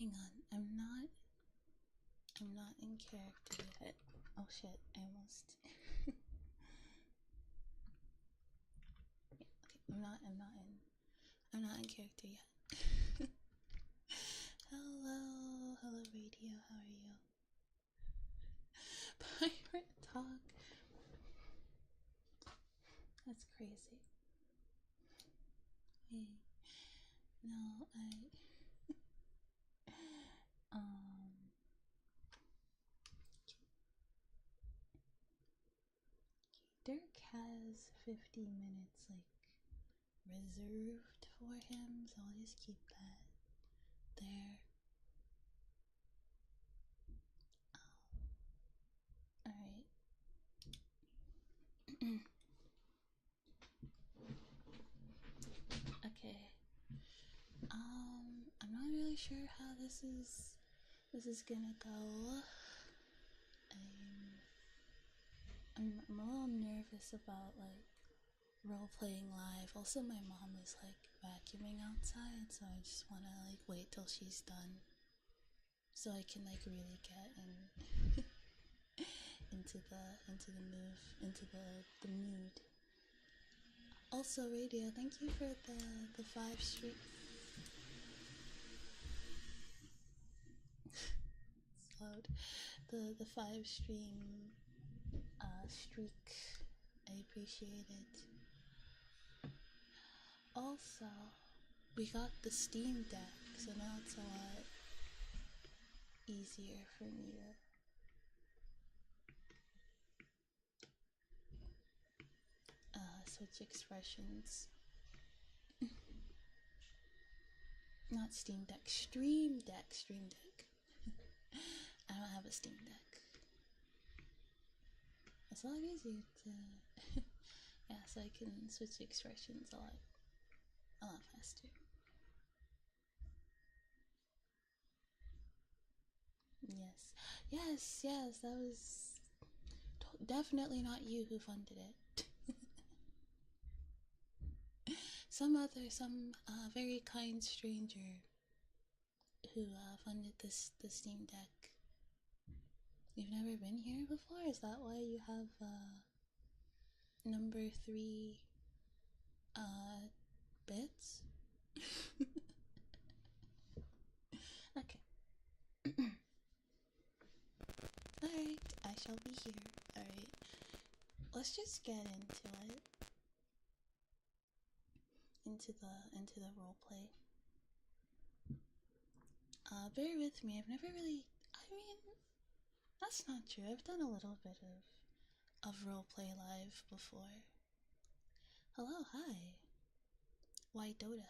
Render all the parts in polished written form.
Hang on, I'm not in character yet. Oh shit, I almost yeah, okay, I'm not in character yet. Hello radio, how are you? Pirate talk. That's crazy. Hey, no, Dirk has 50 minutes like reserved for him, so I'll just keep that there. Alright. Okay. I'm not really sure how this is gonna go. I'm a little nervous about like role playing live. Also, my mom is like vacuuming outside, so I just want to like wait till she's done, so I can like really get into the mood. Also, radio, thank you for the 5 stream. Loud. The 5 stream streak. I appreciate it. Also, we got the Steam Deck, so now it's a lot easier for me to switch expressions. Not Steam Deck, Stream Deck. I don't have a Steam Deck. It's a lot easier to yeah, so I can switch expressions a lot faster. Yes, that was definitely not you who funded it. Some very kind stranger who funded the Steam Deck. You've never been here before? Is that why you have number 3 bits? Okay. Alright, I shall be here. Alright. Let's just get into it. Into the roleplay. Bear with me, I've never really, I mean, that's not true. I've done a little bit of roleplay live before. Hello, hi. Why Dota?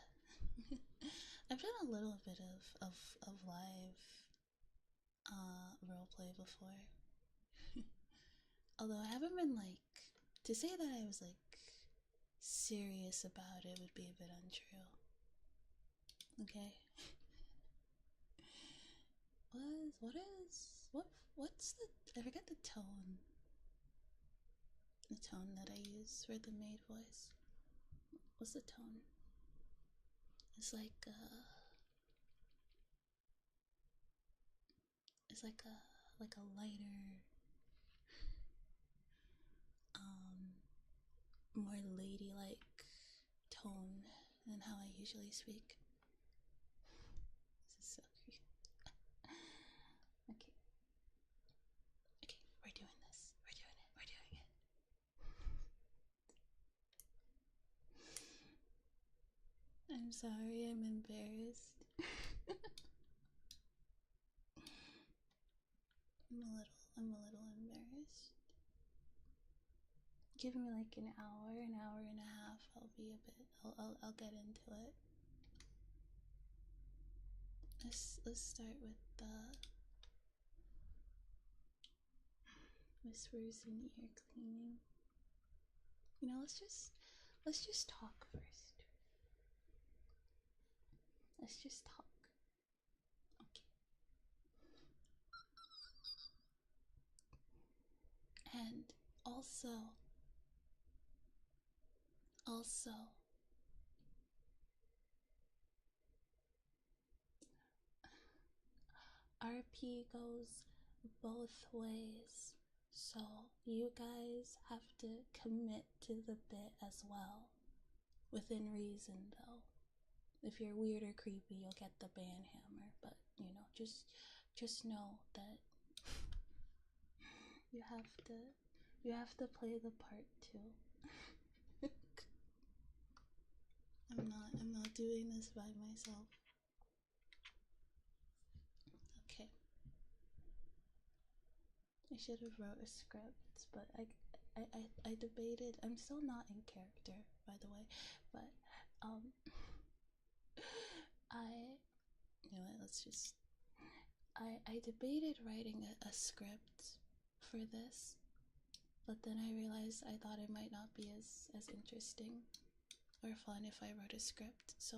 I've done a little bit of live roleplay before. Although I haven't been like, to say that I was like serious about it would be a bit untrue. Okay. What's the, I forget the tone that I use for the maid voice. What's the tone? It's like a lighter, more ladylike tone than how I usually speak. This is so creepy. Okay, we're doing this. We're doing it. I'm sorry, I'm embarrassed. I'm a little embarrassed. Give me like an hour and a half. I'll be a bit. I'll get into it. Let's start with the whispers and ear cleaning. You know, let's just talk first. Let's just talk. Okay. And also, RP goes both ways. So you guys have to commit to the bit as well. Within reason, though. If you're weird or creepy, you'll get the ban hammer. But, you know, just know that you have to play the part too. I'm not doing this by myself. Okay. I should have wrote a script, but I debated. I'm still not in character, by the way, but I you know what, let's just I debated writing a script for this, but then I realized I thought it might not be as interesting or fun if I wrote a script, so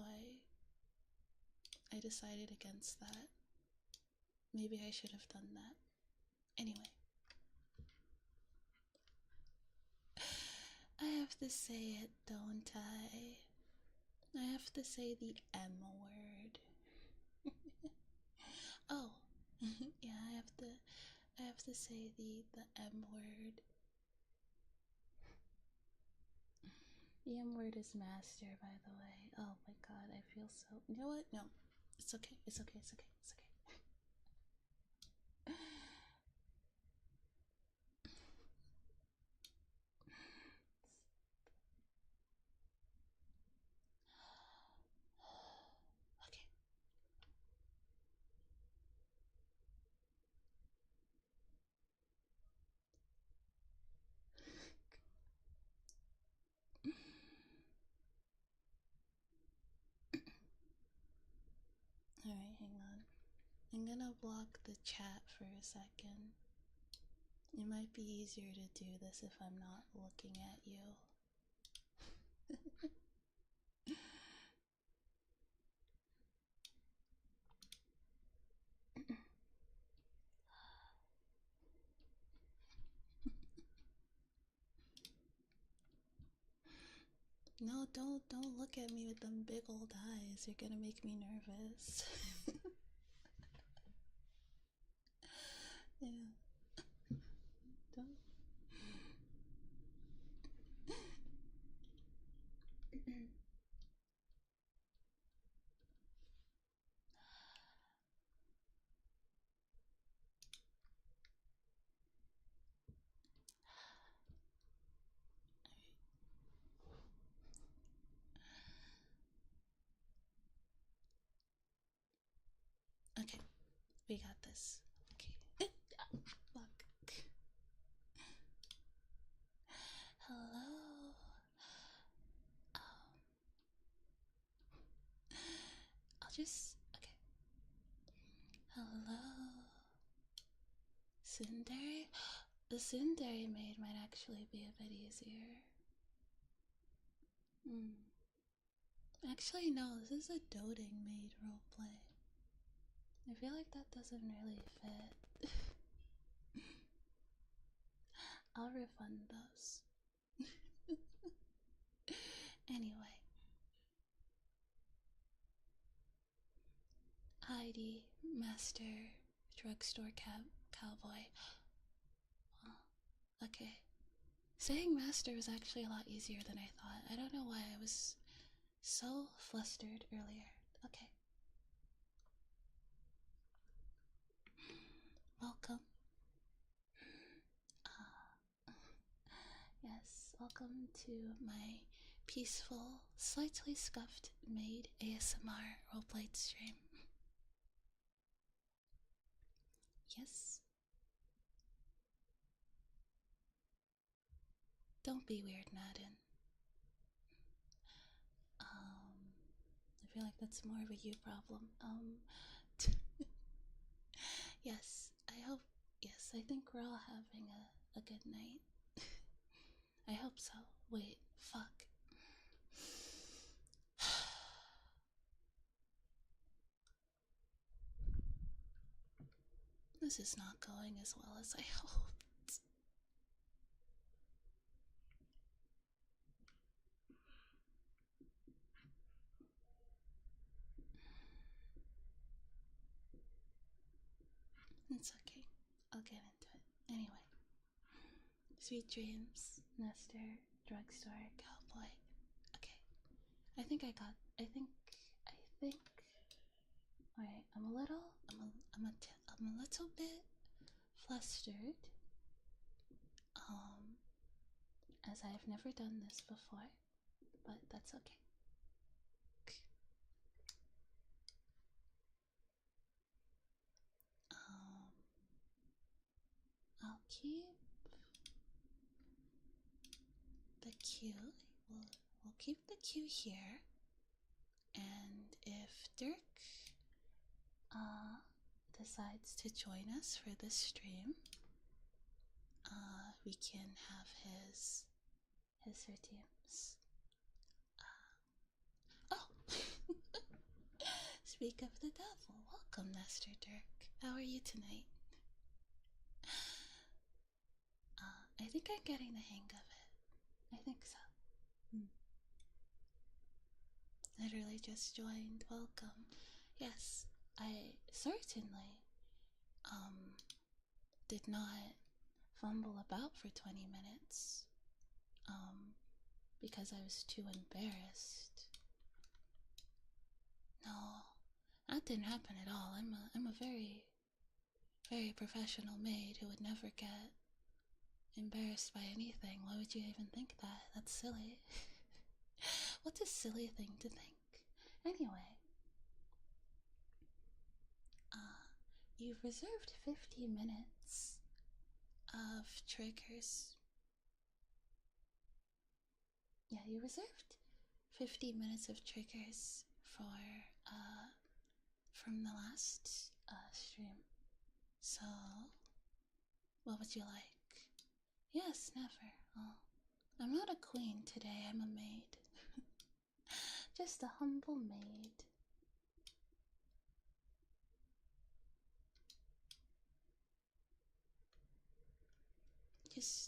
I decided against that. Maybe I should have done that. Anyway, I have to say it, don't I? I have to say the M word. Oh, yeah, I have to say the M word. The M word is master, by the way. Oh my god, I feel so. You know what? No, it's okay. It's okay. It's okay. It's okay. Okay. Alright, hang on. I'm gonna block the chat for a second. It might be easier to do this if I'm not looking at you. No, don't look at me with them big old eyes. You're gonna make me nervous. Yeah. Don't. Okay, we got this. Okay. Fuck. Hello. I'll just. Okay. Hello. Tsundere? The tsundere maid might actually be a bit easier. Actually, no, this is a doting maid roleplay. I feel like that doesn't really fit. I'll refund those. Anyway. Heidi, master, drugstore cowboy. Oh, okay. Saying master was actually a lot easier than I thought. I don't know why I was so flustered earlier. Okay. Welcome. Yes, welcome to my peaceful, slightly scuffed maid ASMR roleplay stream. Yes. Don't be weird, Madden. I feel like that's more of a you problem. Yes, I hope. Yes, I think we're all having a good night. I hope so. Wait, fuck. This is not going as well as I hoped. It's okay. I'll get into it. Anyway. Sweet dreams, Nestor, drugstore, cowboy. Okay. I think. Alright, I'm a little bit flustered. As I've never done this before, but that's okay. I'll keep the queue. We'll keep the queue here, and if Dirk decides to join us for this stream, we can have his redeems. Oh, speak of the devil. Welcome, Master Dirk. How are you tonight? I think I'm getting the hang of it. I think so. Literally just joined. Welcome. Yes, I certainly did not fumble about for 20 minutes because I was too embarrassed. No, that didn't happen at all. I'm a very, very professional maid who would never get embarrassed by anything. Why would you even think that? That's silly. What's a silly thing to think? Anyway, you've reserved 50 minutes of triggers. Yeah, you reserved 50 minutes of triggers for from the last stream. So, what would you like? Yes, never. Oh, I'm not a queen today, I'm a maid. Just a humble maid.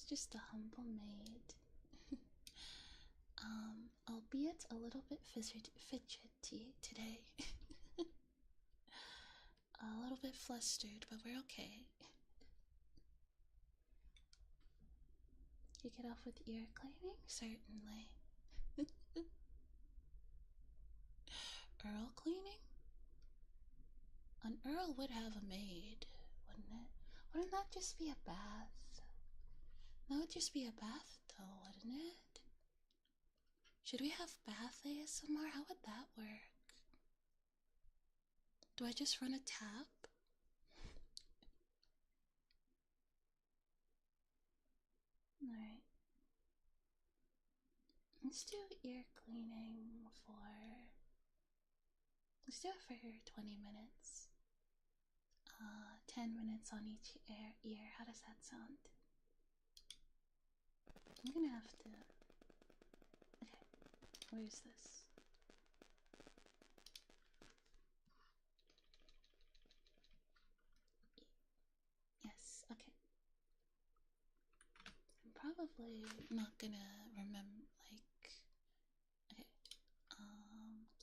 Just a humble maid. Albeit a little bit fidgety today. A little bit flustered, but we're okay. You get off with ear cleaning? Certainly. Earl cleaning? An earl would have a maid, wouldn't it? Wouldn't that just be a bath? That would just be a bath, though, wouldn't it? Should we have bath ASMR? How would that work? Do I just run a tap? Alright. Let's do ear cleaning for... Let's do it for 20 minutes. 10 minutes on each ear. How does that sound? I'm gonna have to... Okay, where's this? Yes, okay. I'm probably not gonna remember, like... Okay,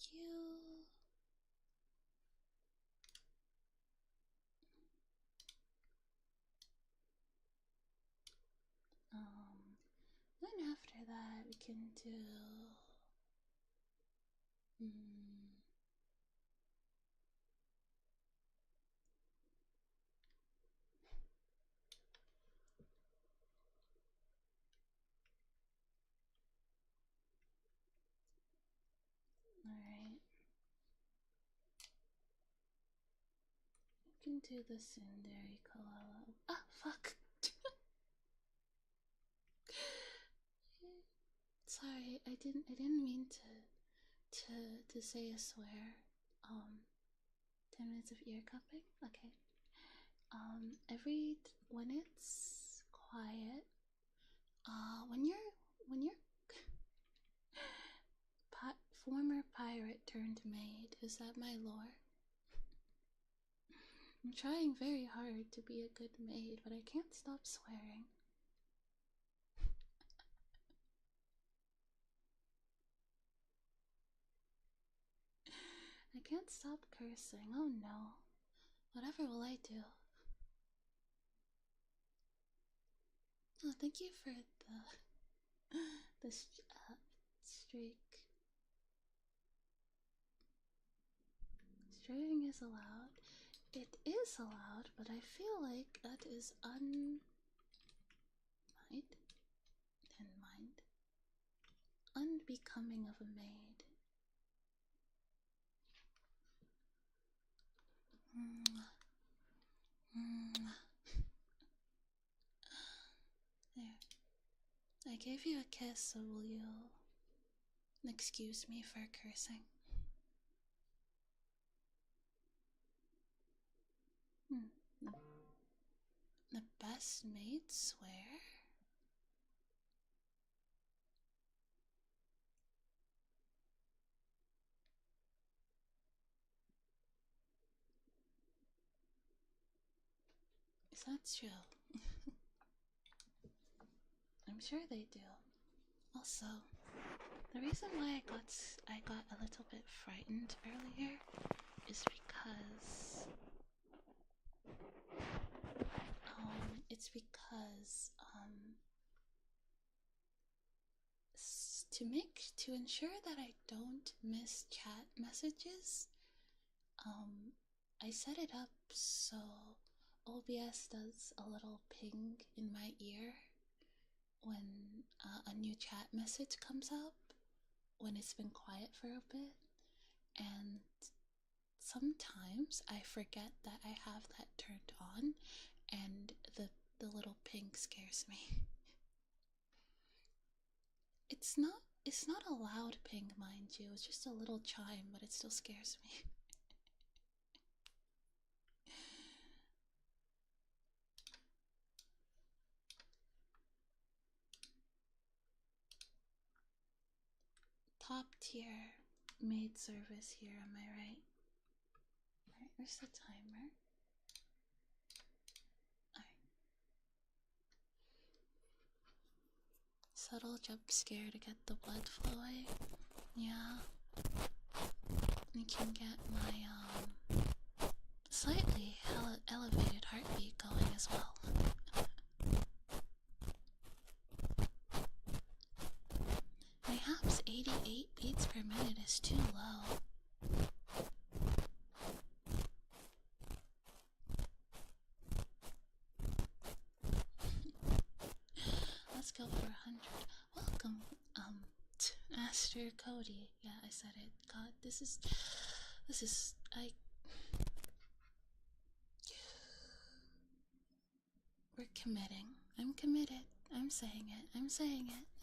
Q... Then after that we can do... Alright. We can do the Sundari Kalala. Ah, fuck! Sorry, I didn't mean to say a swear. 10 minutes of ear cupping? Okay. When it's quiet, when your former pirate turned maid, is that my lore? I'm trying very hard to be a good maid, but I can't stop swearing. I can't stop cursing. Oh no. Whatever will I do? Oh, thank you for the streak. Straying is allowed. It is allowed, but I feel like that is unbecoming of a maid. There. I gave you a kiss, so will you excuse me for cursing? The best maid swear? Is that true? I'm sure they do. Also, the reason why I got a little bit frightened earlier is because to ensure that I don't miss chat messages, I set it up so OBS does a little ping in my ear when a new chat message comes up when it's been quiet for a bit, and sometimes I forget that I have that turned on, and the little ping scares me. It's not a loud ping, mind you, it's just a little chime, but it still scares me. Top tier maid service here, am I right? Alright, where's the timer? Alright. Subtle jump scare to get the blood flowing. Yeah. You can get my slightly elevated heartbeat going as well. Perhaps 88 beats per minute is too low. Let's go for 100. Welcome, Master Cody. Yeah, I said it. God, this is, we're committing. I'm committed. I'm saying it.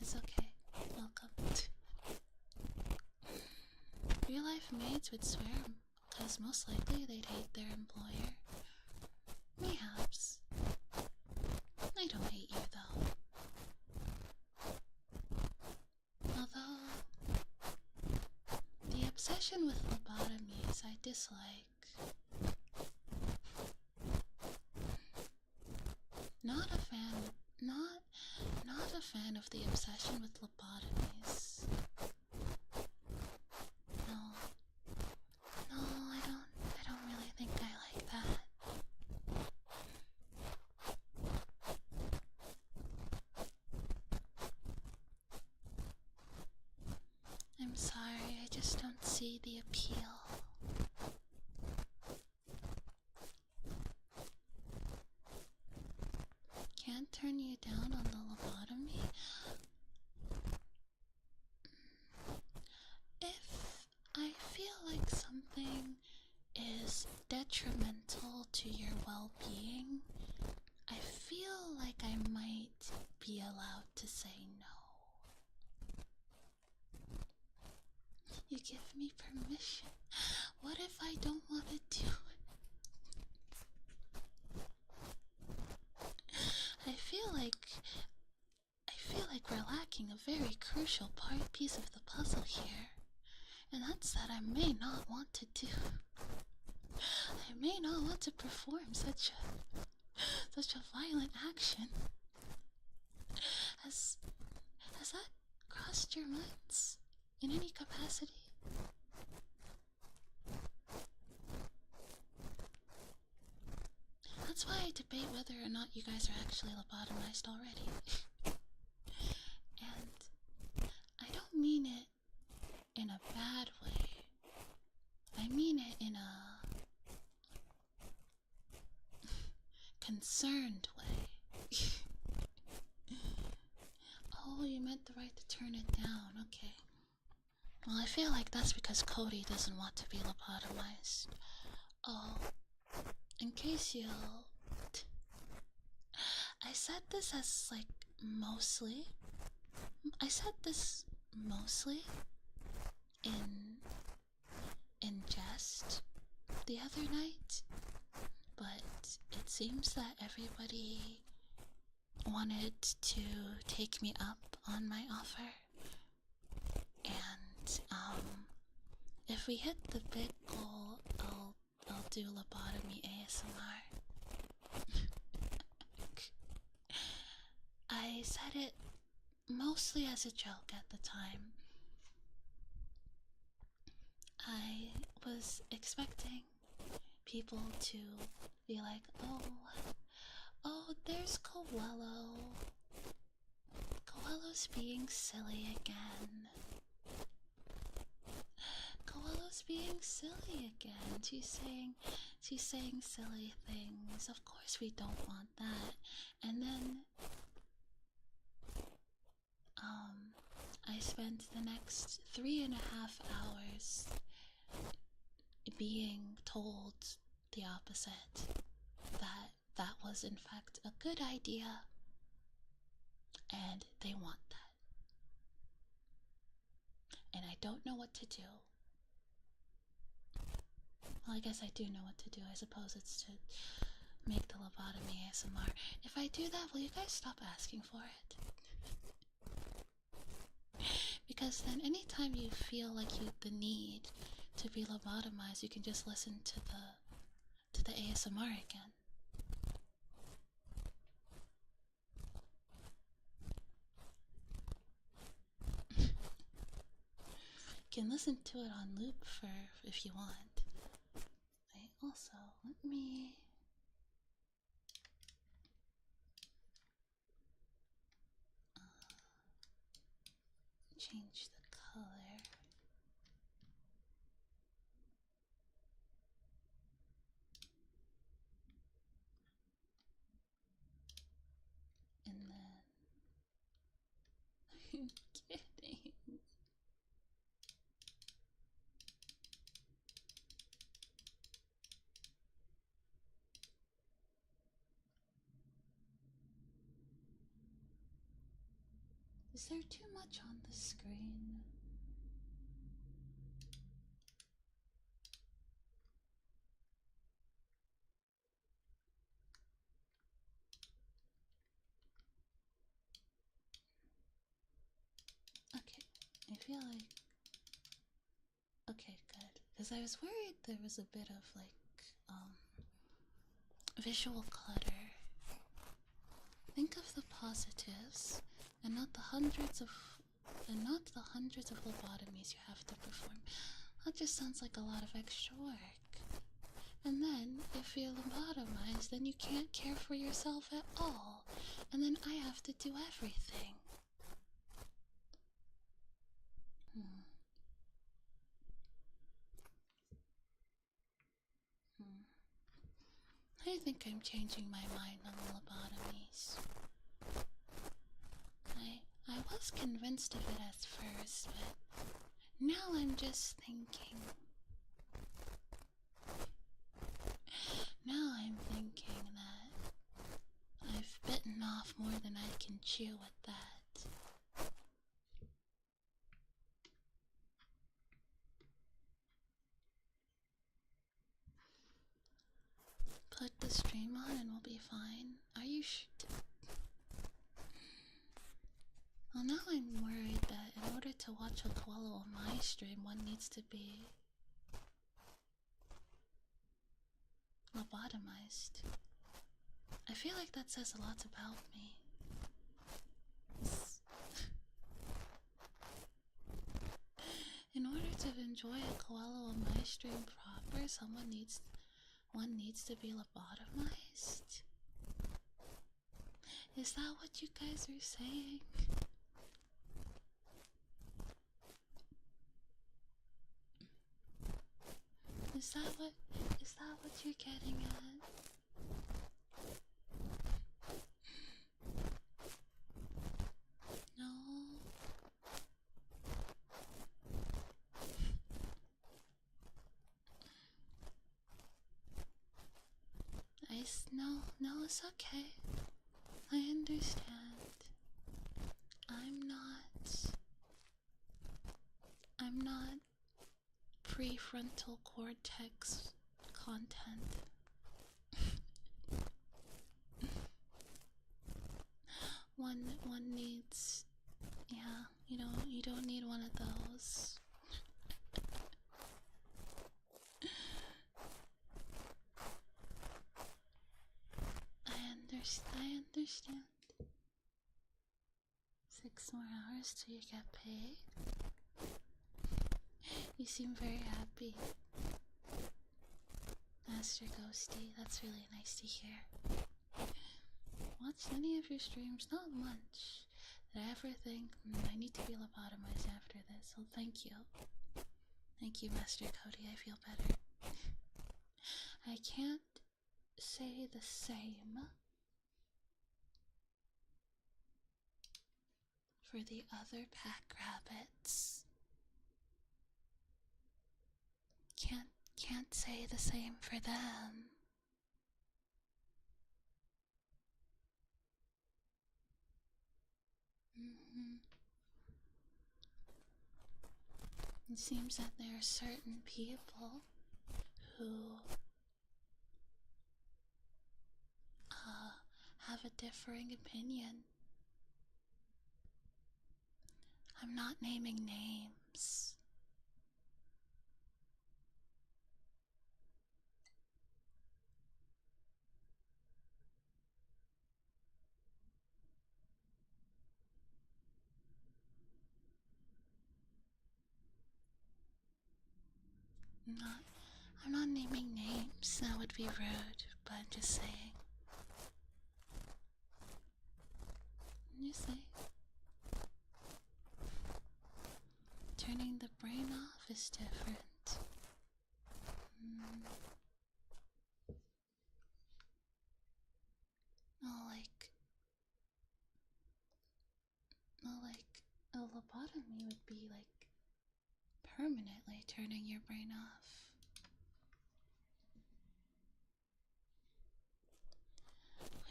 It's okay. Welcome. Real life maids would swear, because most likely they'd hate their employer. Mayhaps. I don't hate you, though. Although, the obsession with lobotomies I dislike. Not a fan of the obsession with lobotomies. No, I don't really think I like that. I'm sorry, I just don't see the appeal. Can't turn you down on the lobotomy? If I feel like something is detrimental to your well-being, I feel like I might be allowed to say no. You give me permission. What if I don't want to do it? I feel like we're lacking a very crucial piece of the puzzle here, and that's that I may not want to do. I may not want to perform such a violent action. Has that crossed your minds in any capacity? That's why I debate whether or not you guys are actually lobotomized already. And I don't mean it in a bad way. I mean it in a concerned way. Oh, you meant the right to turn it down. Okay. Well, I feel like that's because Cody doesn't want to be lobotomized. Oh, in case you... I said this as, like, mostly... I said this mostly in jest the other night, but it seems that everybody wanted to take me up on my offer. And if we hit the big goal, I'll do lobotomy ASMR. I said it mostly as a joke at the time. I was expecting people to be like, oh, there's Coelho. Coelho's being silly again. Coelho's being silly again. She's saying silly things. Of course we don't want that. And then I spent the next 3.5 hours being told the opposite, that was in fact a good idea and they want that. And I don't know what to do. Well, I guess I do know what to do. I suppose it's to make the lobotomy ASMR. If I do that, will you guys stop asking for it? Because then anytime you feel like the need to be lobotomized, you can just listen to the ASMR again. You can listen to it on loop if you want. Wait, also, let me change the color. And then I'm kidding. Is there too much on the screen? Okay, I feel like... Okay, good. Because I was worried there was a bit of, like, visual clutter. Think of the positives, and not the hundreds of lobotomies you have to perform. That just sounds like a lot of extra work. And then, if you're lobotomized, then you can't care for yourself at all. And then I have to do everything. I think I'm changing my mind on lobotomies. I was convinced of it at first, but now I'm just thinking. Now I'm thinking that I've bitten off more than I can chew with that. Put the stream on and we'll be fine. Are you Well, now I'm worried that in order to watch a koala on my stream, one needs to be lobotomized. I feel like that says a lot about me. In order to enjoy a koala on my stream proper, one needs to be lobotomized. Is that what you guys are saying? Is that what you're getting at? No. No, it's okay. I understand. I'm not prefrontal cortex content. One needs, yeah, you don't need one of those. I understand. 6 more hours till you get paid. You seem very happy, Master Ghosty. That's really nice to hear. Watched any of your streams? Not much. Did I ever think I need to be lobotomized after this? So thank you. Thank you, Master Cody. I feel better. I can't say the same for the other pack rabbits. Can't say the same for them. It seems that there are certain people who have a differing opinion. I'm not naming names. I'm not naming names. That would be rude, but I'm just saying. Turning the brain off is different. Like a lobotomy would be like permanently turning your brain off.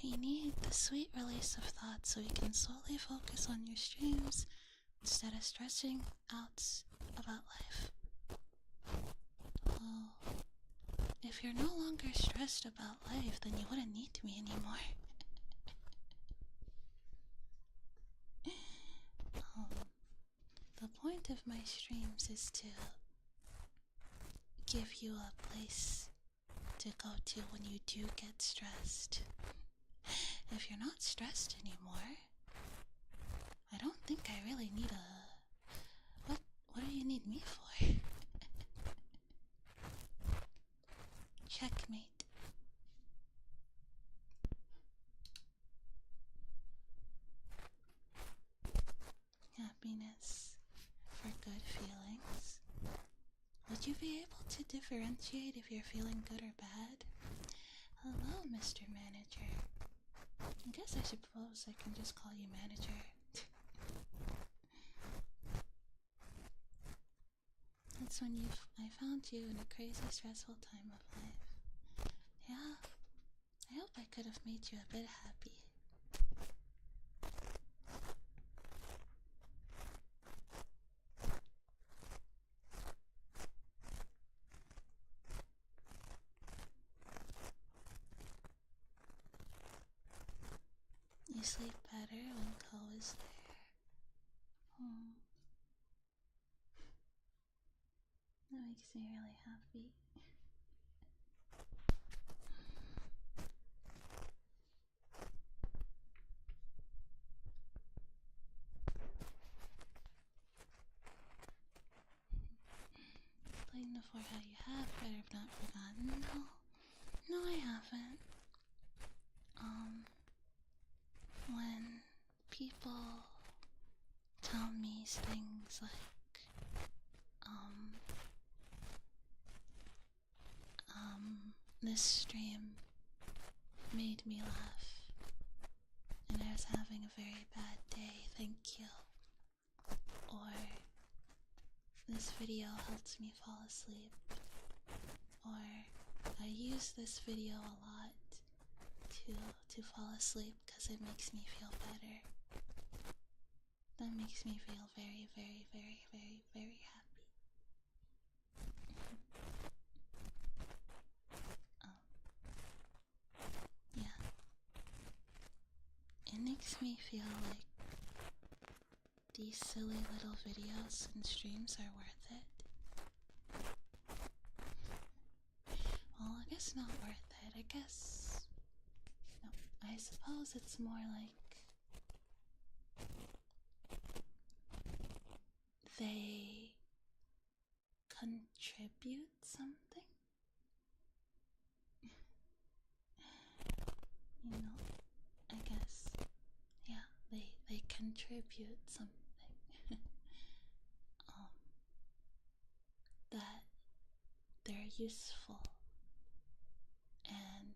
We need the sweet release of thoughts so we can solely focus on your streams instead of stressing out about life. Well, if you're no longer stressed about life, then you wouldn't need me anymore. The point of my streams is to give you a place to go to when you do get stressed. If you're not stressed anymore, I don't think I really need a... What do you need me for? Checkmate. Happiness for good feelings. Would you be able to differentiate if you're feeling good or bad? Hello, Mr. Manager. I guess I suppose I can just call you Manager. That's when I found you in a crazy stressful time of life. Yeah, I hope I could have made you a bit happy. You sleep better when Ko is there. That makes me really happy. Playing the for how you have, but I've not forgotten. No, I haven't. people tell me things like, this stream made me laugh, and I was having a very bad day, thank you. Or, this video helps me fall asleep. Or, I use this video a lot to fall asleep because it makes me feel better. That makes me feel very, very, very, very, very happy. Yeah. It makes me feel like these silly little videos and streams are worth it. Well, I guess not worth it. I guess... No, I suppose it's more like... they contribute something? You know, I guess. Yeah, they contribute something. That they're useful and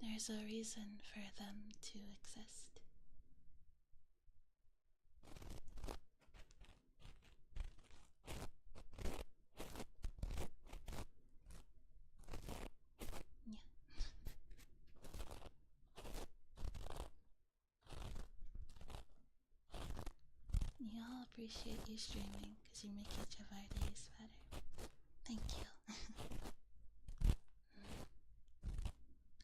there's a reason for them to exist. Yeah. We all appreciate you streaming because you make each of our days better. Thank you.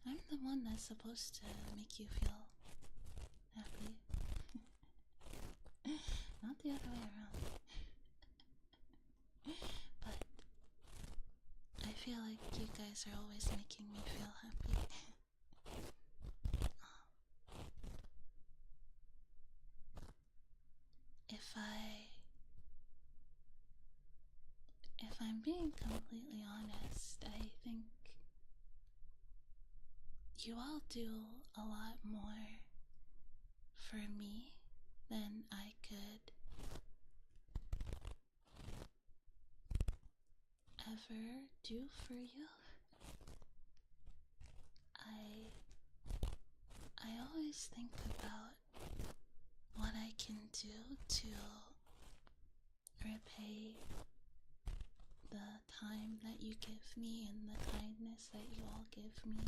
I'm the one that's supposed to make you feel happy. Not the other way around. But I feel like you guys are always making me feel happy. If I'm being completely honest, I think you all do a lot more for me than I could ever do for you. I always think about what I can do to repay the time that you give me and the kindness that you all give me.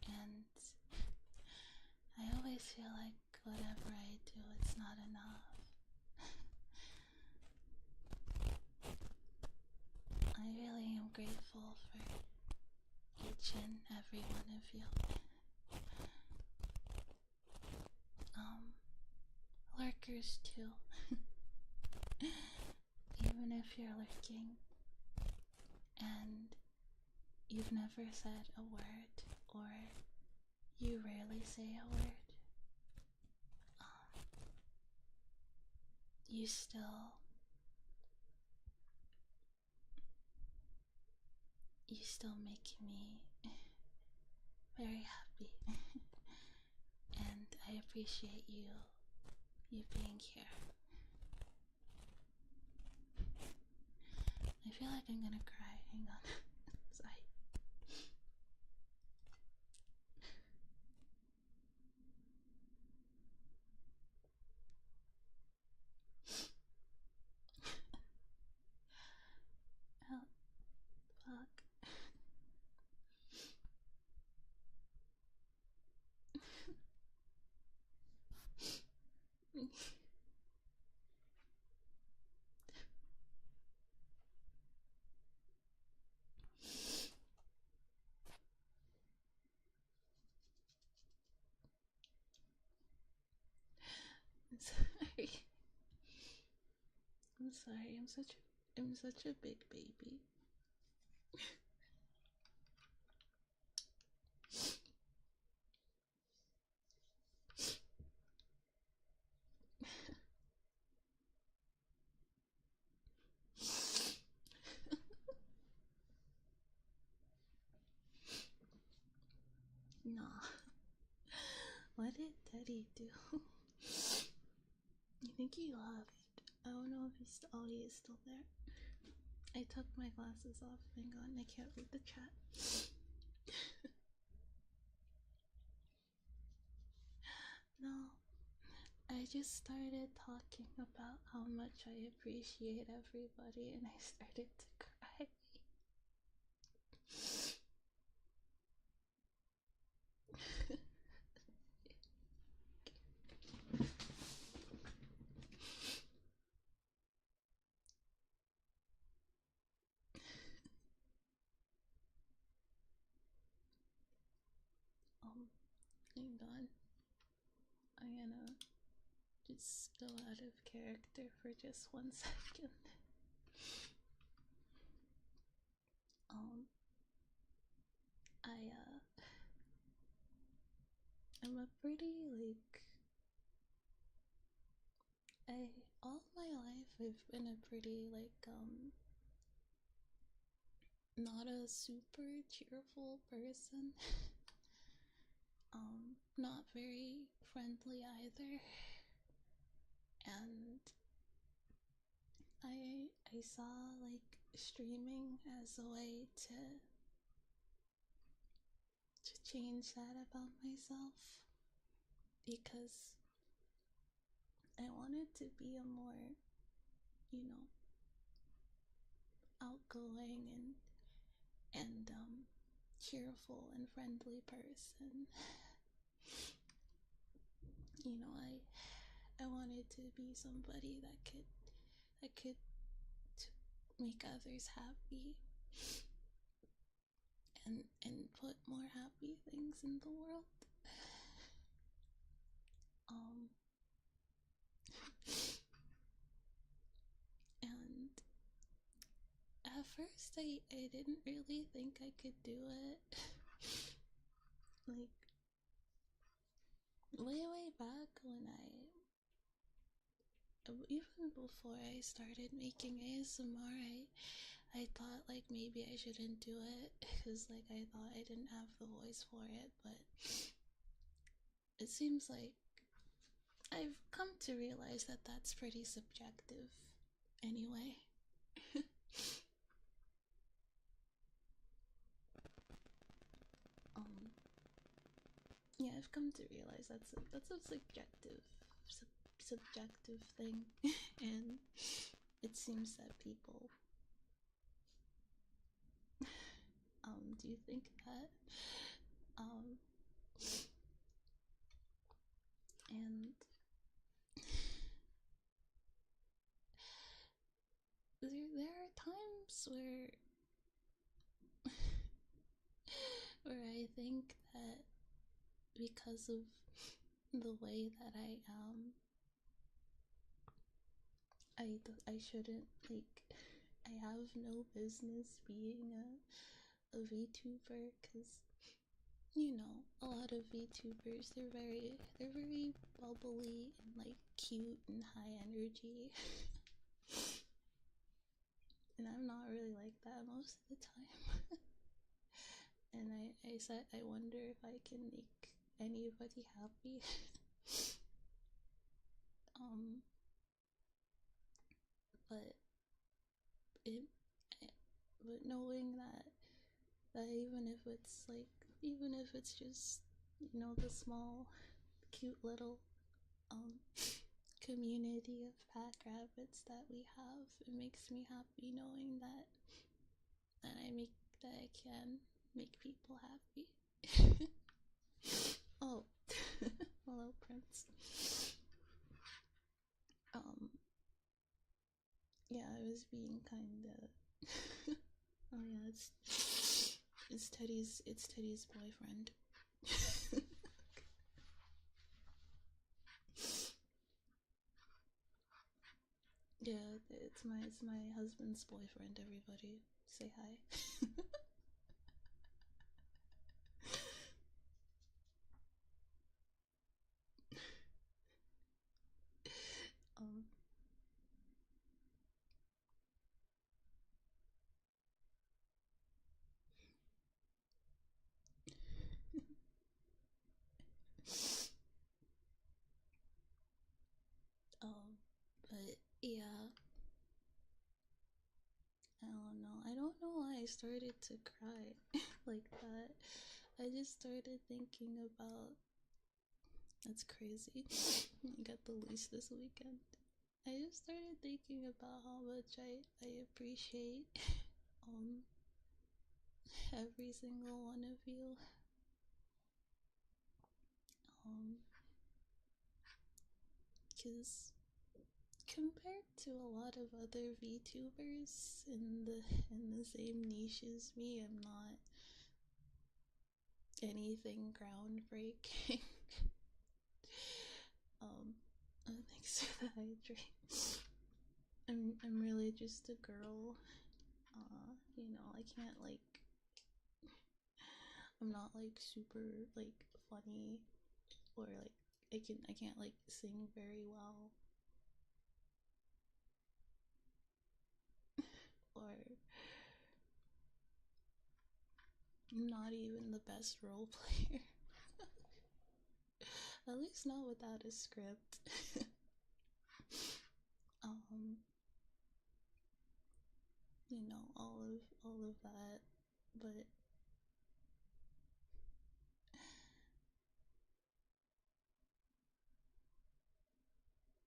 And I always feel like whatever I do, it's not enough. I really am grateful for each and every one of you. Lurkers too. Even if you're lurking and you've never said a word or you rarely say a word, you still make me very happy. And I appreciate you being here. I feel like I'm gonna cry. Hang on. Sorry. Oh, fuck. I'm sorry. I'm sorry. I'm such a big baby. Nah. did he do? I think he left. I don't know if he's still. Oh, he is still there. I took my glasses off. Hang on, I can't read the chat. No, I just started talking about how much I appreciate everybody, and I started to cry. Hang on. I'm gonna just go out of character for just 1 second. I'm a pretty, like, all my life I've been a pretty, like, not a super cheerful person. Not very friendly either. And I saw, like, streaming as a way to change that about myself, because I wanted to be a more, outgoing and cheerful and friendly person. I wanted to be somebody that could make others happy and put more happy things in the world. And at first I didn't really think I could do it. Like, way back when even before I started making ASMR, I thought, like, maybe I shouldn't do it, because, like, I thought I didn't have the voice for it, but it seems like I've come to realize that that's pretty subjective anyway. Yeah, I've come to realize that's a subjective thing, and it seems that people do you think that and there are times where I think that because of the way that I am, I shouldn't, like, I have no business being a VTuber, because a lot of VTubers, they're very bubbly and, like, cute and high energy. And I'm not really like that most of the time. And I said, I wonder if I can make anybody happy. But knowing that even if it's just, the small, cute little community of pack rabbits that we have, it makes me happy knowing that I can make people happy. Oh, hello, Prince. Yeah, I was being kinda. Oh yeah, it's Teddy's boyfriend. Yeah, it's my husband's boyfriend. Everybody, say hi. um. I started to cry like that. I just started thinking about. That's crazy. I got the lease this weekend. I just started thinking about how much I appreciate every single one of you. Because compared to a lot of other VTubers in the same niche as me, I'm not anything groundbreaking. Thanks for the hydrate. I'm really just a girl. You know, I can't like. I'm not like super like funny, or like I can't like sing very well, or I'm not even the best role player. At least not without a script. You know, all of that, but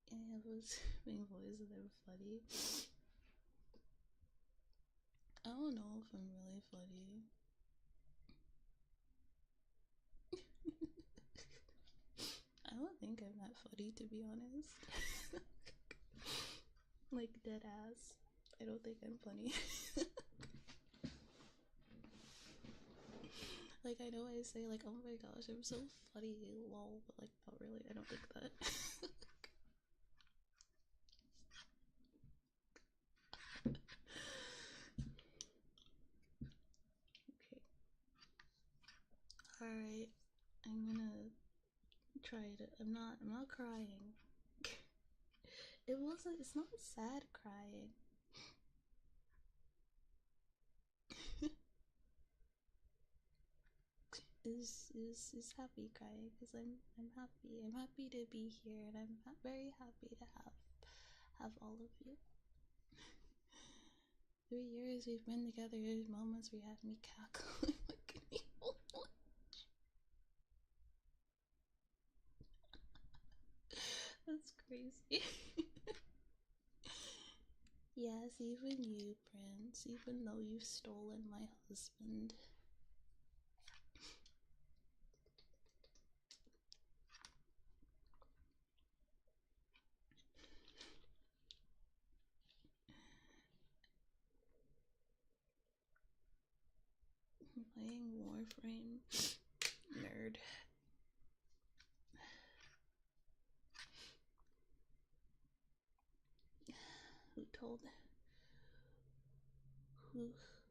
yeah, those main voices are funny. I don't know if I'm really funny. I don't think I'm that funny, to be honest. Like, dead ass. I don't think I'm funny. Like, I know I say, like, oh my gosh, I'm so funny, lol, but, like, not really. I don't think that. Okay. Alright. I'm gonna try it. I'm not crying. It's not sad crying. Is happy crying, because I'm happy. I'm happy to be here, and I'm very happy to have all of you. 3 years we've been together. There's moments where you have me cackling like an evil witch. That's crazy. Yes, even you, Prince, even though you've stolen my husband. Playing Warframe. Nerd.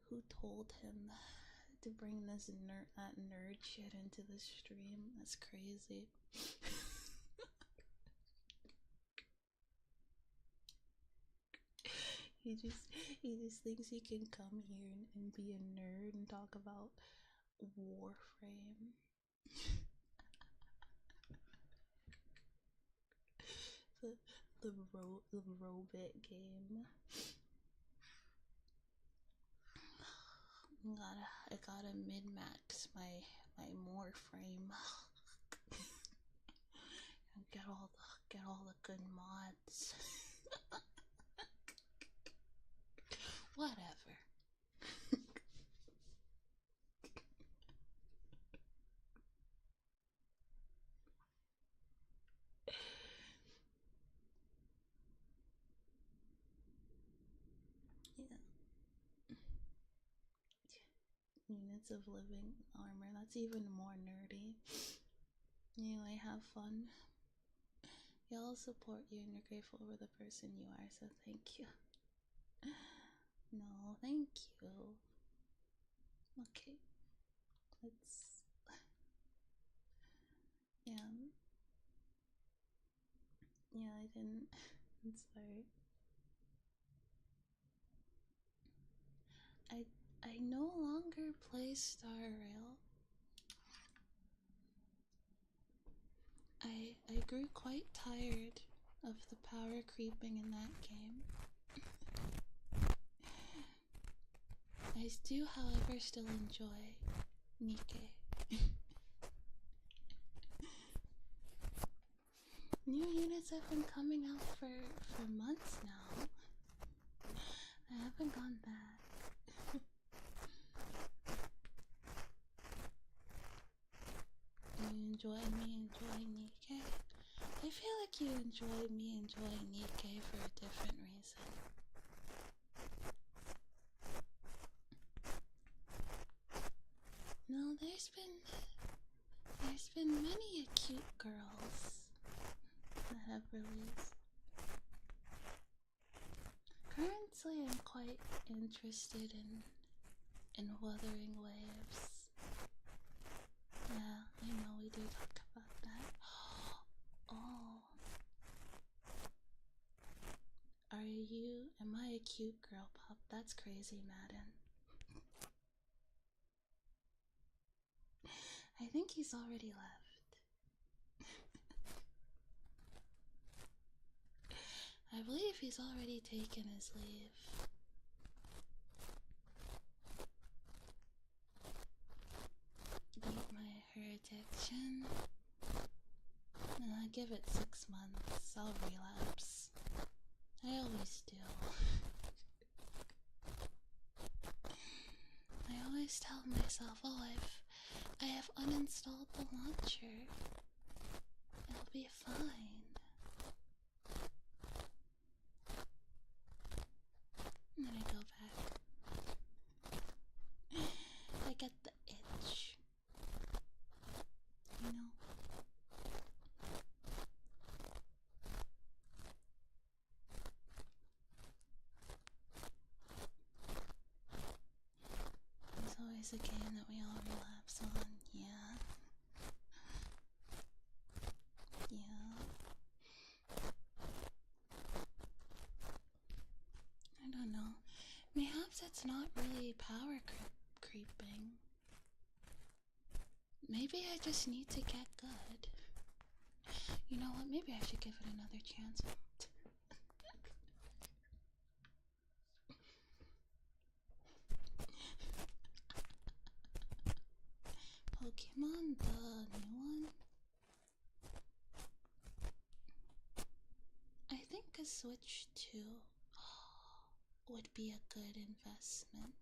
Who told him to bring that nerd shit into the stream? That's crazy. He just thinks he can come here and be a nerd and talk about Warframe. the robot game. I gotta min-max my Warframe. And get all the good mods. Whatever. Yeah. Units of living armor. That's even more nerdy. Anyway, have fun. Y'all support you, and you're grateful for the person you are, so thank you. No, thank you. Okay. Let's... Yeah. Yeah, I didn't... I'm sorry. I no longer play Star Rail. I grew quite tired of the power creeping in that game. I do, however, still enjoy Nikkei. New units have been coming out for months now. I haven't gone back. You enjoy me enjoying Nikkei? I feel like you enjoy me enjoying Nikkei for a different reason. No, there's been many cute girls that have released. Currently, I'm quite interested in Wuthering Waves. Yeah, I know we do talk about that. Oh. Am I a cute girl, Pop? That's crazy, Madden. I think he's already left. I believe he's already taken his leave. Beat my addiction. Give it 6 months. I'll relapse. I always do. I always tell myself, oh, I have uninstalled the launcher. It'll be fine. And then I go back. I get the itch. You know? There's always a game that we all relapse on. Yeah. I don't know. Mayhaps it's not really power creeping. Maybe I just need to get good. You know what? Maybe I should give it another chance. Pokemon, the new one? I think a Switch 2 would be a good investment.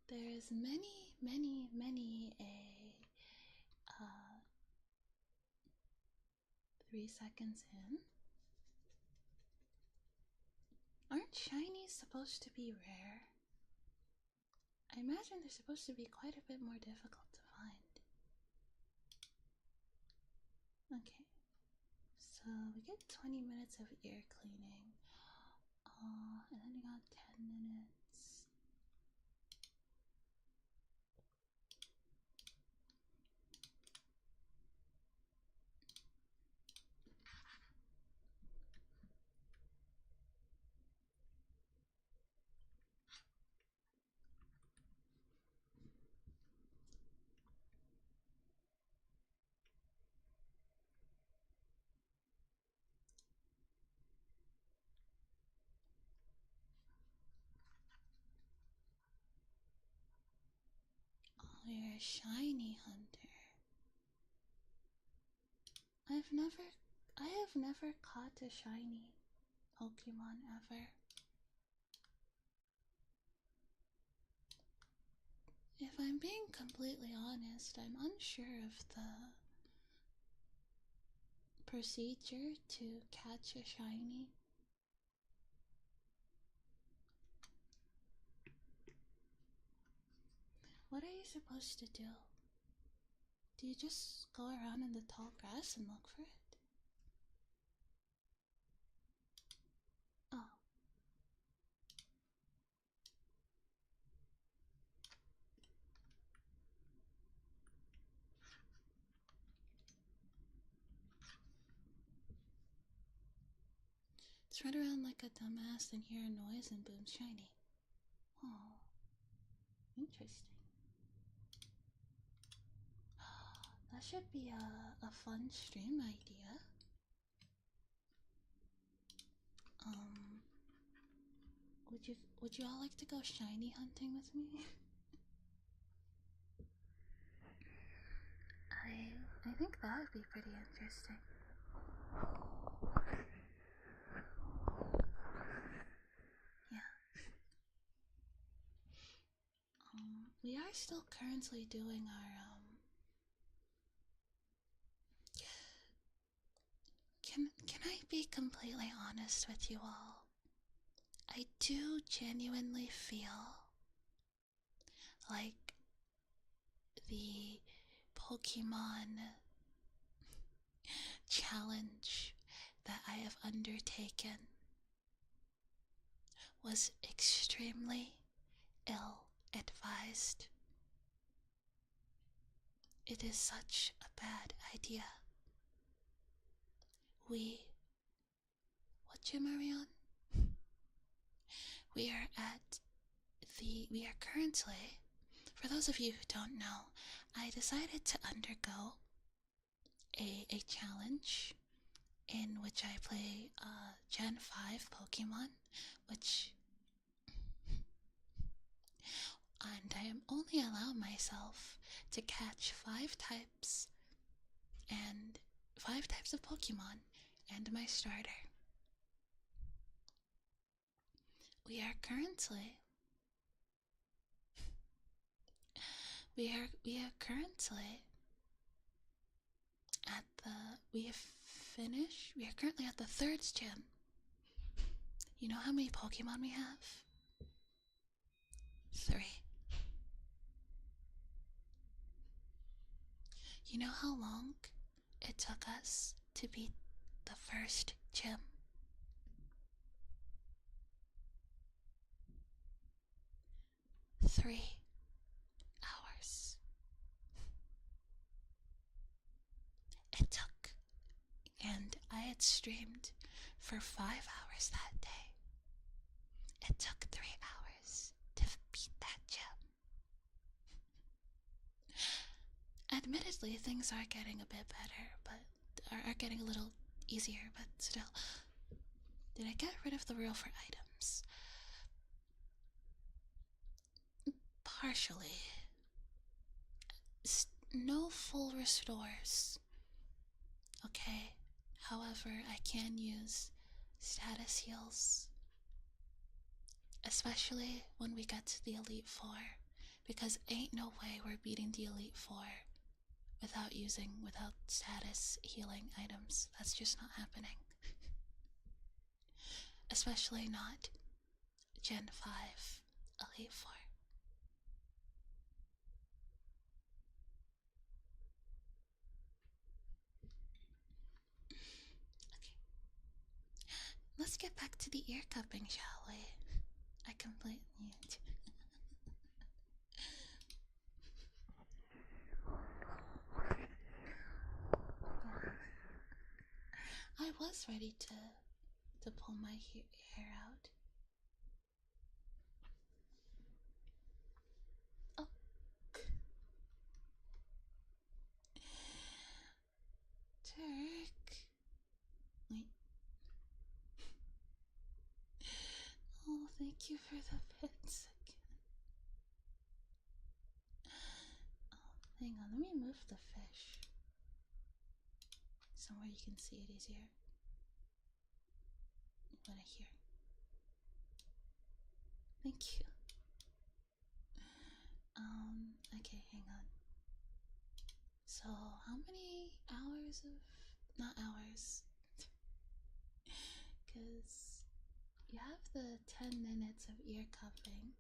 There's many a 3 seconds in. Aren't shinies supposed to be rare? I imagine they're supposed to be quite a bit more difficult to find. Okay, so we get 20 minutes of ear cleaning. And then we got 10 minutes. Oh, you're a shiny hunter. I have never caught a shiny Pokemon ever. If I'm being completely honest, I'm unsure of the procedure to catch a shiny. What are you supposed to do? Do you just go around in the tall grass and look for it? Oh. Just run around like a dumbass and hear a noise and boom, shiny. Oh. Interesting. That should be a fun stream idea. would you all like to go shiny hunting with me? I think that would be pretty interesting. Yeah. We are still currently doing our Can I be completely honest with you all? I do genuinely feel like the Pokemon challenge that I have undertaken was extremely ill-advised. It is such a bad idea. What gym are we on? We are currently, for those of you who don't know, I decided to undergo a challenge in which I play Gen 5 Pokemon, and I am only allowing myself to catch 5 types of Pokemon and my starter. We have currently we are currently at the 3rd gym. You know how many Pokemon we have? 3. You know how long it took us to beat the 1st gym? 3 hours. It took, and I had streamed for 5 hours that day. It took 3 hours to beat that gym. Admittedly, things are getting a bit better, but are getting a little easier, but still. Did I get rid of the rule for items? Partially. No full restores. Okay. However, I can use status heals. Especially when we get to the Elite Four. Because ain't no way we're beating the Elite Four without status healing items. That's just not happening. Especially not Gen 5 Elite Four. Okay. Let's get back to the ear cupping, shall we? I completely... I was ready to pull my hair out. Oh. Turk. Wait. Oh, thank you for the bits again. Oh, hang on, let me move the fish somewhere you can see it easier. What I hear. Thank you. Okay, hang on. So, how many hours of... not hours. Because you have the 10 minutes of ear cupping.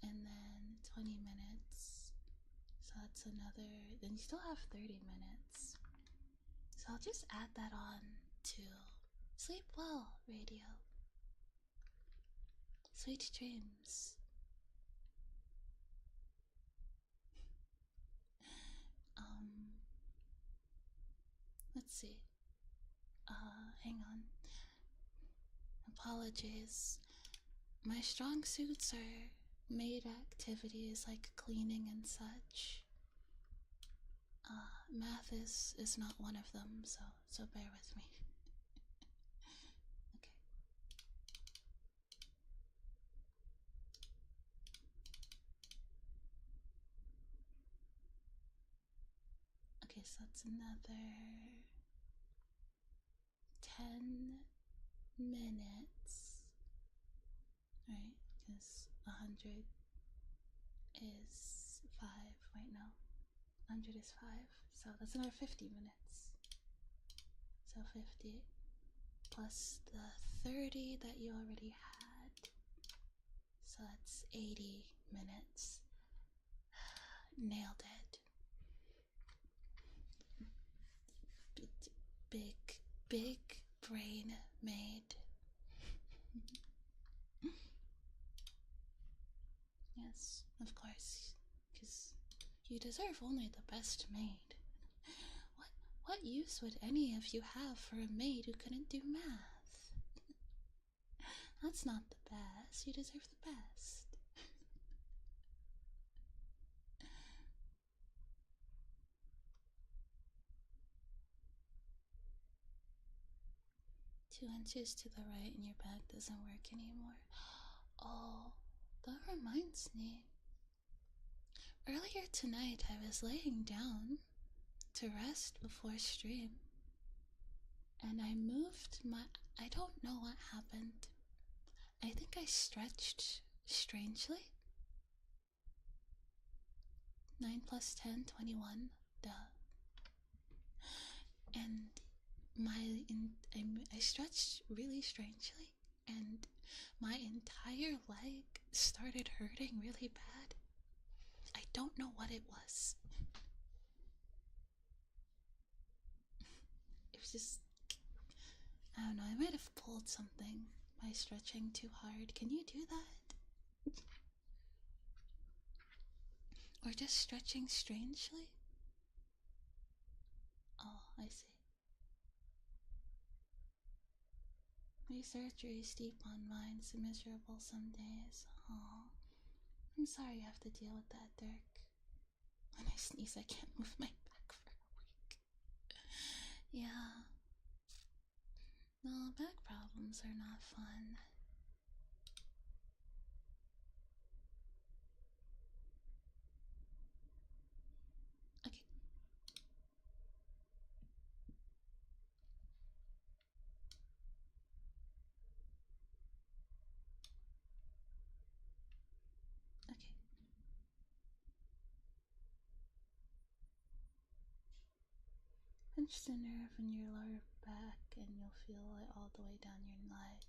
And then 20 minutes. So that's another... then you still have 30 minutes. So I'll just add that on to Sleep Well Radio. Sweet dreams. Let's see. Hang on. Apologies. My strong suits are maid activities like cleaning and such. Math is not one of them, so bear with me. Okay. Okay, so that's another 10 minutes. Right? Because 100 is 5. Wait, no. 100 is 5. So that's another 50 minutes. So 50 plus the 30 that you already had. So that's 80 minutes. Nailed it. Big brain made. Yes, of course. Because you deserve only the best maid. What use would any of you have for a maid who couldn't do math? That's not the best. You deserve the best. 2 inches to the right and your back doesn't work anymore. Oh, that reminds me. Earlier tonight I was laying down to rest before stream, and I moved my... I don't know what happened. I think I stretched strangely. 9 plus 10, 21. Duh. And I stretched really strangely, and my entire leg started hurting really bad. I don't know what it was. It was just... I don't know, I might have pulled something by stretching too hard. Can you do that? Or just stretching strangely? Oh, I see. My surgery's deep on mine, so miserable some days. Oh, I'm sorry you have to deal with that, Dirk. When I sneeze, I can't move my back for a week. Yeah. No, back problems are not fun. Okay. Okay. Pinch the nerve in your lower back and you'll feel it all the way down your leg.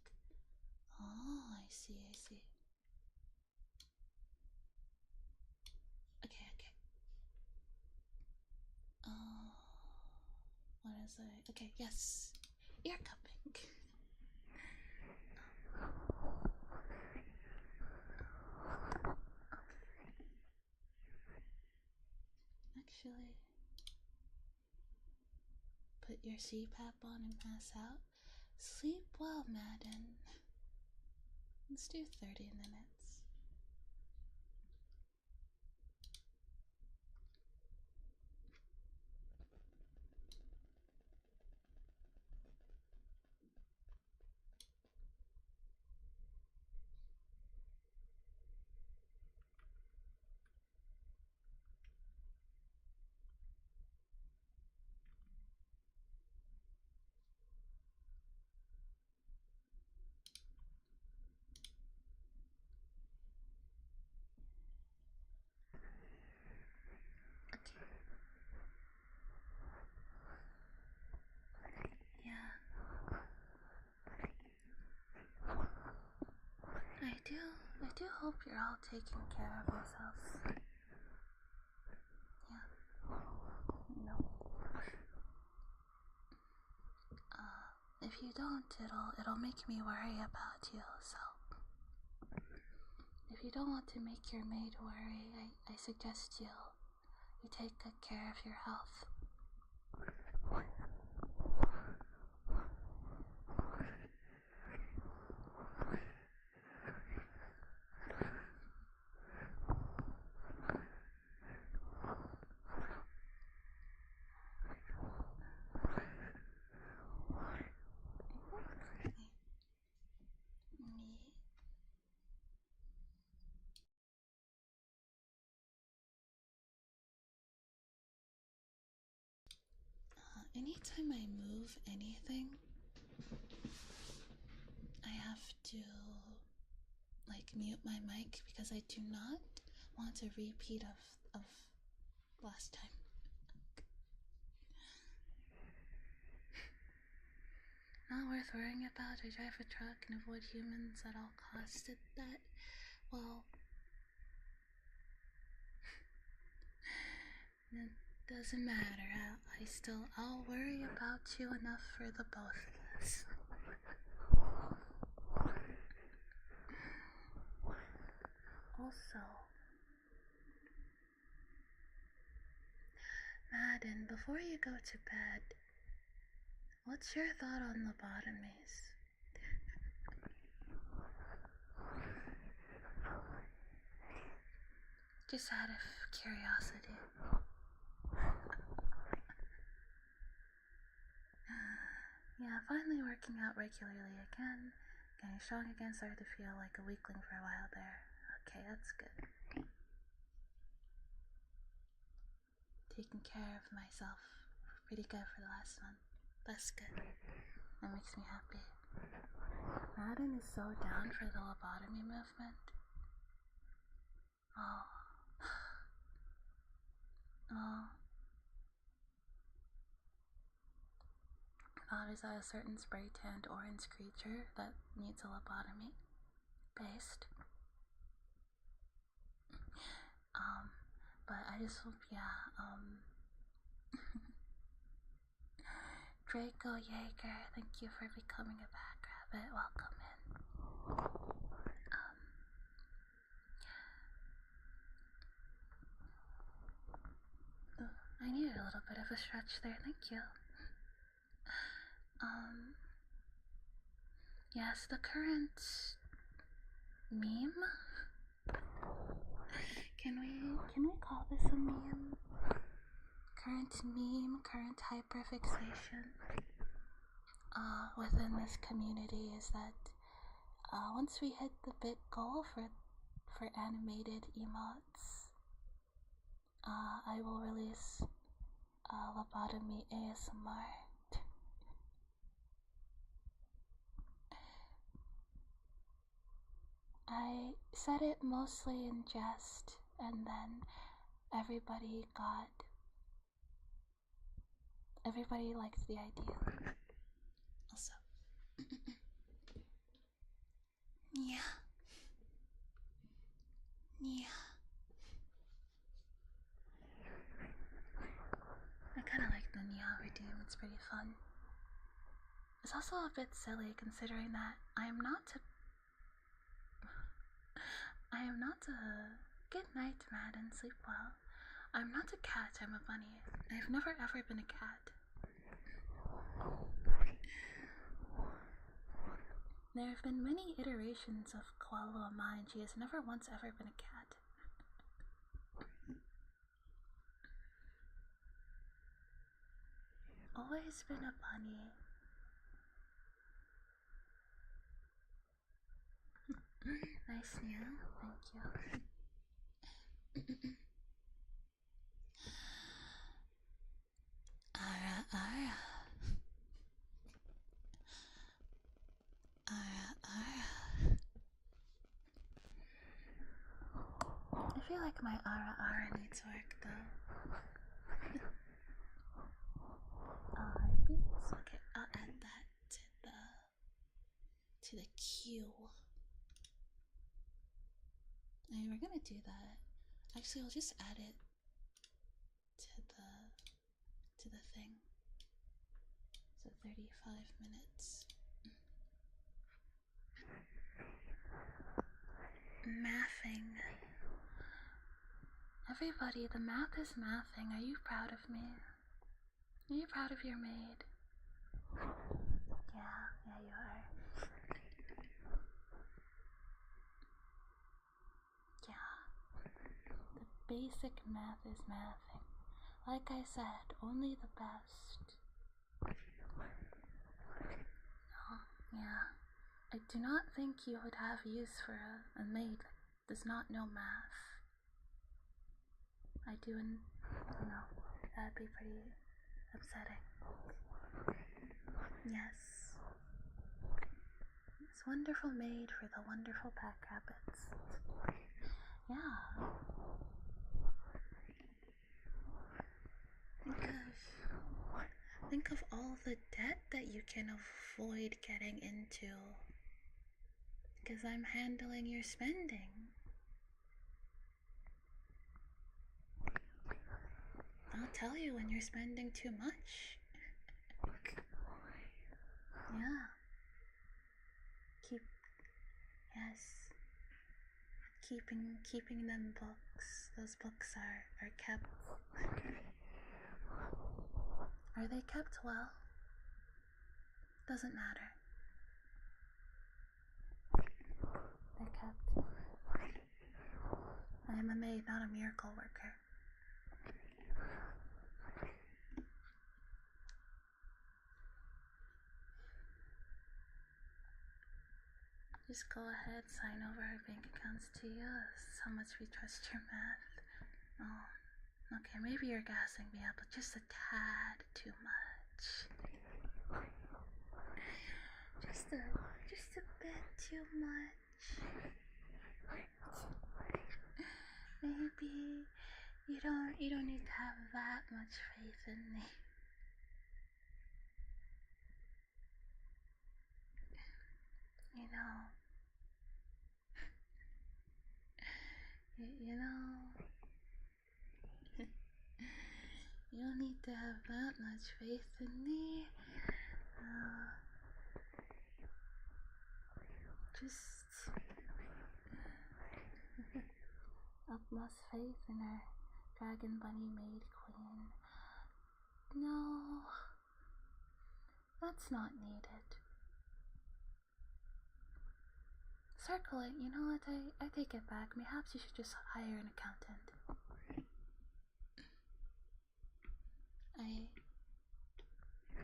Oh, I see, I see. Okay, okay. Oh, what is it? Okay, yes. Ear cupping. Actually, put your CPAP on and pass out. Sleep well, Madden. Let's do 30 minutes. Yeah. I do hope you're all taking care of yourselves. Yeah. No. If you don't, it'll make me worry about you, so... If you don't want to make your maid worry, I suggest you take good care of your health. anytime I move anything, I have to like mute my mic because I do not want a repeat of last time. Not worth worrying about. I drive a truck and avoid humans at all costs. Well, it doesn't matter. I'll worry about you enough for the both of us. Also, Madden, before you go to bed, what's your thought on lobotomies? Just out of curiosity. Yeah, finally working out regularly again. Getting strong again, started to feel like a weakling for a while there. Okay, that's good. Taking care of myself pretty good for the last month. That's good. That makes me happy. Madden is so down for the lobotomy movement. Oh. Thought is that a certain spray-tanned orange creature that needs a lobotomy based. But I just hope, Draco Jaeger, thank you for becoming a bag rabbit. Welcome in. I needed a little bit of a stretch there, thank you. Yes, the current meme? Can we call this a meme? Current meme, current hyperfixation within this community is that once we hit the big goal for animated emotes, I will release lobotomy ASMR. I said it mostly in jest, and then everybody liked the idea. Also, yeah. I kind of like the Nyao redeem, it's pretty fun. It's also a bit silly considering that I am not a good night, Madden, sleep well. I'm not a cat, I'm a bunny. I've never ever been a cat. There have been many iterations of Koala Ama, and she has never once ever been a cat. Always been a bunny. Nice, Nia. Thank you. Ara. I feel like my ara needs work though. Heartbeats? Okay, I'll add that to the queue. I mean, we're gonna do that. Actually, I'll just add it to the thing. So 35 minutes. Mathing. Everybody, the math is mathing. Are you proud of me? Are you proud of your maid? Yeah, you are. Yeah. The basic math is mathing. Like I said, only the best. Oh, yeah. I do not think you would have use for a maid that does not know math. I do, and that'd be pretty upsetting. Yes. This wonderful maid for the wonderful pack rabbits. Yeah. Think of all the debt that you can avoid getting into. Because I'm handling your spending. I'll tell you when you're spending too much. Yeah. Yes. Keeping them books. Those books are kept. Are they kept well? Doesn't matter. They're kept. I am a maid, not a miracle worker. Just go ahead, sign over our bank accounts to you. This is how much we trust your math. Oh, okay, maybe you're gassing me up, but just a tad too much. Just a bit too much. Maybe you don't need to have that much faith in me. You know, you don't need to have that much faith in me. Just utmost faith in our dragon bunny maid queen. No, that's not needed. Circle it, you know what, I take it back. Perhaps you should just hire an accountant.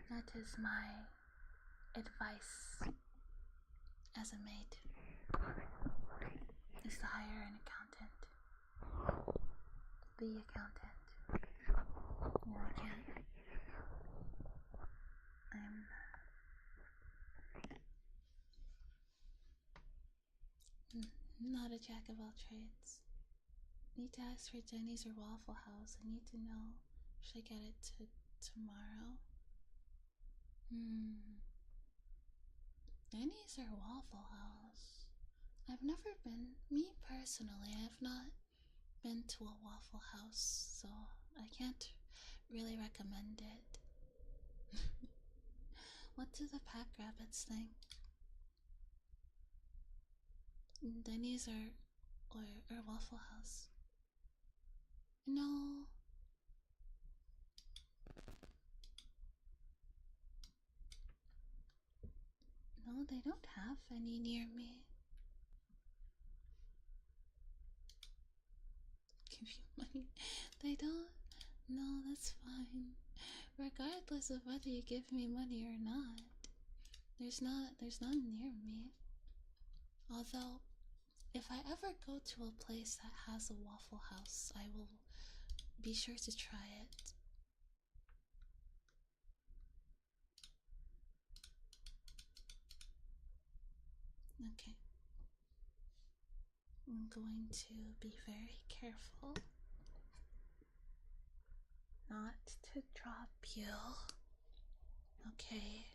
That is my advice as a maid, is to hire an accountant. The accountant. No, I can't. I'm not a jack of all trades. Need to ask for Jenny's or Waffle House. I need to know. Should I get it tomorrow? Denny's or Waffle House? I've never been, me personally, I've not been to a Waffle House, so I can't really recommend it. What do the pack rabbits think? Denny's or Waffle House? No. No, they don't have any near me. Give you money? They don't? No, that's fine. Regardless of whether you give me money or not, there's none near me. Although, if I ever go to a place that has a Waffle House, I will be sure to try it. Okay. I'm going to be very careful not to drop you. Okay.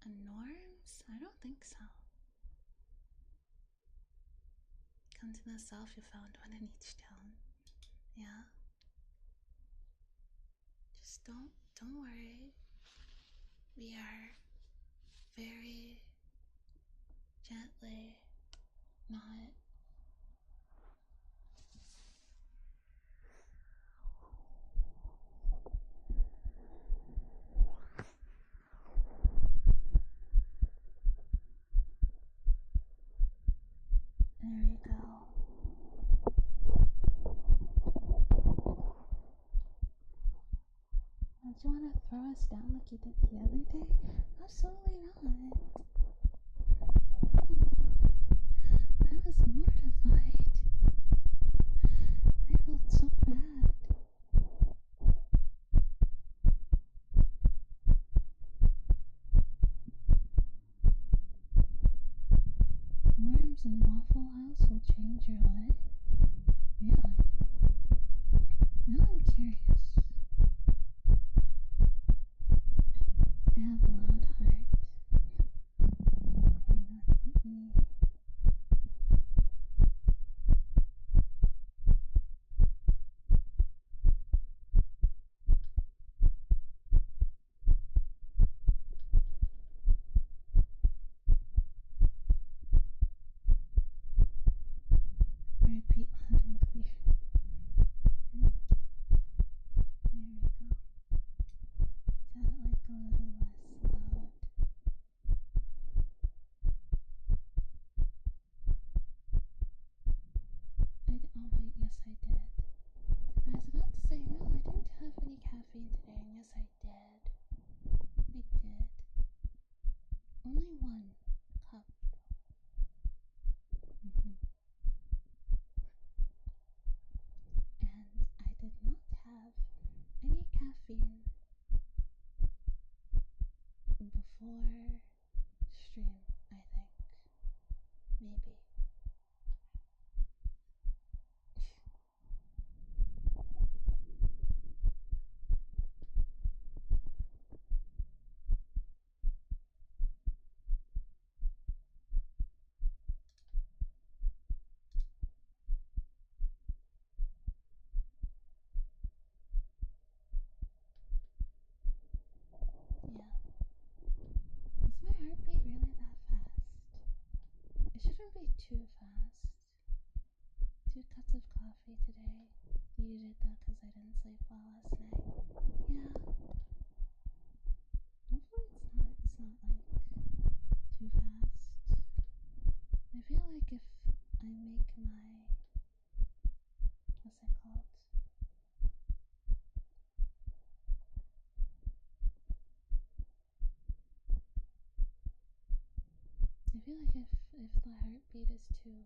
Norms? I don't think so. Come to the south, you found one in each town. Yeah. Just don't worry. We are very gently not there we go. Don't you want to throw us down like you did the other day? Absolutely not. I was mortified. mushrooms in Waffle House will change your life? Really? Now I'm curious. I have a loud heart. Hang on, let me... Repeat loud and clear. Yeah. There we go. Is that like a little less loud? Oh wait, yes I did. I was about to say, no, I didn't have any caffeine today, and yes I did. I did. Only 1 cup though. And I did not have any caffeine before stream, I think. Maybe. Yeah. Is my heartbeat really that fast? It shouldn't be too fast. 2 cups of coffee today. Needed it though because I didn't sleep well last night. Yeah. Hopefully it's not like too fast. I feel like if I make my, what's it called? I feel like if the heartbeat is too,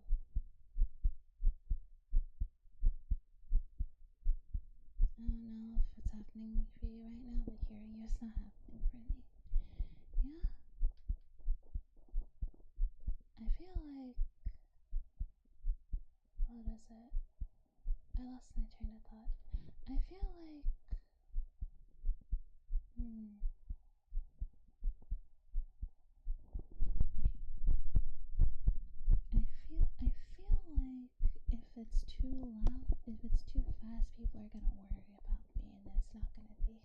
I don't know if it's happening for you right now, but hearing you is not happening for me. Yeah. I feel like, what is it? I lost my train of thought. I feel like, I feel like if it's too loud, if it's too fast, people are gonna worry about me, and then it's not gonna be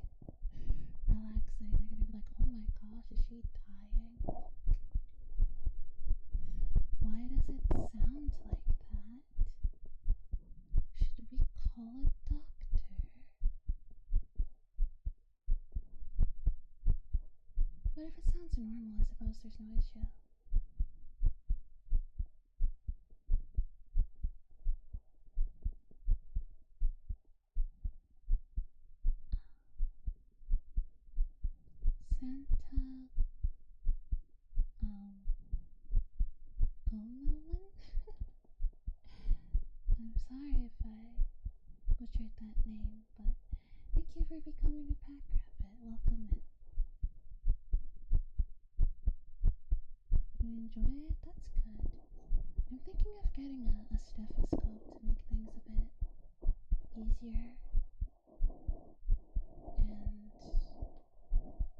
relaxing. They're gonna be like, oh my gosh, is she dying? Why does it sound like that? Should we call a doctor? What if it sounds normal? I suppose there's no issue. Santa Gomelin? I'm sorry if I butchered that name, but thank you for becoming a pack rabbit. Welcome in. You enjoy it? That's good. I'm thinking of getting a stethoscope to make things a bit easier.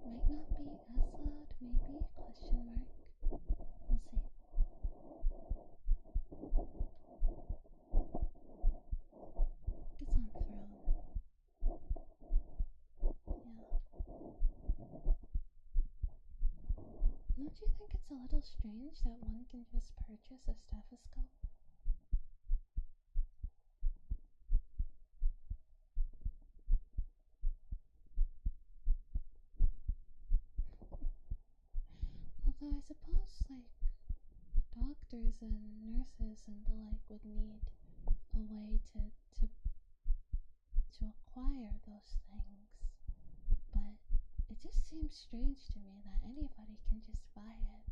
And might not be as loud, maybe? Question mark. We'll see. It's on throne. Yeah. Don't you think it's a little strange that one can just purchase a stethoscope? Although I suppose, like, doctors and nurses and the like would need a way to acquire those things. But it just seems strange to me that anybody can just buy it.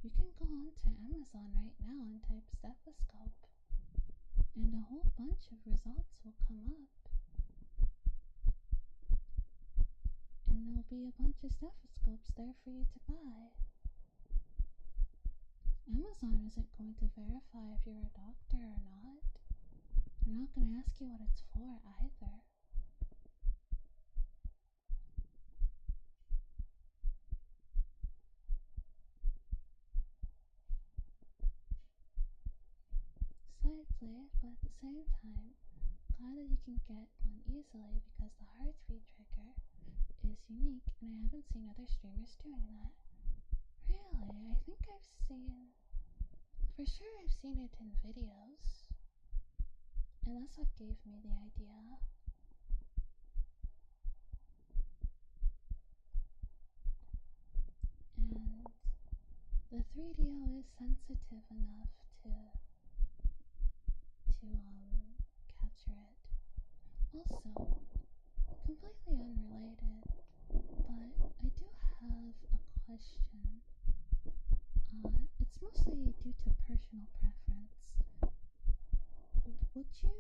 You can go onto Amazon right now and type stethoscope, and a whole bunch of results will come up. And there'll be a bunch of stethoscopes there for you to buy. Amazon isn't going to verify if you're a doctor or not. They're not going to ask you what it's for either. Slightly, but at the same time, glad that you can get one easily because the heartbeat trigger is unique and I haven't seen other streamers doing that. Really, I think I've seen... For sure I've seen it in videos. And that's what gave me the idea. And the 3DO is sensitive enough to capture it. Also, completely unrelated, but I do have a question. It's mostly due to personal preference. Would you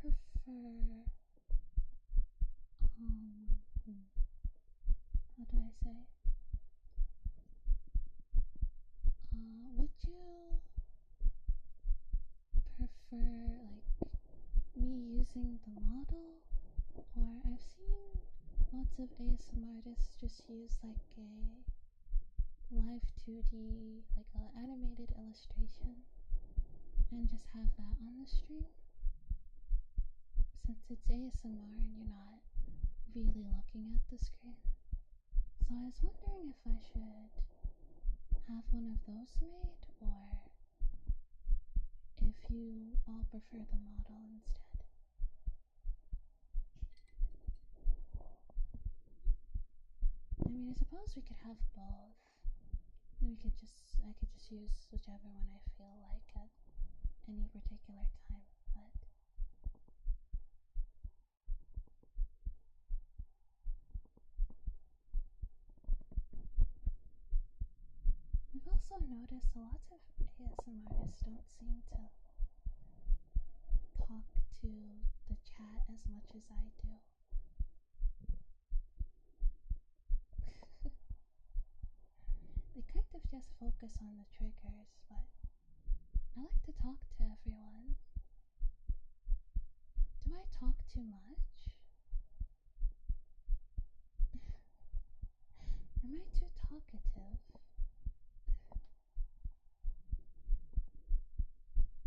prefer, how do I say? Would you prefer, like, me using the model? Or I've seen lots of ASMR artists just use, like, a live 2D, like an animated illustration, and just have that on the stream. Since it's ASMR and you're not really looking at the screen. So I was wondering if I should have one of those made, or if you all prefer the model instead. I mean, I suppose we could have both. I could just use whichever one I feel like at any particular time, but I've also noticed a lot of ASMR artists don't seem to talk to the chat as much as I do. They kind of just focus on the triggers, but I like to talk to everyone. Do I talk too much? Am I too talkative?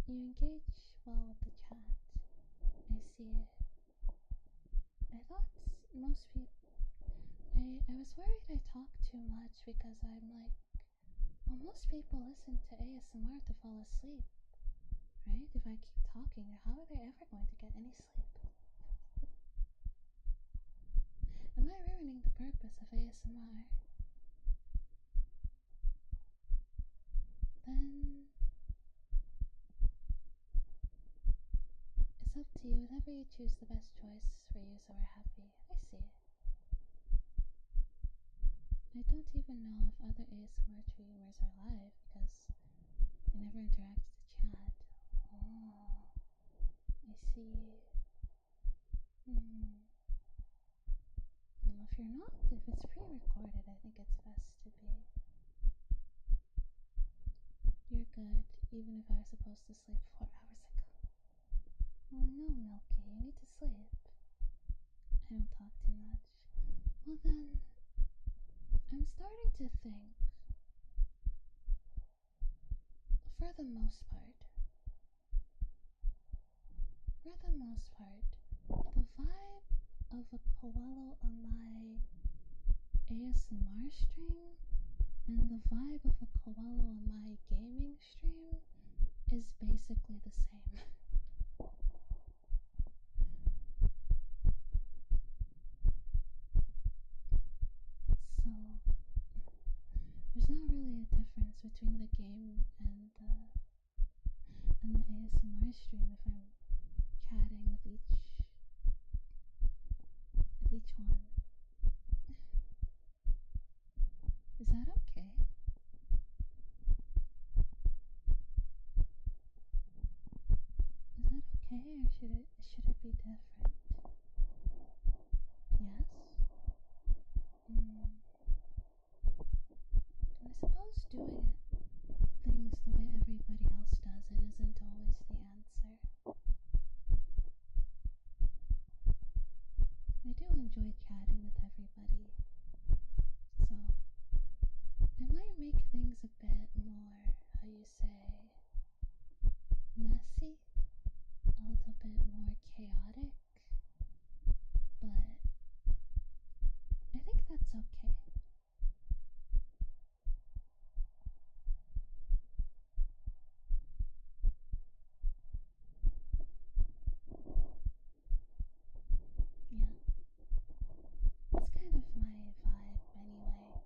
You engage well with the chat. I see it. I thought most people... I was worried I talked too much because I'm like, well, most people listen to ASMR to fall asleep, right? If I keep talking, how are they ever going to get any sleep? Am I ruining the purpose of ASMR? Then it's up to you. Whatever you choose, the best choice for you, so we're happy. I see it. I don't even know if other ASMR streamers are live because they never interact with the chat. Oh, I see. Well, if you're not, if it's pre-recorded, I think it's best to be. You're good, even if I was supposed to sleep 4 hours ago. Oh no, Milky, you need to sleep. I don't talk too much. Well then, I'm starting to think, for the most part, the vibe of a koala on my ASMR stream and the vibe of a koala on my gaming stream is basically the same. So there's not really a difference between the game and the ASMR stream if I'm chatting with each one. Is that okay? Is that okay, or should it be different? Yes? I suppose doing things the way every everybody. So it might make things a bit more, how you say, messy, a little bit more chaotic, but I think that's okay. Yeah, that's kind of my vibe anyway.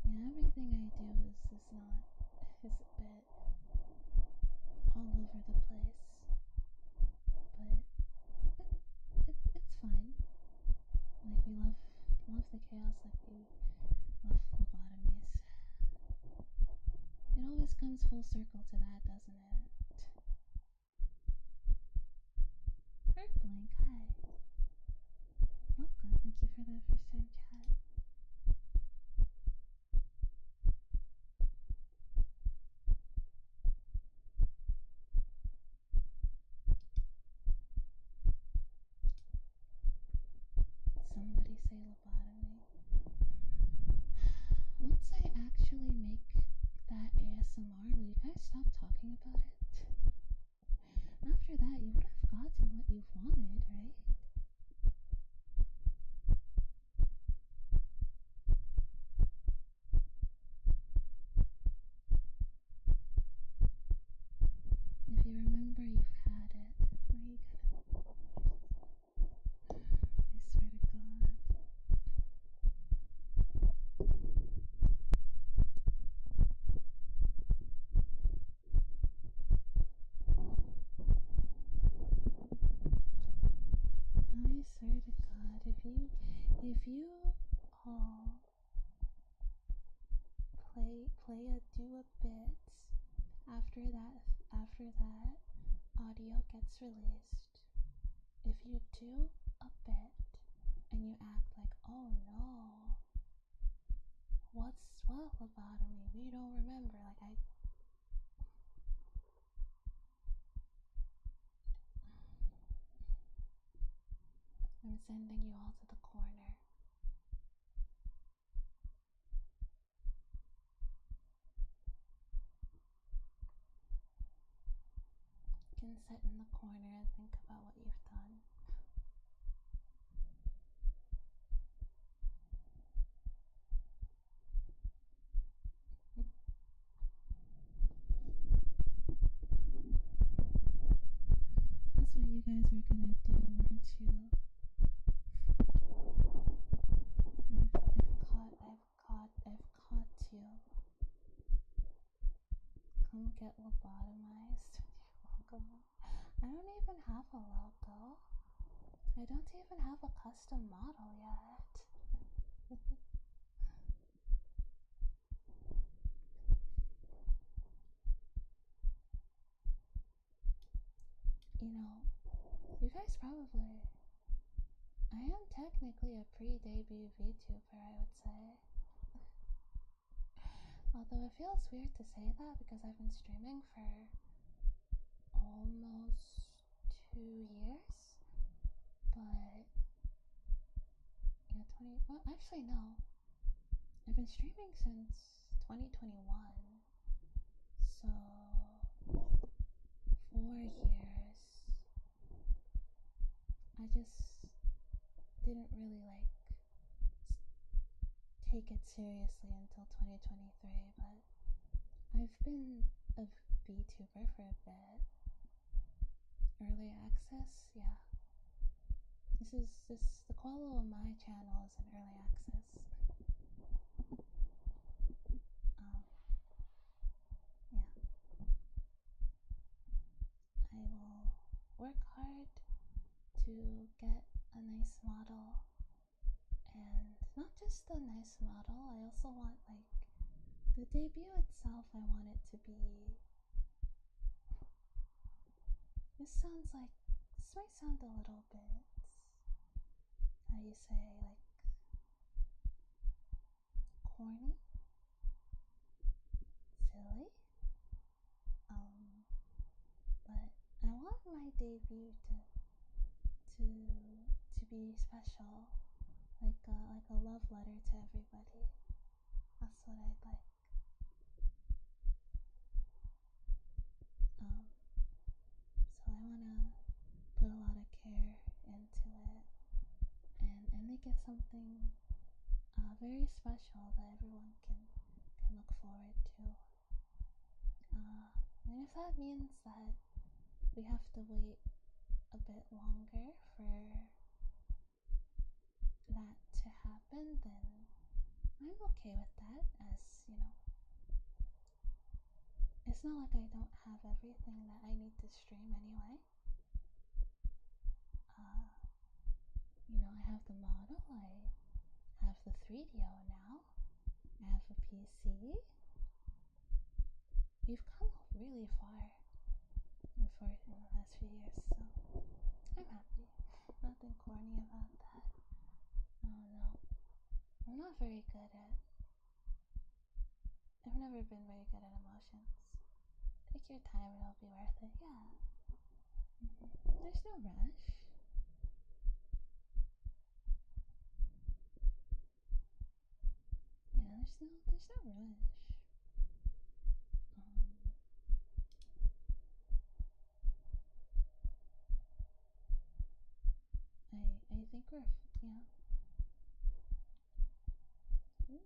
Yeah, everything I do is not, is a bit all over the place, but it's fine. Like, we love the chaos, like we love lobotomies. It always comes full circle to that, doesn't it? Her blank, hi. Welcome, thank you for the first time chat. Somebody say lobotomy. Once I actually make that ASMR, will you guys stop talking about it? After that, you would have gotten what you've wanted, right? If you remember, you've had it. Where are you gonna? I swear to God. I swear to God, if you all do a bit after that audio gets released, if you do a bit and you act like, oh no, what lobotomy? We don't remember. Like, I'm sending you all to the corner. You can sit in the corner and think about what you've done. That's what you guys were gonna do, weren't you? I've caught you. Come get lobotomized with your logo. I don't even have a logo. I don't even have a custom model yet. You know, you guys probably... I am technically a pre-debut VTuber, I would say. Although it feels weird to say that because I've been streaming for almost 2 years. But, yeah, well, actually, no. I've been streaming since 2021. So, 4 years. I just didn't really, like, take it seriously until 2023, but I've been a VTuber for a bit. Early access, yeah. The qualo on my channel is an early access. Yeah. I will work hard to get a nice model, and not just a nice model, I also want, like, the debut itself, I want it to be... This might sound a little bit, how you say, like, corny, silly, but I want my debut to be special, like a love letter to everybody. That's what I'd like. So I wanna put a lot of care into it and make it something very special that everyone can look forward to. And if that means that we have to wait a bit longer for that to happen, then I'm okay with that, as you know, it's not like I don't have everything that I need to stream anyway. I have the model, I have the 3DO now, I have a PC. We've come really far in the last few years, so I'm happy. Nothing corny about that. Oh no. I'm not very good at... I've never been very good at emotions. Take your time, it'll be worth it. Yeah. There's no rush. Yeah, there's no rush. I think we're, yeah. Yeah.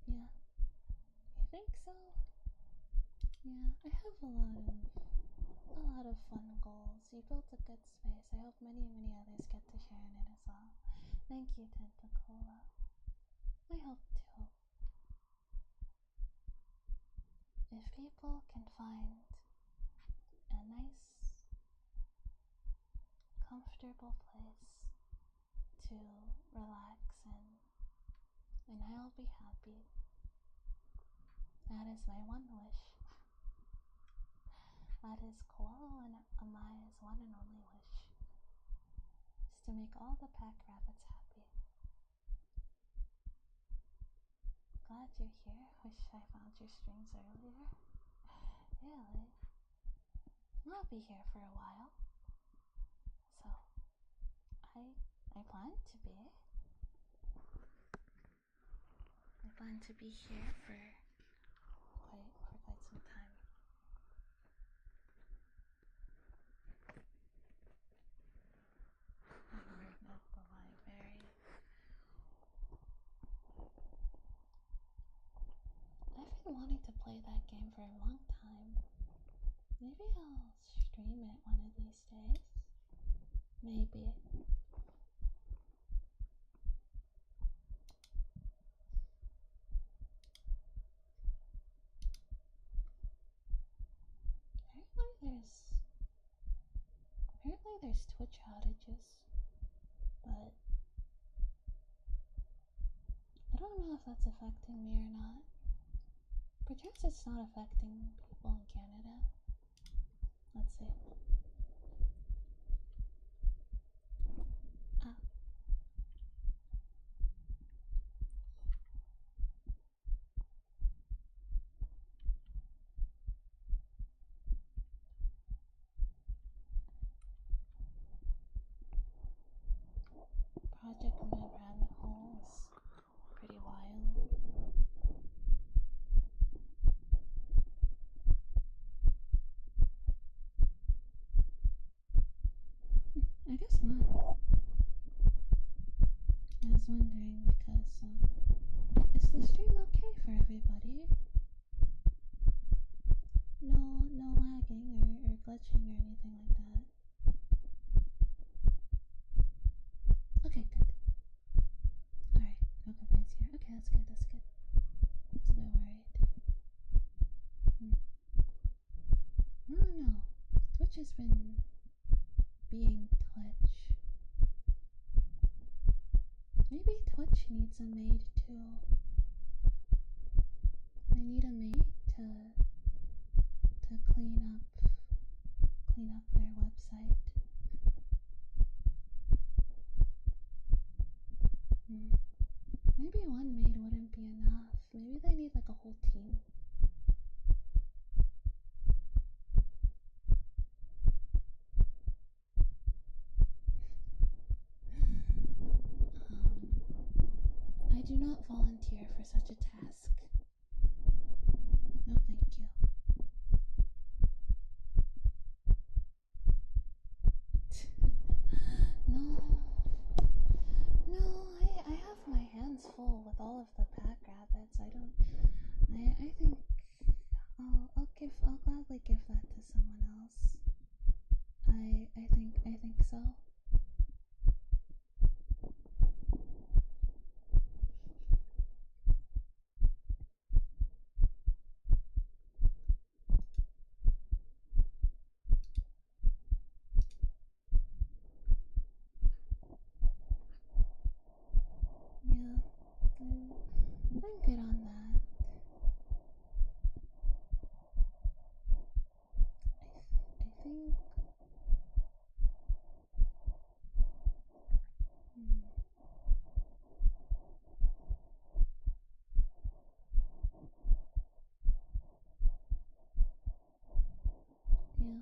Yeah. You think so? Yeah, I have a lot of fun goals. You built a good space. I hope many others get to share in it as well. Thank you, Tentacola. I hope too. If people can find a nice, comfortable place to relax in, and I'll be happy. That is my one wish. That is Koala and Amaya's one and only wish, is to make all the pack rabbits happy. Glad you're here. Wish I found your streams earlier. Really? I'll be here for a while. So, I plan to be. I plan to be here for quite some time. At the library. I've been wanting to play that game for a long time. Maybe I'll stream it one of these days. Maybe. Apparently there's Twitch outages, but I don't know if that's affecting me or not. Perchance it's not affecting people in Canada. Let's see. Project Mad Rabbit Hole is pretty wild. I guess not. I was wondering because is the stream okay for everybody? No, glitching or anything like that. Okay, good. Alright, no complaints here. Okay, that's good, that's good. I was a bit worried. I don't know. Twitch has been being Twitch. Maybe Twitch needs a maid too. They need a maid to clean up their website. Maybe one maid wouldn't be enough. Maybe they need like a whole team. I do not volunteer for such a task. No, thank you. No, I have my hands full with all of the pack rabbits. I think I'll gladly give that to someone else. I think so. Yeah, I'm good on that. I think. Yeah.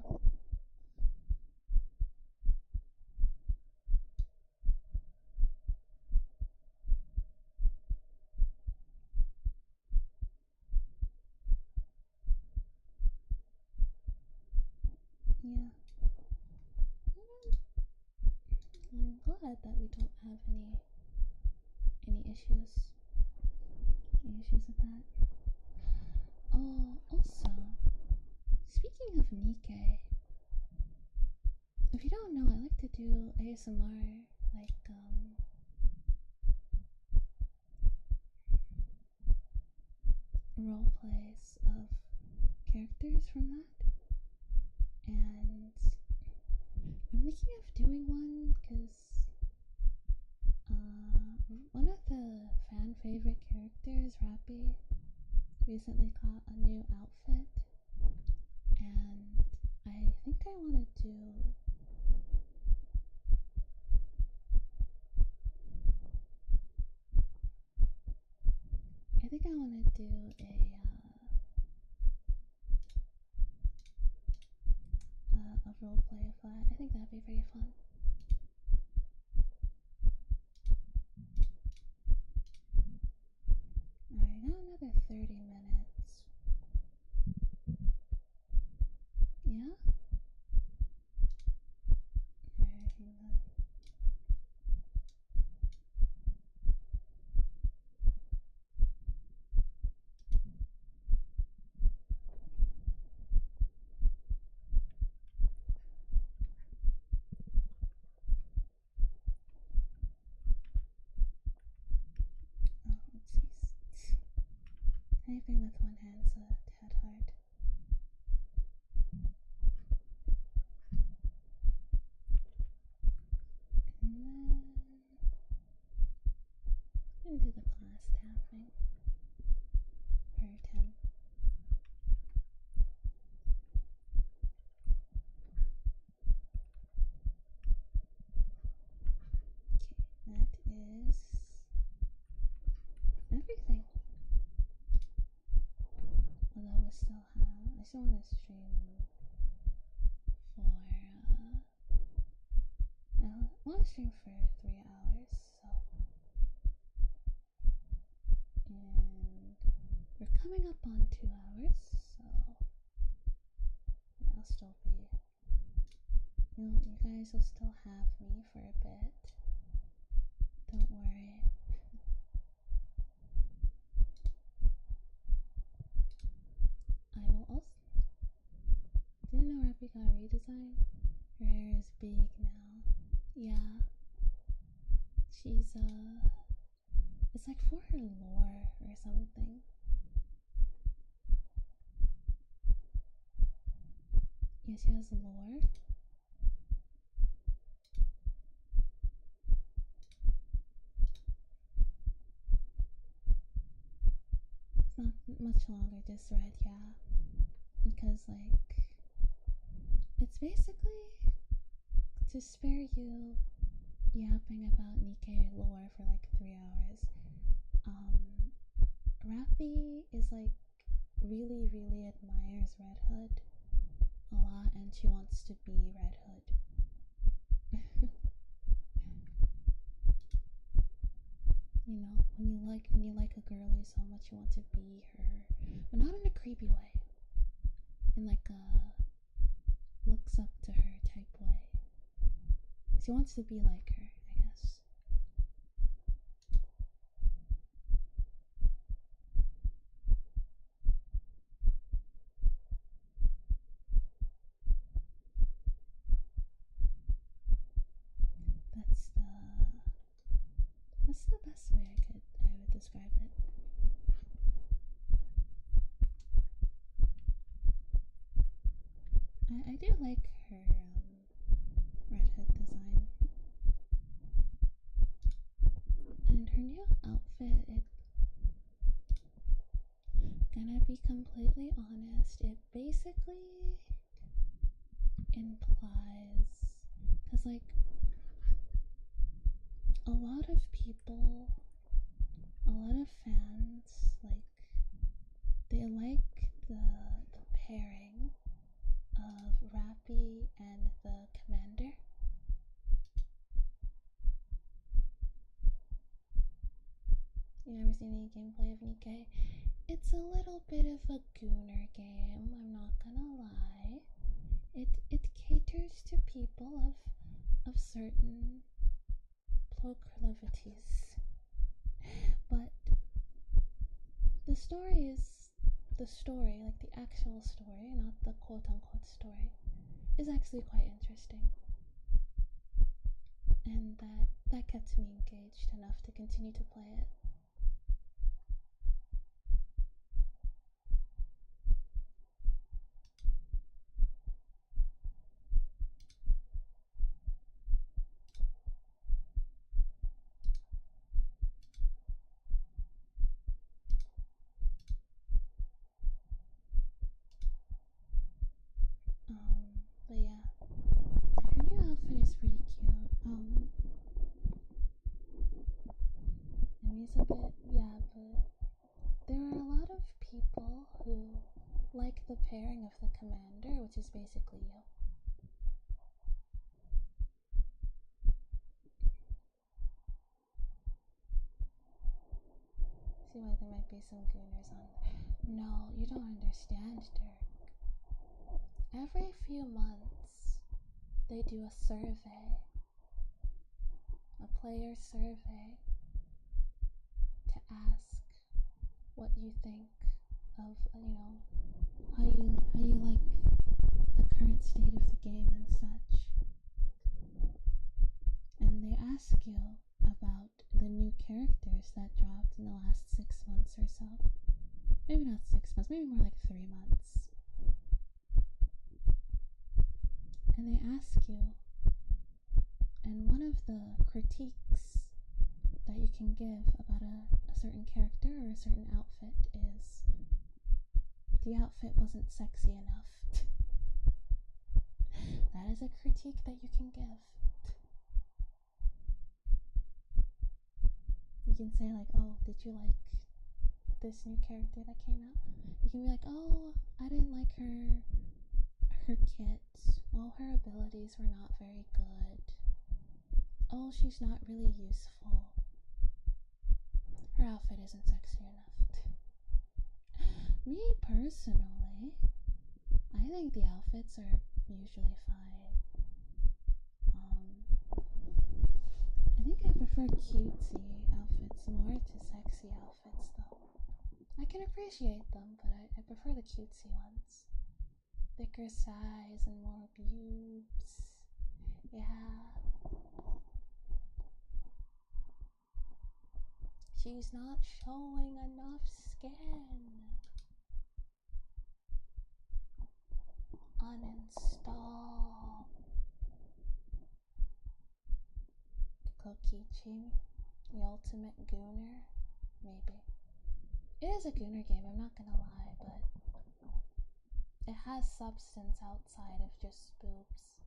Yeah. I'm glad that we don't have any issues. Any issues with that? Oh, also, speaking of Nikkei, if you don't know, I like to do ASMR, like, role plays of characters from that. And I'm thinking of doing one because one of the fan favorite characters, Rappy, recently got a new outfit, and I think I want to do a roleplay of that. I think that'd be very fun. Alright, now another 30 minutes. Yeah? Alright, hang on. Oh, oopsies. Typing with one hand's a tad hard. And then I'm gonna do the glass tapping for 10. Okay, that is everything. Although I still want to stream for I want to stream for 3 hours, so, and we're coming up on 2 hours, so yeah, I'll still be, you guys will still have me for a bit, don't worry. I will also, didn't know Rappy got redesign. Her hair is big now. Yeah. She's it's like for her lore or something. Yeah, she has lore. It's not much longer, just red, yeah. Because, like, it's basically to spare you yapping about Nikkei lore for like 3 hours. Rappy is like really, really admires Red Hood a lot, and she wants to be Red Hood. You know, when you like a girlie so much, you want to be her, but not in a creepy way. In like a looks up to her type way. She wants to be like her, I guess. That's the best way I would describe it. I do like her Red Hood design. And her new outfit, gonna be completely honest, it basically implies, because like a lot of people, a lot of fans, like they like the pairing of Rappy and the commander. You ever seen any gameplay of Nikkei? It's a little bit of a gooner game, I'm not gonna lie. It caters to people of certain proclivities. But the story, like the actual story, not the quote-unquote story, is actually quite interesting. And that kept me engaged enough to continue to play it. But yeah, her new outfit is pretty cute. Maybe it's a bit, yeah, but there are a lot of people who like the pairing of the commander, which is basically you. See why there might be some gooners on there. No, you don't understand, Dirk. Every few months, they do a survey, a player survey, to ask what you think of, how you like the current state of the game and such. And they ask you about the new characters that dropped in the last 6 months or so. Maybe not 6 months, maybe more like 3 months. And they ask you, and one of the critiques that you can give about a certain character or a certain outfit is the outfit wasn't sexy enough. That is a critique that you can give. You can say like, oh, did you like this new character that came out? You can be like, oh, I didn't like her kit. Oh, her abilities were not very good. Oh, she's not really useful. Her outfit isn't sexy enough. Me personally, I think the outfits are usually fine. I think I prefer cutesy outfits more to sexy outfits, though. I can appreciate them, but I prefer the cutesy ones. thicker size and more boobs. Yeah. She's not showing enough skin. Uninstall. Kokichi, the ultimate gooner? Maybe. It is a gooner game, I'm not gonna lie, but it has substance outside of just boobs.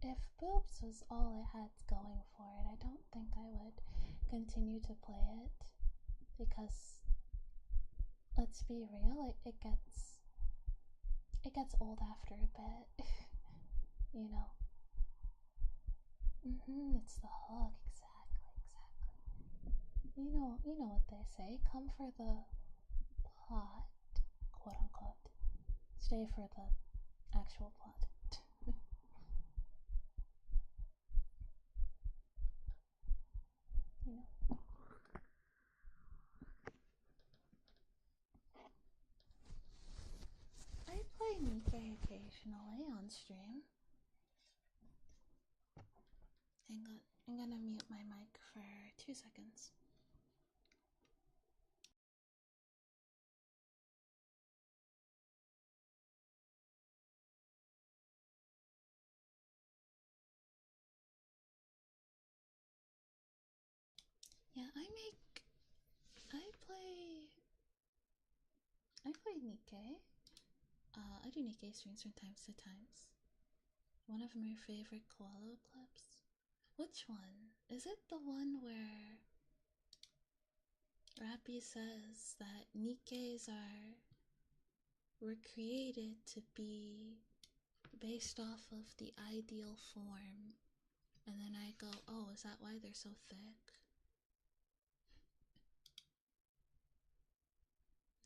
If boobs was all it had going for it, I don't think I would continue to play it, because let's be real, it gets old after a bit. You know. It's the hook, exactly. You know what they say. Come for the plot, quote unquote. Stay for the actual plot. You know. I play Nikkei occasionally on stream. Hang on, I'm gonna mute my mic for 2 seconds. Yeah, I play Nikkei. I do Nikkei streams from times to times. One of my favorite koala clips. Which one? Is it the one where Rappy says that Nikkeis were created to be based off of the ideal form? And then I go, oh, is that why they're so thick?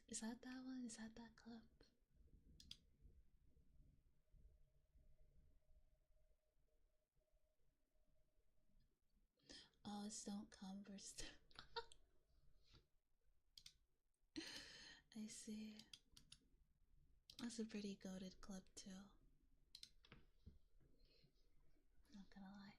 Is that one? Is that clip? Oh, it's don't converse. I see. That's a pretty goated clip too. Not gonna lie.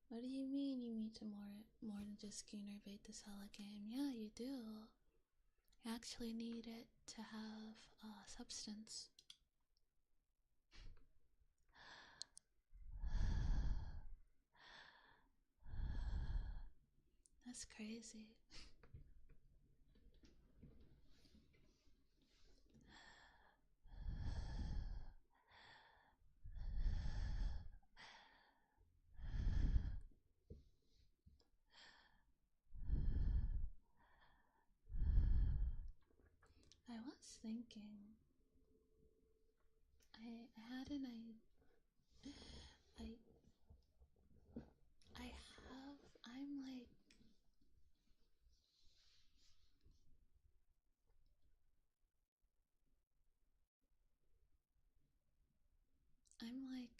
What do you mean you need to more than just Schooner bait this hella game? Yeah, you do. You actually need it to have substance. That's crazy. I was thinking, I had an I have, I'm like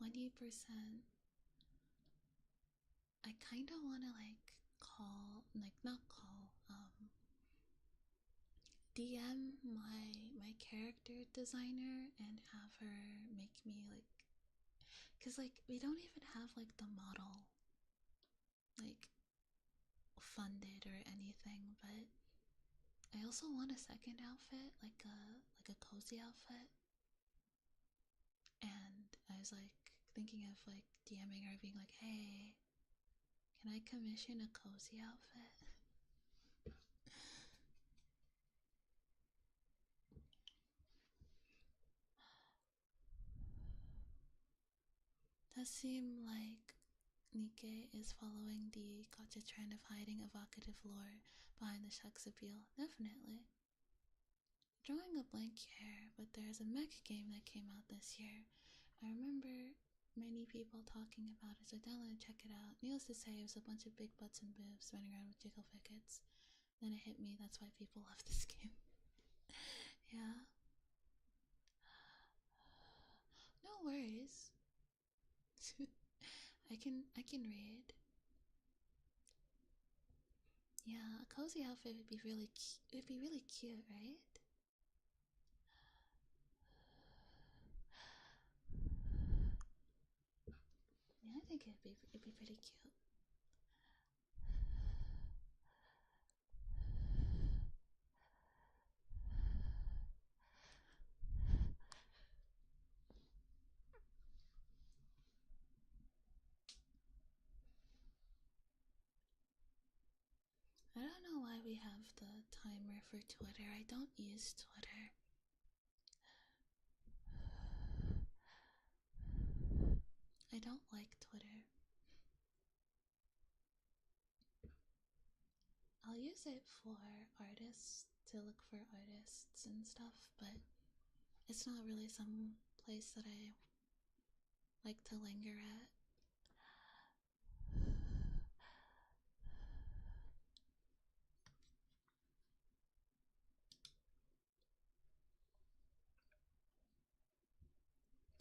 20%. I kinda wanna not call, DM my character designer and have her make me cause we don't even have the model funded or anything, but I also want a second outfit, like a cozy outfit. And I was thinking of DMing her, being like, hey, can I commission a cozy outfit? Does seem like Nikkei is following the gotcha trend of hiding evocative lore behind the sex appeal, definitely. Drawing a blank here, but there's a mech game that came out this year. I remember many people talking about it, so download and check it out. Needless to say, it was a bunch of big butts and boobs running around with jiggle pickets. Then it hit me, that's why people love this game. Yeah. No worries. I can read. Yeah, a cozy outfit would be really cute, right? Yeah, I think it'd be pretty cute. I don't know why we have the timer for Twitter. I don't use Twitter. I don't like Twitter. I'll use it for artists, to look for artists and stuff, but it's not really some place that I like to linger at.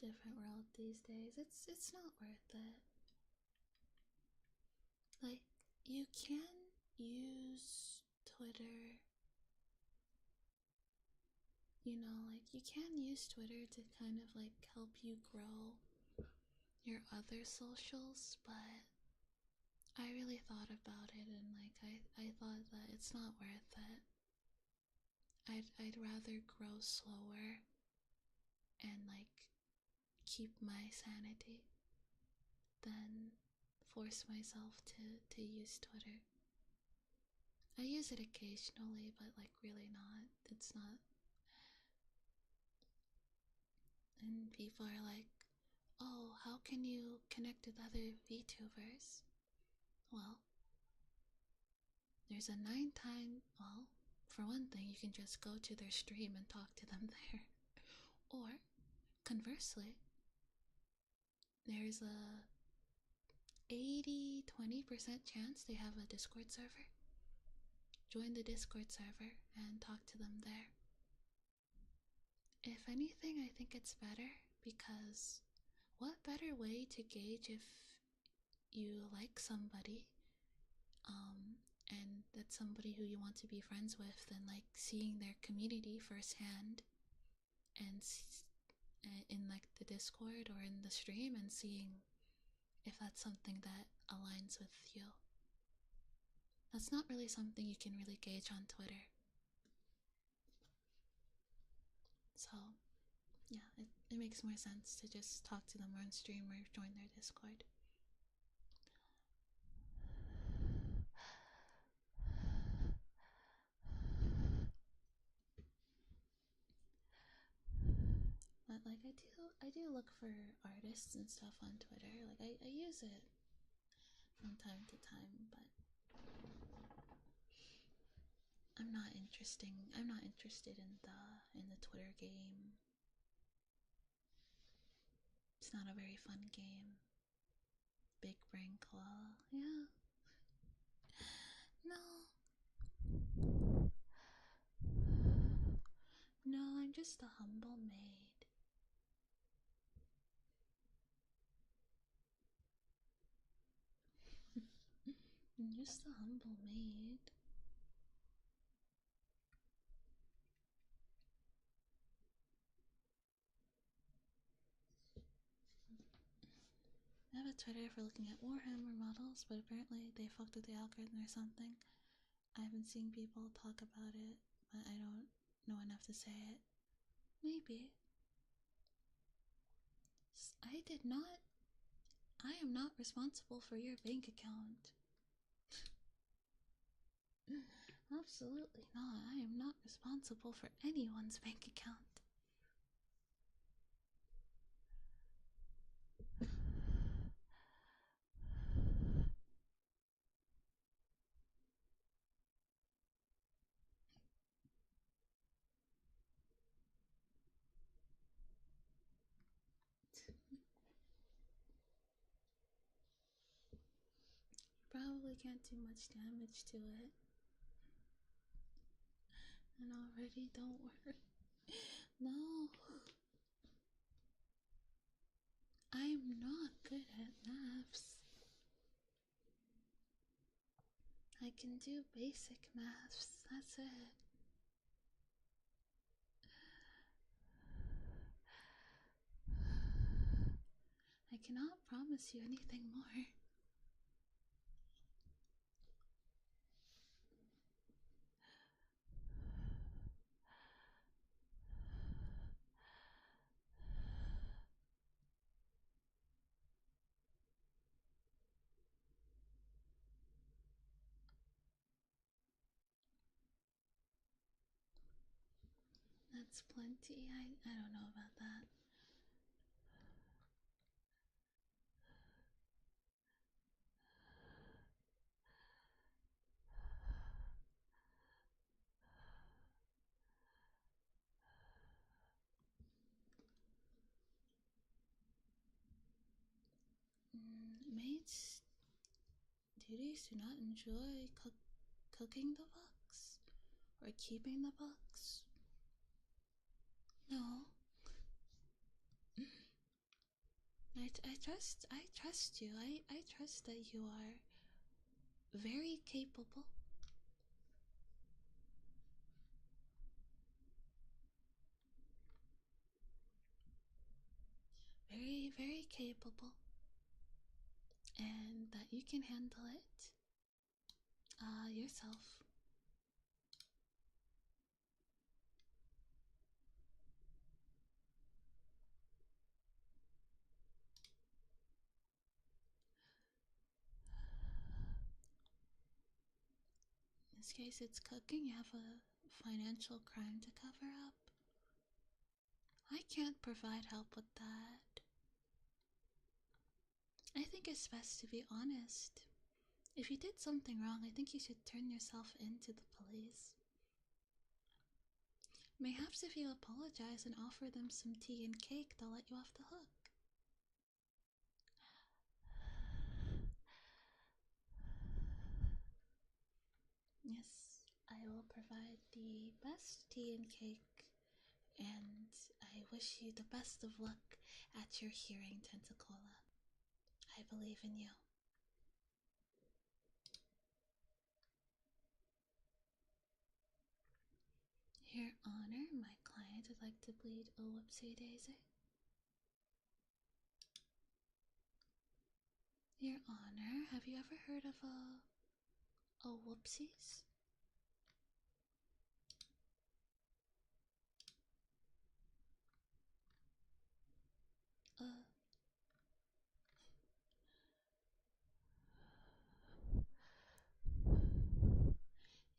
Different world these days. It's not worth it. Like, you can use Twitter, like you can use Twitter to kind of like help you grow your other socials, but I really thought about it and like I thought that it's not worth it. I'd rather grow slower and like keep my sanity than force myself to use Twitter. I use it occasionally, but like really not. It's not. And people are like, oh, how can you connect with other VTubers? Well, there's a well, for one thing, you can just go to their stream and talk to them there. Or, conversely, there's a 80-20% chance they have a Discord server. Join the Discord server and talk to them there. If anything, I think it's better because what better way to gauge if you like somebody and that's somebody who you want to be friends with than like seeing their community firsthand and in like the Discord or in the stream and seeing if that's something that aligns with you. That's not really something you can really gauge on Twitter. So yeah, it makes more sense to just talk to them on stream or join their Discord. But like I do look for artists and stuff on Twitter. Like I use it from time to time, but I'm not interested in the Twitter game. It's not a very fun game. Big brain claw. Yeah. No. No, I'm just a humble maid. I'm just a humble maid. I have a Twitter for looking at Warhammer models, but apparently they fucked with the algorithm or something. I haven't seen people talk about it, but I don't know enough to say it. Maybe. I did not. I am not responsible for your bank account. Absolutely not. I am not responsible for anyone's bank account. can't do much damage to it. And already, don't worry. No. I'm not good at maths. I can do basic maths, that's it. I cannot promise you anything more. That's plenty. I don't know about that. Maids' duties do not enjoy cooking the books or keeping the books. No. I trust you. I trust that you are very capable. Very, very capable. And that you can handle it yourself. In this case, it's cooking. You have a financial crime to cover up. I can't provide help with that. I think it's best to be honest. If you did something wrong, I think you should turn yourself in to the police. Mayhaps if you apologize and offer them some tea and cake, they'll let you off the hook. Yes, I will provide the best tea and cake, and I wish you the best of luck at your hearing, Tentacola. I believe in you. Your Honor, my client would like to plead a whoopsie-daisy. Your Honor, have you ever heard of a whoopsies?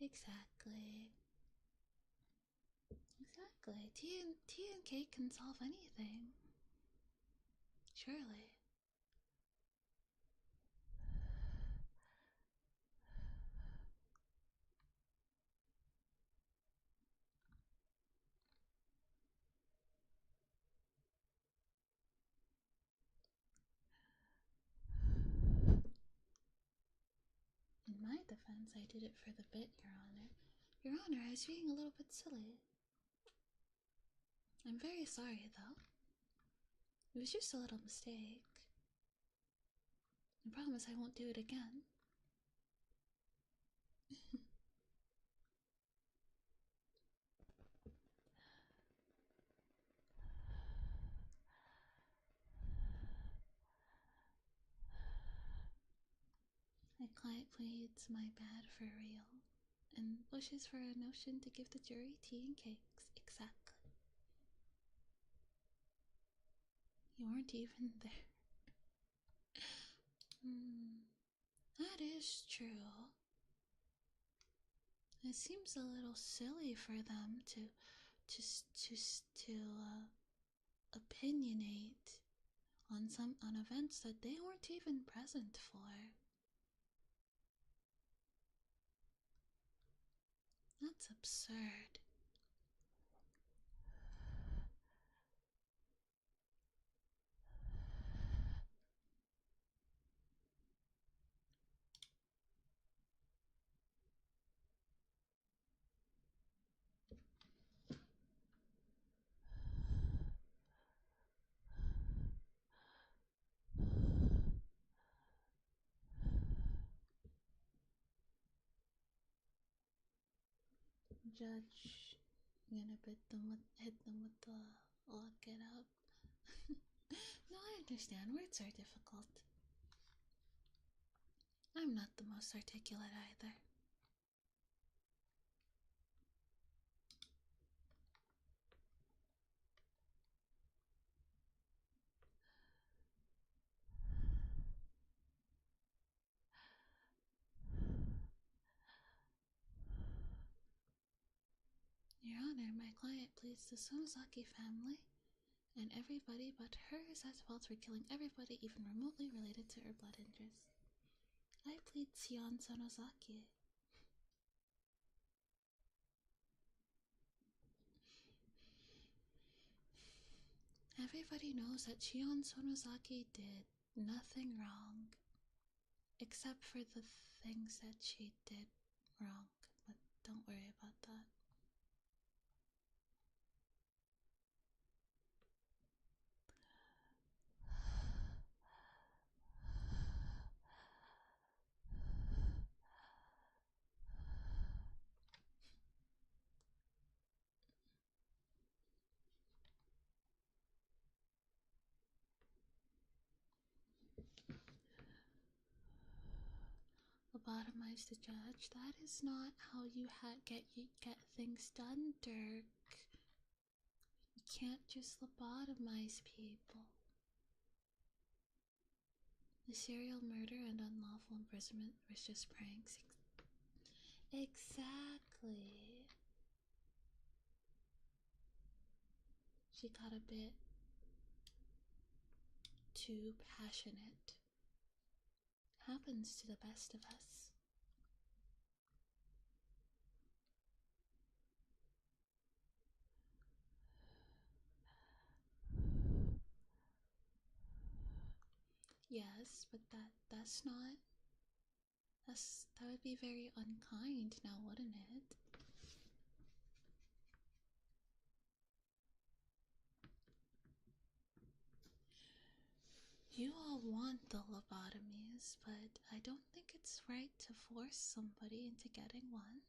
Exactly. Exactly. Tea and cake can solve anything. Surely. In my defense, I did it for the bit, Your Honor. Your Honor, I was being a little bit silly. I'm very sorry, though. It was just a little mistake. I promise I won't do it again. My client pleads my bad for real, and wishes for a notion to give the jury tea and cakes. Exactly. You weren't even there. That is true. It seems a little silly for them to opinionate on events that they weren't even present for. That's absurd. Judge, gonna hit them with the lock it up. No, I understand. Words are difficult. I'm not the most articulate either. Your Honor, my client pleads the Sonozaki family and everybody but her is at fault for killing everybody even remotely related to her blood interest. I plead Sion Sonozaki. Everybody knows that Shion Sonozaki did nothing wrong, except for the things that she did wrong, but don't worry about that. Lobotomize the judge. That is not how you get things done, Dirk. You can't just lobotomize people. The serial murder and unlawful imprisonment was just pranks. Exactly. She got a bit too passionate. Happens to the best of us. Yes, but that would be very unkind now, wouldn't it? You all want the lobotomies, but I don't think it's right to force somebody into getting one.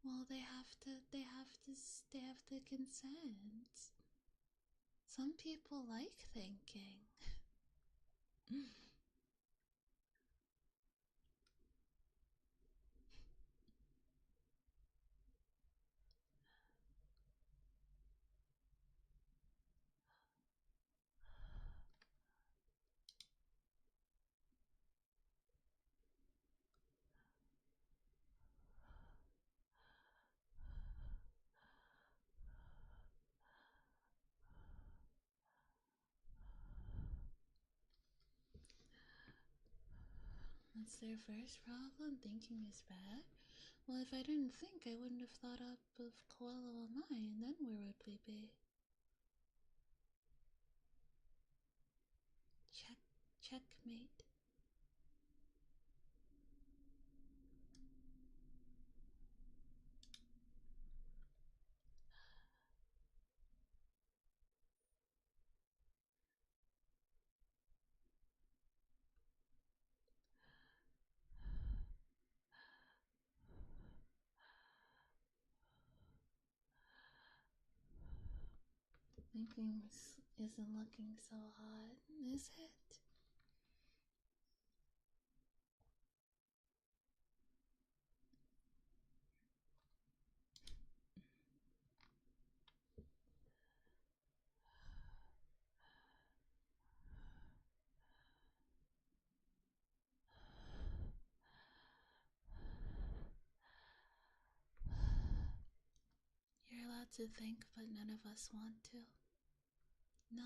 Well, they have to consent. Some people like thinking. That's their first problem, thinking is bad. Well, if I didn't think, I wouldn't have thought up of Koala Mai, and then where would we be? Checkmate. Thinking isn't looking so hot, is it? You're allowed to think, but none of us want to. No,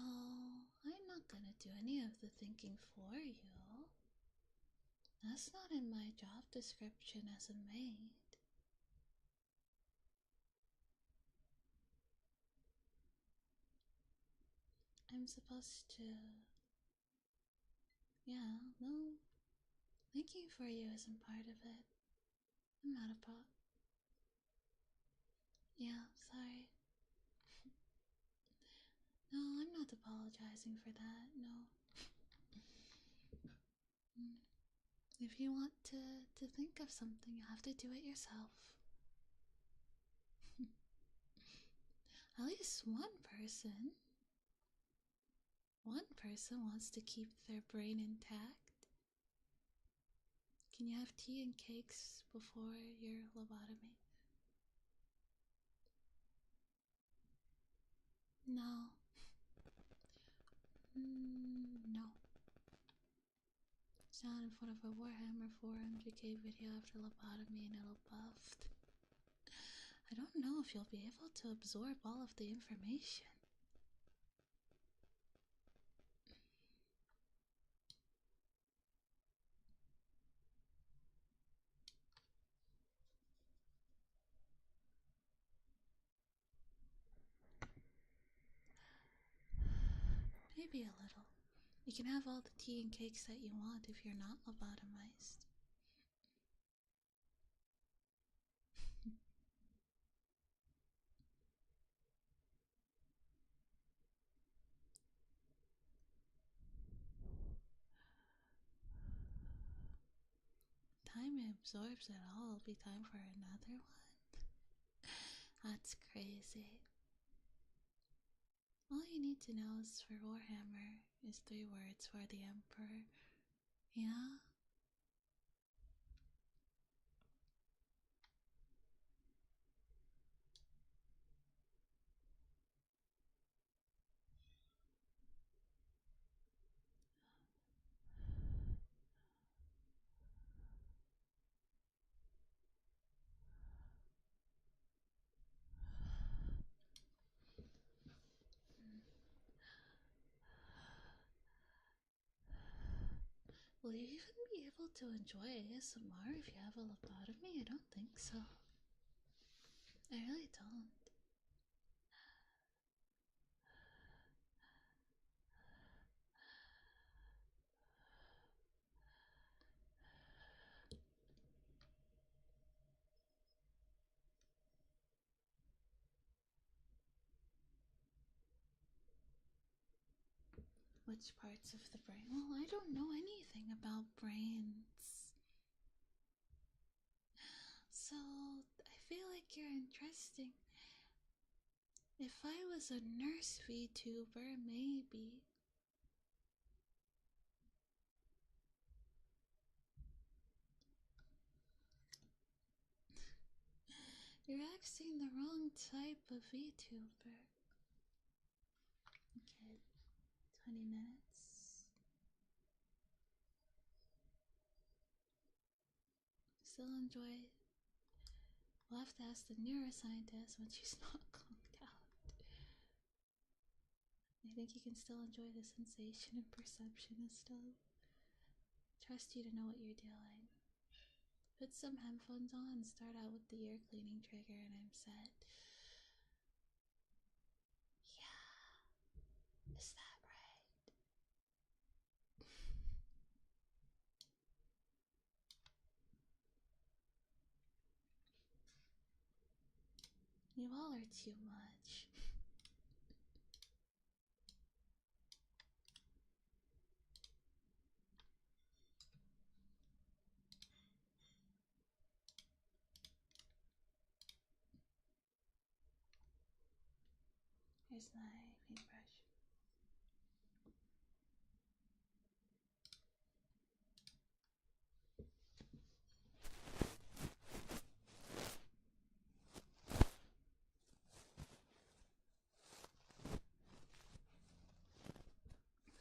I'm not gonna do any of the thinking for you. That's not in my job description as a maid. I'm supposed to. Yeah, no. Thinking for you isn't part of it. I'm not a pro. Yeah, sorry. No, I'm not apologizing for that, no. If you want to think of something, you have to do it yourself. At least one person wants to keep their brain intact. Can you have tea and cakes before your lobotomy? No. No. Stand in front of a Warhammer 400k video after lobotomy and it'll buff. I don't know if you'll be able to absorb all of the information. Maybe a little. You can have all the tea and cakes that you want if you're not lobotomized. Time it absorbs it all will be time for another one. That's crazy. All you need to know is for Warhammer is 3 words for the Emperor. Yeah? Will you even be able to enjoy ASMR if you have a lobotomy? I don't think so. I really don't. Which parts of the brain? Well, I don't know anything about brains. So, I feel like you're interesting. If I was a nurse VTuber, maybe. You're asking the wrong type of VTuber. Okay, 20 minutes. Still enjoy. We'll have to ask the neuroscientist when she's not conked out. I think you can still enjoy the sensation and perception and stuff. Trust you to know what you're doing. Put some headphones on and start out with the ear cleaning trigger and I'm set. Yeah, is that right? You all are too much. Here's my paintbrush.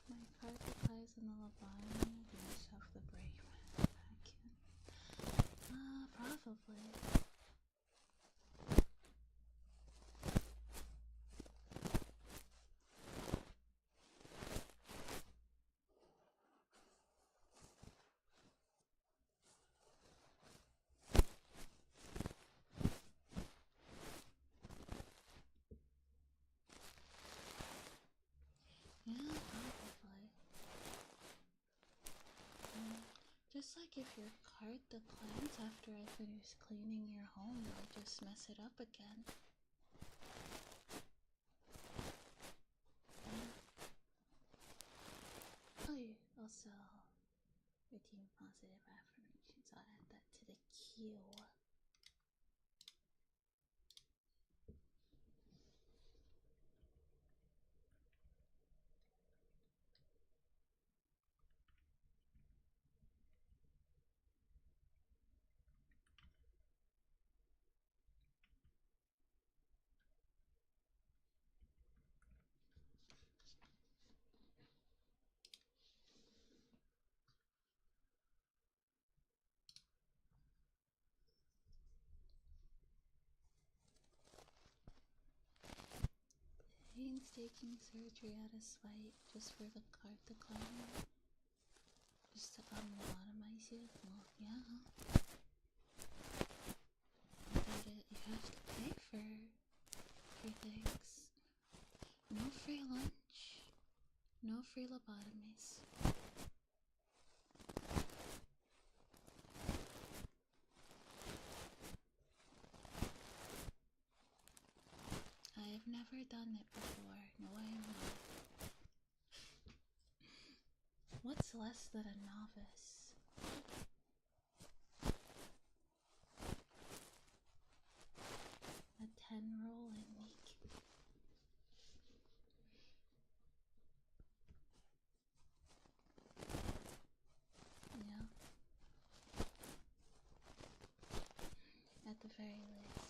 My carpet lies in the lobotomy. Do I shove the brain back in? Probably. if your card declines after I finish cleaning your home, I'll just mess it up again. Oh, you also redeem positive affirmations. I'll add that to the queue. Painstaking surgery out of spite just for the card declining. Just to unlobotomize you? Well, yeah. You have to pay for things. No free lunch. No free lobotomies. I've never done it before. No, I am not. What's less than a novice? A 10 roll in week. Yeah. At the very least.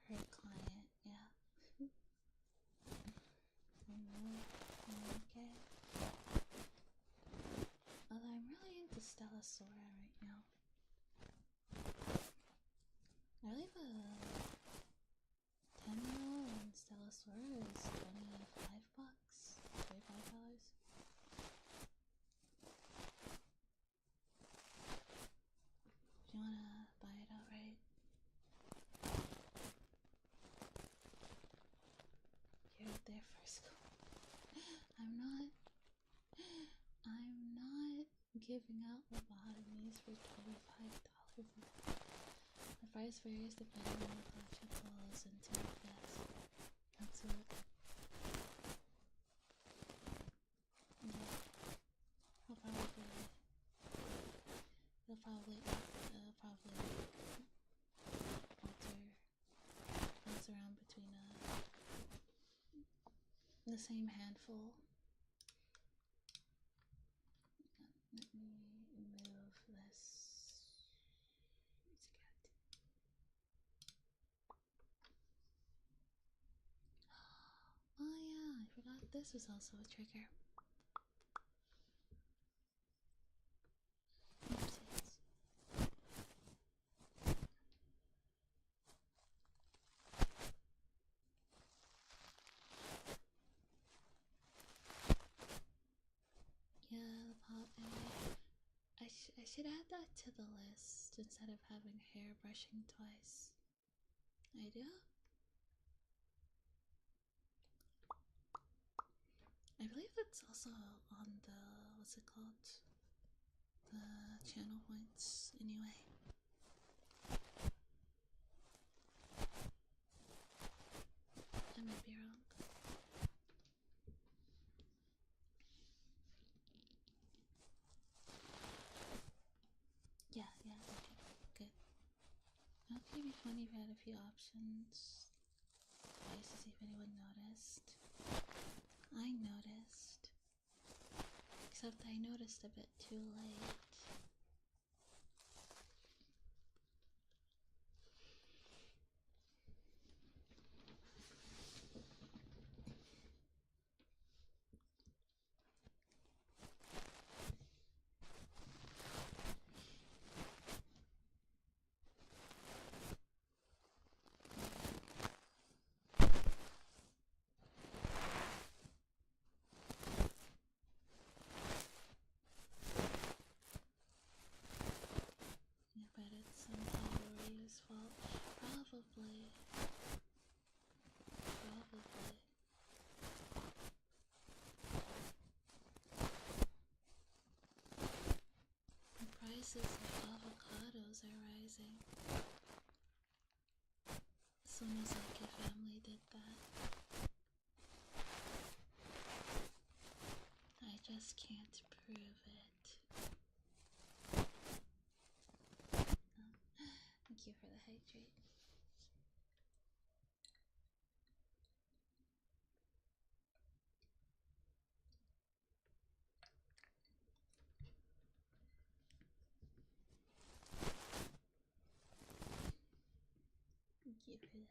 Per client, yeah. Okay. Although I'm really into Stellasaura right now. I believe a 10-roll on Stellasaura is $25. $25. If you wanna buy it outright, you're there first. I'm not giving out lobotomies for $25. The price varies depending on the collection falls into. Yes, absolutely. Yeah, they'll probably bounce around between the same handful. Let me move this. Oh yeah, I forgot this was also a trigger. Oopsies. Yeah, I should add that to the list instead of having hair brushing twice. I do? I believe it's also on the, what's it called? The channel points, anyway. I might be wrong. Yeah, okay, good. Okay, be funny if you had a few options. Twice to see if anyone noticed. I noticed. Except I noticed a bit too late. prices of avocados are rising. Sonozaki family did that. I just can't prove it. Thank you for the hydrate. Thank you for that.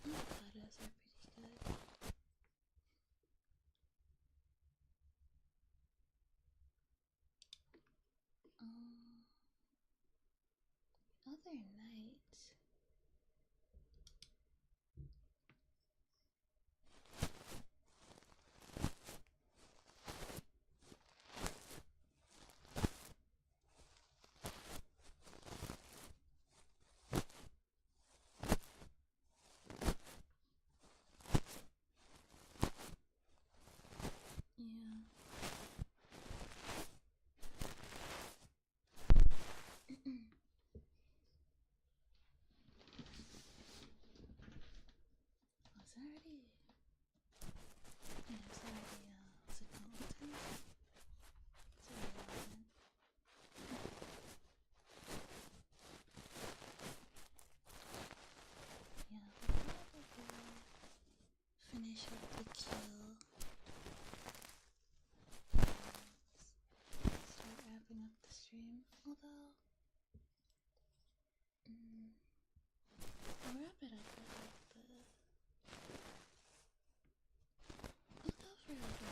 Avocados are pretty good. Other night. Yeah. It's already. Yeah, it's already. What's it called? It's already 11. Yeah, we'll probably finish up the kill. Start wrapping up the stream. Although, I'll wrap it up at like I'll go for like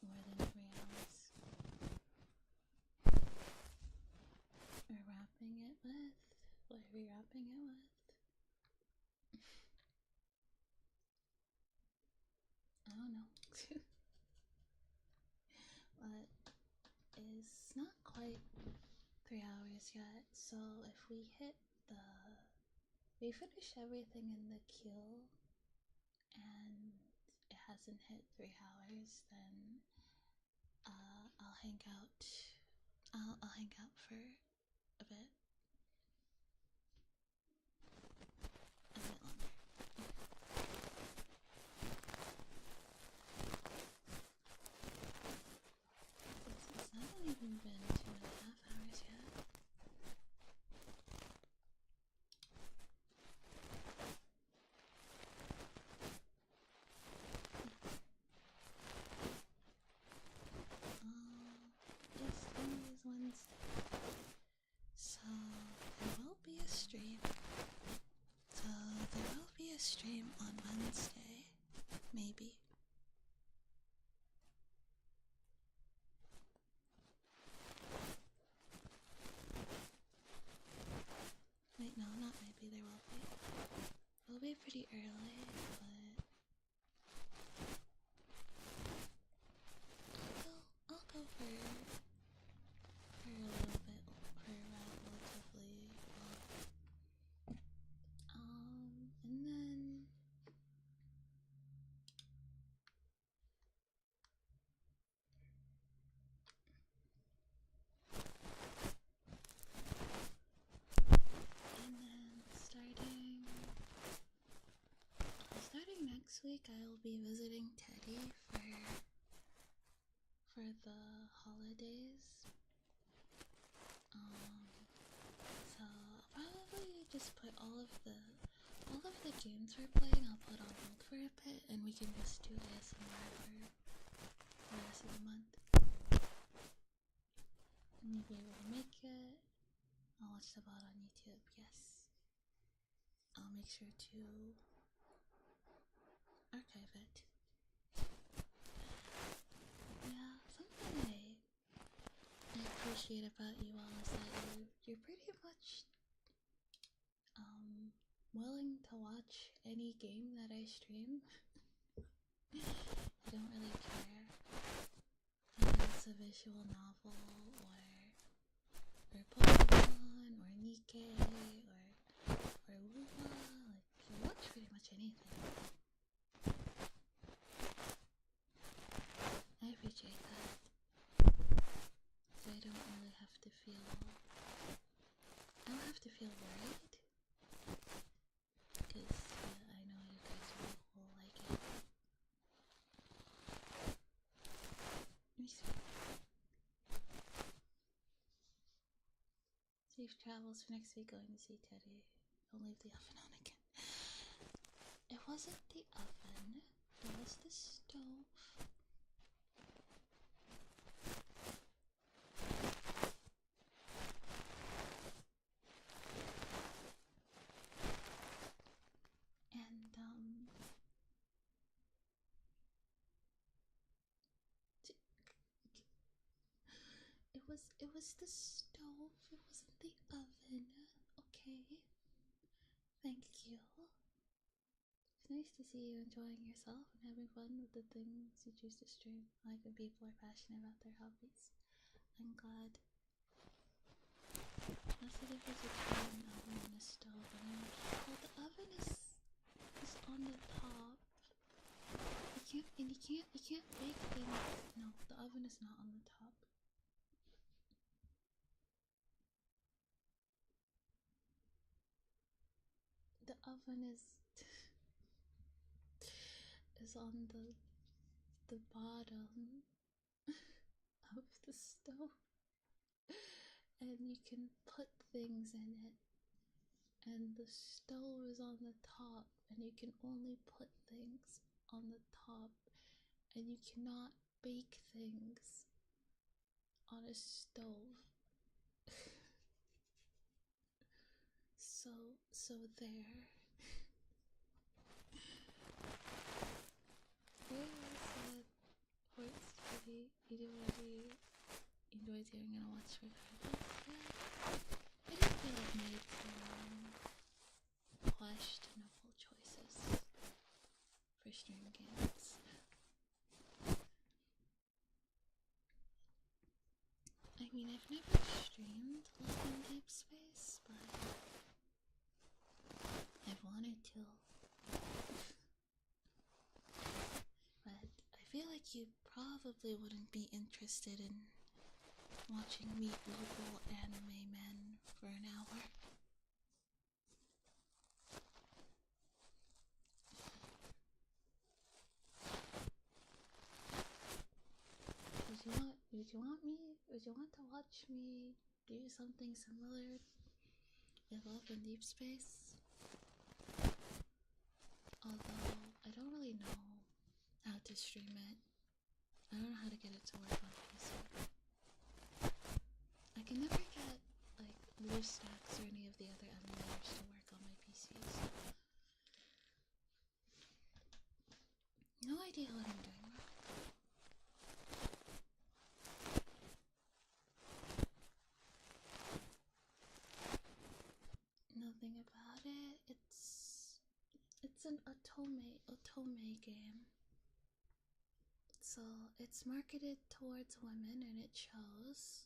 more than 3 hours. We're wrapping it with. What are we wrapping it with? I don't know. But it's not quite 3 hours yet, so if we finish everything in the queue and it hasn't hit 3 hours, then I'll hang out. I'll hang out for a bit. A bit longer. It's not even been 2.5 hours yet. Yesterday is Wednesday, so there will be a stream. On Wednesday, maybe. Wait, no, not maybe, there will be. It'll be pretty early, but I'll go for a little bit, for relatively long. And then starting next week, I will be visiting Teddy for the holidays. So I'll probably just put all of the games we're playing, I'll put on hold for a bit, and we can just do ASMR for the rest of the month. And you'll be able to make it. I'll watch the VOD on YouTube, yes. I'll make sure to archive it. Yeah, something I appreciate about you all is that you're pretty much willing to watch any game that I stream. You don't really care. And so a visual novel or Pokemon or Nikkei or Wuwa, like you watch pretty much anything. I appreciate that. So I don't really have to feel worried. Because I know you guys will like it. Let me see. Safe travels for next week, going to see Teddy. Don't leave the oven on again. It wasn't the oven, it was the stove. And it was the stove, it wasn't the oven. Okay. Thank you. It's nice to see you enjoying yourself and having fun with the things you choose to stream. I like when people are passionate about their hobbies. I'm glad. What's the difference between an oven and a stove? Well, the oven is on the top. You can't bake things. No, the oven is not on the top. The oven is on the bottom of the stove, and you can put things in it, and the stove is on the top, and you can only put things on the top, and you cannot bake things on a stove. so there. Horse Kitty, you do already enjoy hearing and watch regardless. Yeah. I do feel I've made some questionable choices for stream games. I mean, I've never streamed Love in Deep Space, but I've wanted to. But I feel like you probably wouldn't be interested in watching me Google anime men for an hour. Would you want to watch me do something similar with Love in Deep Space? Although I don't really know how to stream it. I don't know how to get it to work on PC. I can never get like BlueStacks or any of the other emulators to work on my PCs. No idea what I'm doing wrong. Nothing about it. It's an otome game. So it's marketed towards women, and it shows.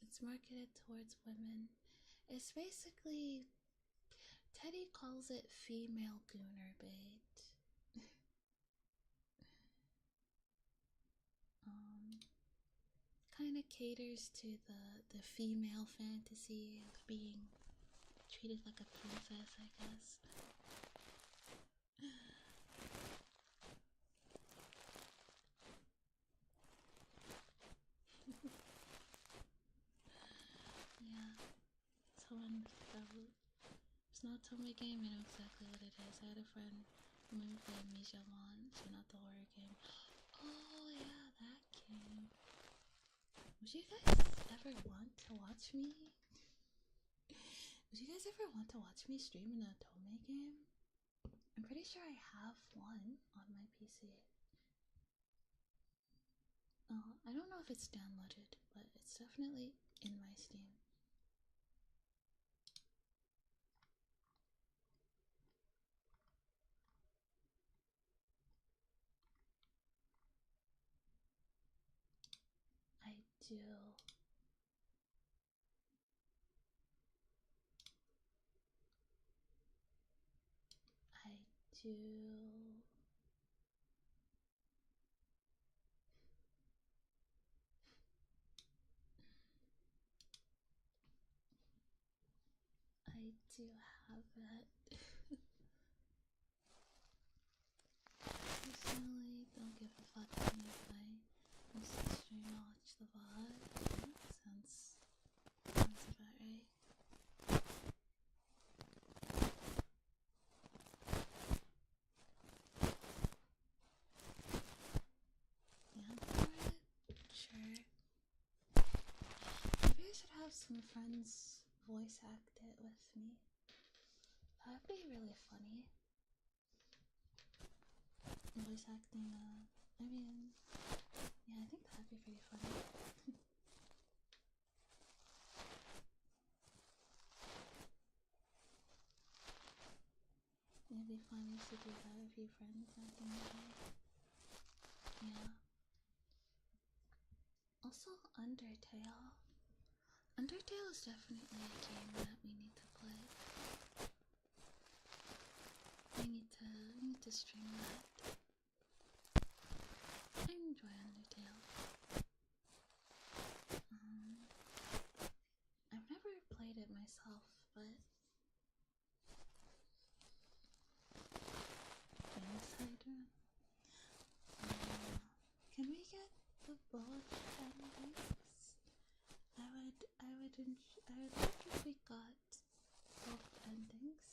It's marketed towards women. It's basically, Teddy calls it female gooner bait. Kind of caters to the female fantasy of being treated like a princess, I guess. Yeah. It's not Tommy game, I know exactly what it is. I had a friend who made me play Mijawan, so not the horror game. Oh yeah, that game. Would you guys ever want to watch me? Would you guys ever want to watch me stream an Otome game? I'm pretty sure I have one on my PC. I don't know if it's downloaded, but it's definitely in my Steam. do. I do. I do have it. Personally, don't give a fuck if I miss the stream or watch the VOD. Sounds about right. Yeah, for it? Sure. Maybe I should have some friends voice act it with me. That'd be really funny. Voice acting, I mean, yeah, I think that'd be pretty funny. It'd be funny to do that with your friends acting that way. Yeah. Also, Undertale. Undertale is definitely a game that we need to play. I need to stream that. I enjoy Undertale. I've never played it myself, but Insider. Can we get the both endings? I would like if we got both endings.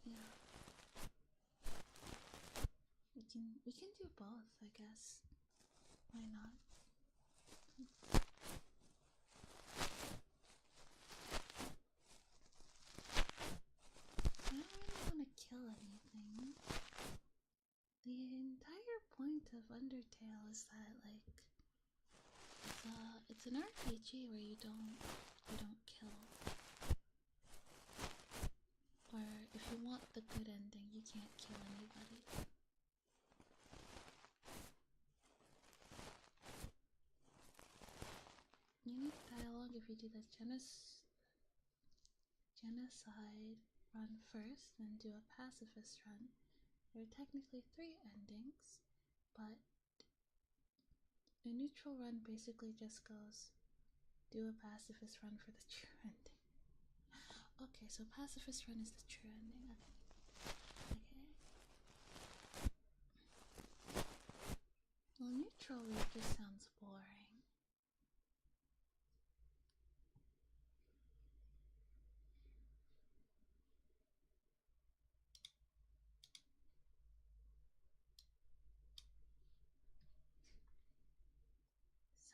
Yeah. We can do both, I guess. Why not? I don't really want to kill anything. The entire point of Undertale is that, like, it's an RPG where you don't kill. Or if you want the good ending, you can't kill anybody. You need dialogue if you do the genocide run first, then do a pacifist run. There are technically 3 endings, but a neutral run basically just goes do a pacifist run for the true ending. Okay, so pacifist run is the true ending. Okay. Well, neutral route just sounds boring.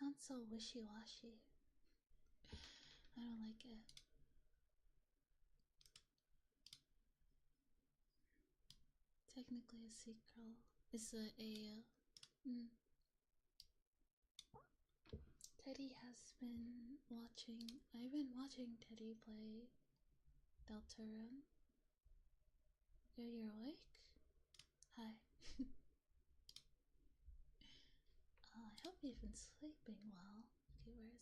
Sounds so wishy-washy. I don't like it. Technically a sequel. It's Teddy has been watching. I've been watching Teddy play Deltarune. Yo, you're awake? Hi. I hope you've been sleeping well. Okay,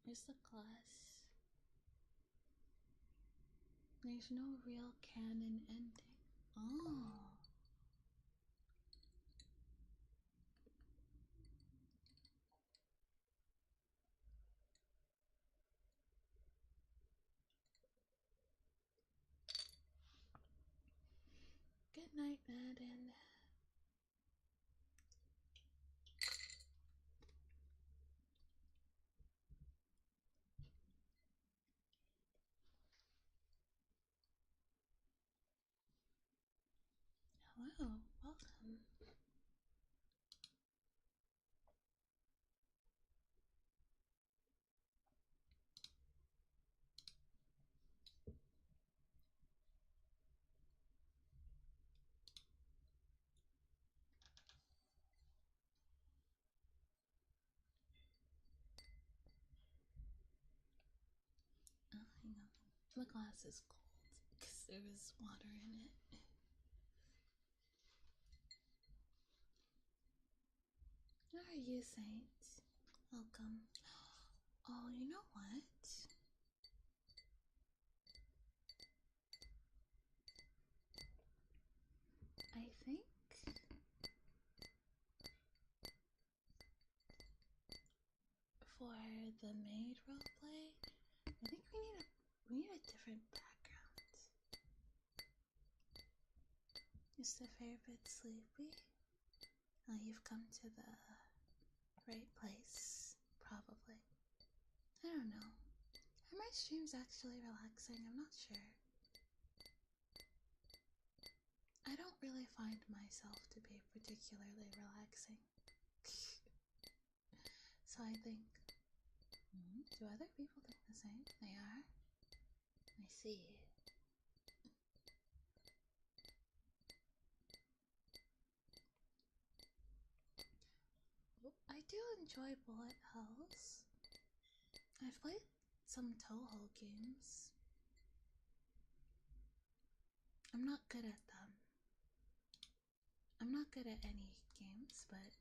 where's the class? There's no real canon ending. Oh. Good night, Madden. Hello, welcome. The glass is cold because there was water in it. How are you, Saint? Welcome. Oh, you know what? I think for the maid roleplay, I think we need a different background. Is the fair bit sleepy? Oh, you've come to the right place, probably. I don't know. Are my streams actually relaxing? I'm not sure. I don't really find myself to be particularly relaxing. So I think, do other people think the same? They are? I see. I do enjoy bullet hells. I've played some Toho games. I'm not good at them. I'm not good at any games, but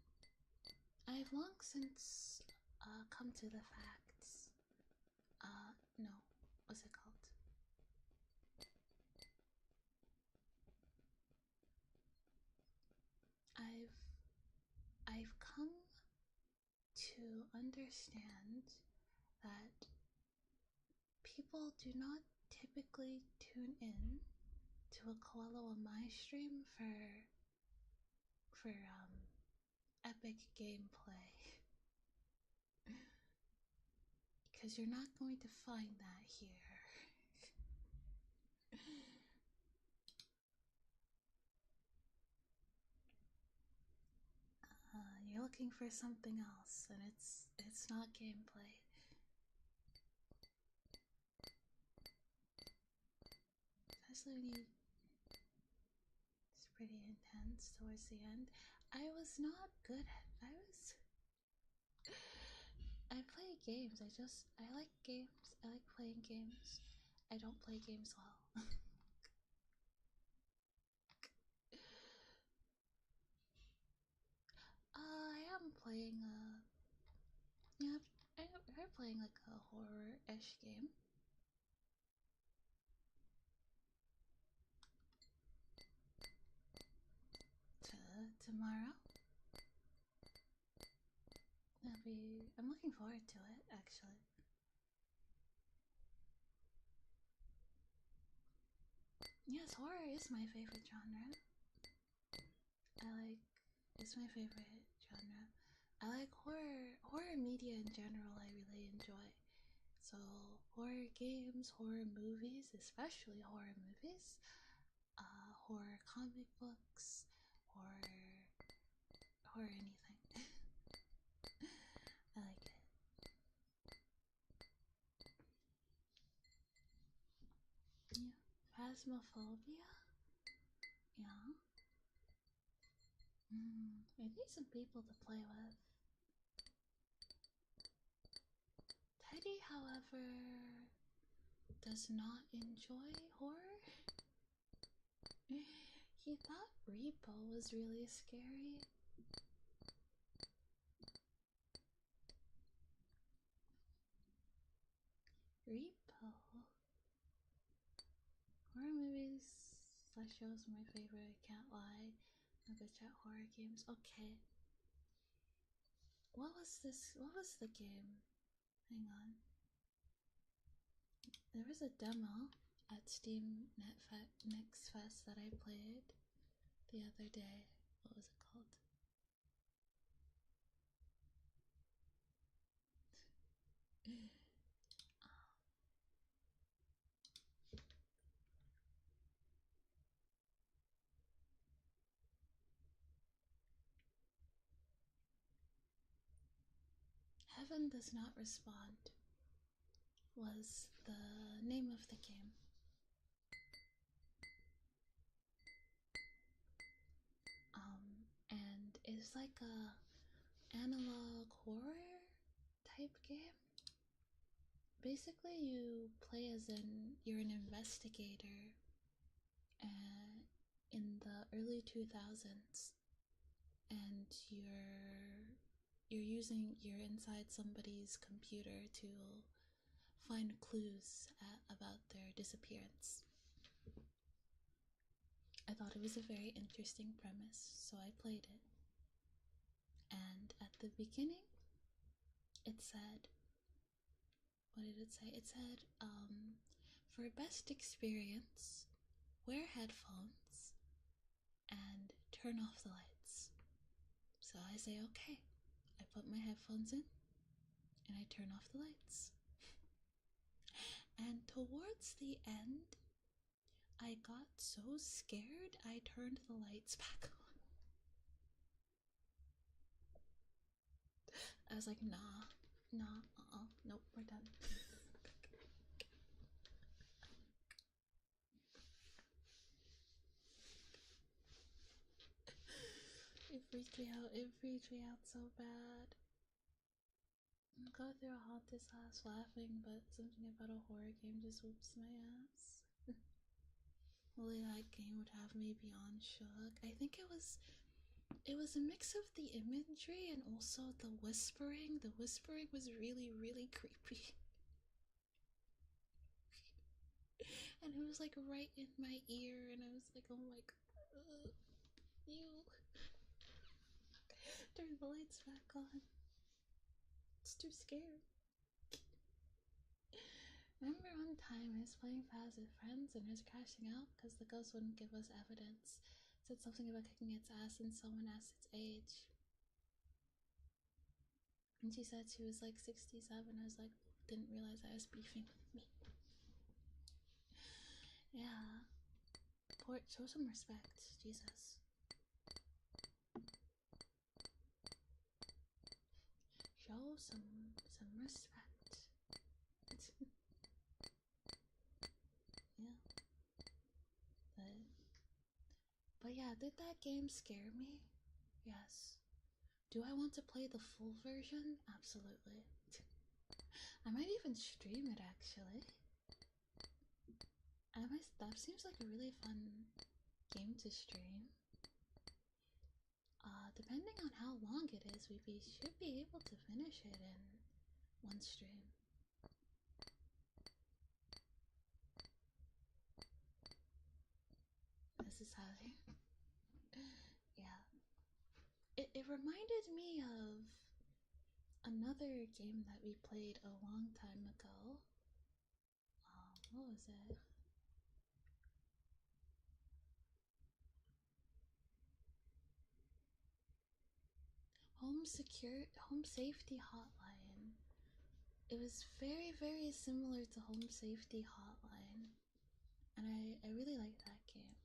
I've long since come to the facts. No. What's it called? I've come to understand that people do not typically tune in to a Koala My stream for epic gameplay. Because you're not going to find that here. You're looking for something else, and it's not gameplay. Especially when it's pretty intense towards the end. I was not good at. I play games. I like games. I like playing games. I don't play games well. I am playing I'm playing like a horror-ish game. Tomorrow. I'm looking forward to it, actually. Yes, horror is my favorite genre. It's my favorite genre. I like horror media in general. I really enjoy. So horror games, horror movies, especially horror movies, horror comic books, horror anything. I like it. Yeah. Phasmophobia? Yeah. I need some people to play with. Teddy, however, does not enjoy horror. He thought Repo was really scary. Repo? Horror movies / shows are my favorite, I can't lie. I'm good at horror games. Okay. What was the game? Hang on. There was a demo at Steam Next Fest that I played the other day. What was it called? Heaven Does Not Respond was the name of the game. And it's like a analog horror type game basically you play as you're an investigator in the early 2000s, and you're inside somebody's computer to find clues about their disappearance. I thought it was a very interesting premise, so I played it. And at the beginning, it said, what did it say? It said, for best experience, wear headphones and turn off the lights. So I say, okay. I put my headphones in and I turn off the lights. And towards the end, I got so scared I turned the lights back on. I was like, nah, nope, we're done. It freaked me out so bad. I go through a haunted house laughing, but something about a horror game just whoops my ass. Only that game would have me beyond shook. I think it was a mix of the imagery and also the whispering. The whispering was really, really creepy. And it was like right in my ear, and I was like, oh my god, you. Turn the lights back on. It's too scary. Remember one time I was playing Faz with friends and it was crashing out because the ghost wouldn't give us evidence. It said something about kicking its ass and someone asked its age. And she said she was like 67. I was like, didn't realize I was beefing with me. Yeah. Show some respect, Jesus. Show some respect. Yeah. But yeah, did that game scare me? Yes. Do I want to play the full version? Absolutely. I might even stream it actually. That seems like a really fun game to stream. Depending on how long it is, we should be able to finish it in one stream. This is how they... Yeah. It reminded me of another game that we played a long time ago. What was it? Home Safety Hotline. It was very, very similar to Home Safety Hotline, and I really liked that game.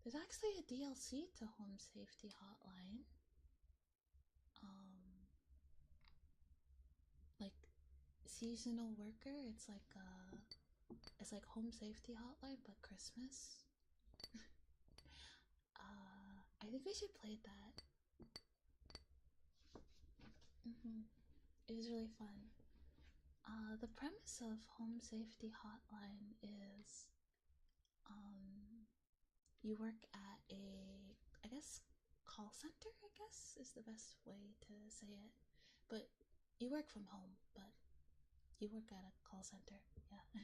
There's actually a DLC to Home Safety Hotline. Like seasonal worker. It's like Home Safety Hotline but Christmas. I think we should play that. It was really fun. The premise of Home Safety Hotline is you work at I guess, call center, I guess, is the best way to say it. But you work from home, but you work at a call center, yeah.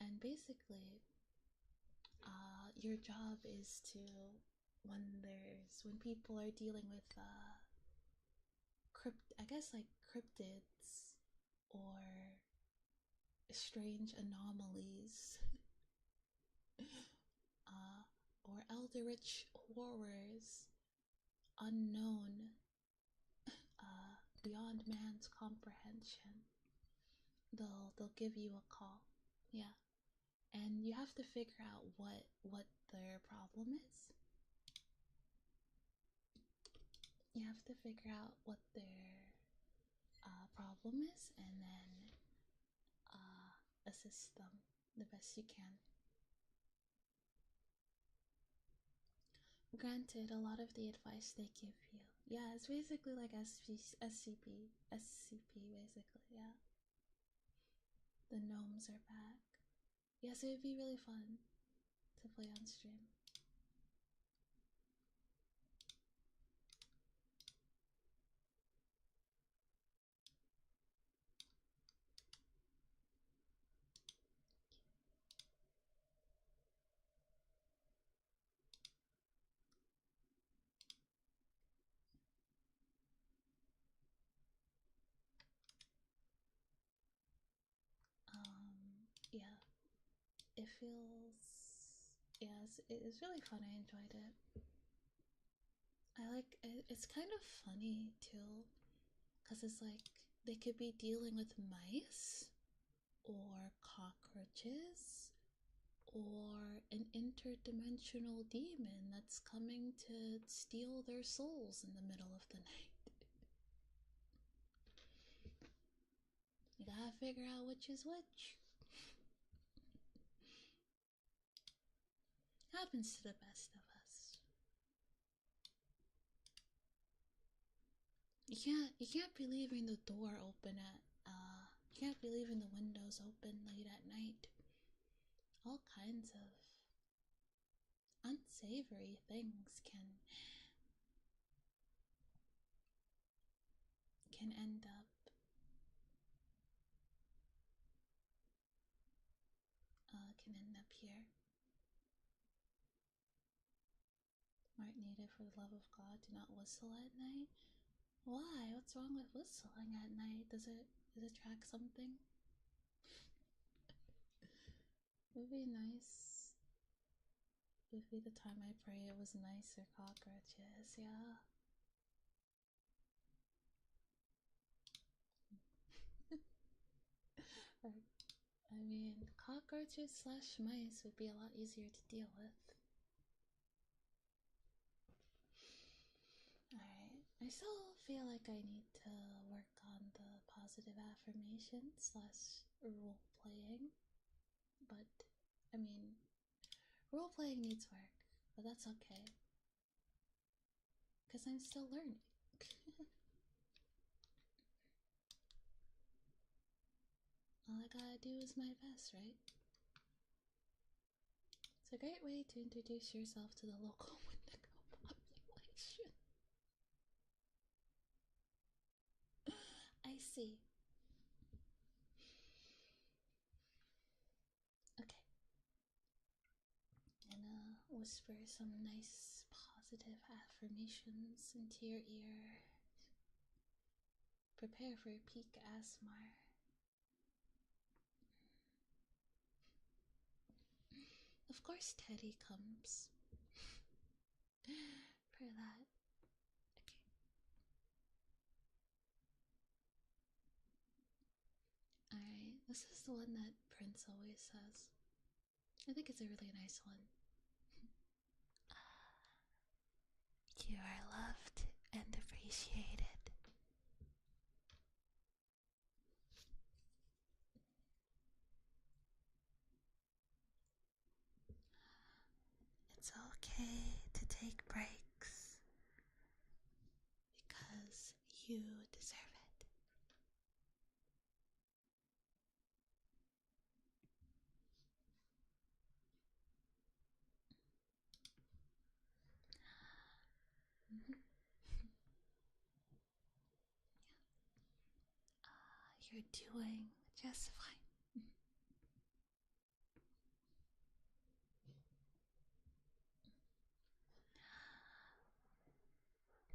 And basically, your job is to, when people are dealing with, I guess like cryptids or strange anomalies, or eldritch horrors unknown, beyond man's comprehension, they'll give you a call, yeah, and you have to figure out what their problem is. You have to figure out what their problem is, and then assist them the best you can. Granted, a lot of the advice they give you, yeah, it's basically like SCP basically, yeah. The gnomes are back. Yes, it would be really fun to play on stream. Yeah, it feels, yes, it is really fun. I enjoyed it. I like it, it's kind of funny too, because it's like they could be dealing with mice or cockroaches or an interdimensional demon that's coming to steal their souls in the middle of the night. You gotta figure out which is which. Happens to the best of us. You can't be leaving the door open at you can't be leaving the windows open late at night. All kinds of unsavory things can end up here. Martinita, for the love of God, do not whistle at night. Why? What's wrong with whistling at night? Does it track something? It would be nice. It would be the time I pray it was nicer cockroaches, yeah. I mean, cockroaches slash mice would be a lot easier to deal with. Alright, I still feel like I need to work on the positive affirmation slash role playing. But, I mean, role playing needs work, but that's okay. Because I'm still learning. All I gotta do is my best, right? It's a great way to introduce yourself to the local Nukkunuku population. I see. Okay. And whisper some nice positive affirmations into your ear. Prepare for peak ASMR. Of course Teddy comes for that. Okay. Alright, this is the one that Prince always says. I think it's a really nice one. You are loved and appreciated. It's okay to take breaks because you deserve it. You're doing just fine.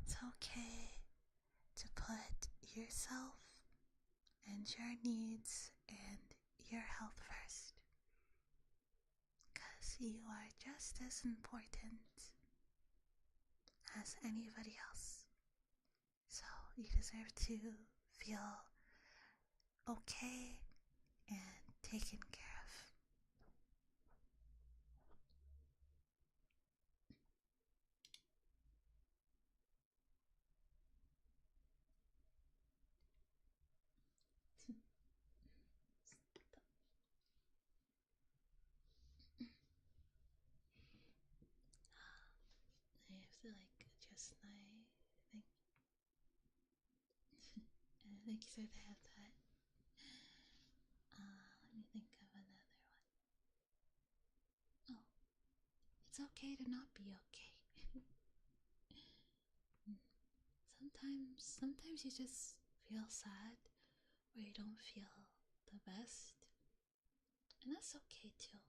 It's okay to put yourself and your needs and your health first, because you are just as important as anybody else. So you deserve to feel okay and taken care of. I have to adjust my thing. Thank you for that. it's okay to not be okay. Sometimes you just feel sad or you don't feel the best, and that's okay too.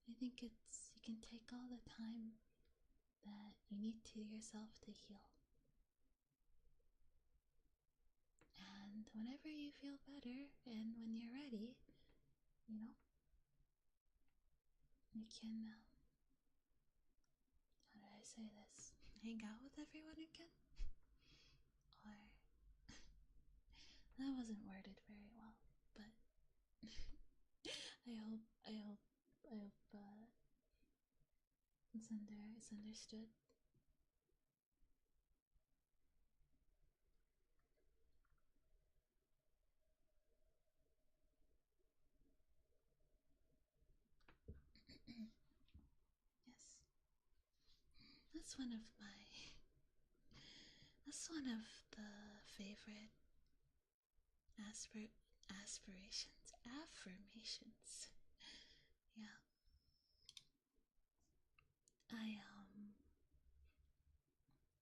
I think you can take all the time that you need to yourself to heal. And whenever you feel better and when you're ready, you know, you can, how do I say this? Hang out with everyone again? Or, that wasn't worded very well, but I hope it's understood. Yes. That's one of the favorite affirmations. Yeah.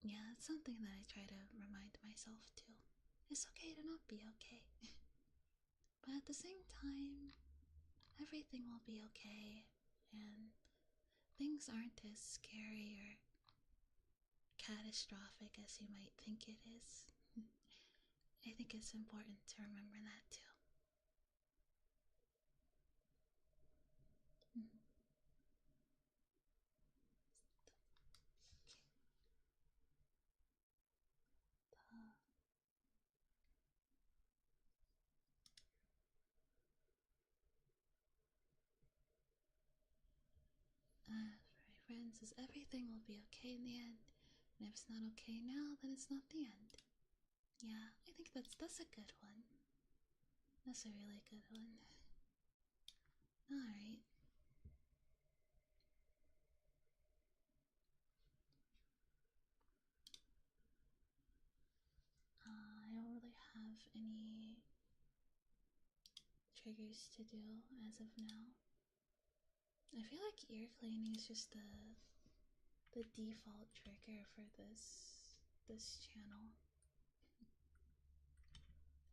Yeah, it's something that I try to remind myself too. It's okay to not be okay. But at the same time, everything will be okay, and things aren't as scary or catastrophic as you might think it is. I think it's important to remember that too. For my friends, is everything will be okay in the end. And if it's not okay now, then it's not the end. Yeah, I think that's a good one. That's a really good one. Alright. I don't really have any triggers to do as of now. I feel like ear cleaning is just the default trigger for this channel.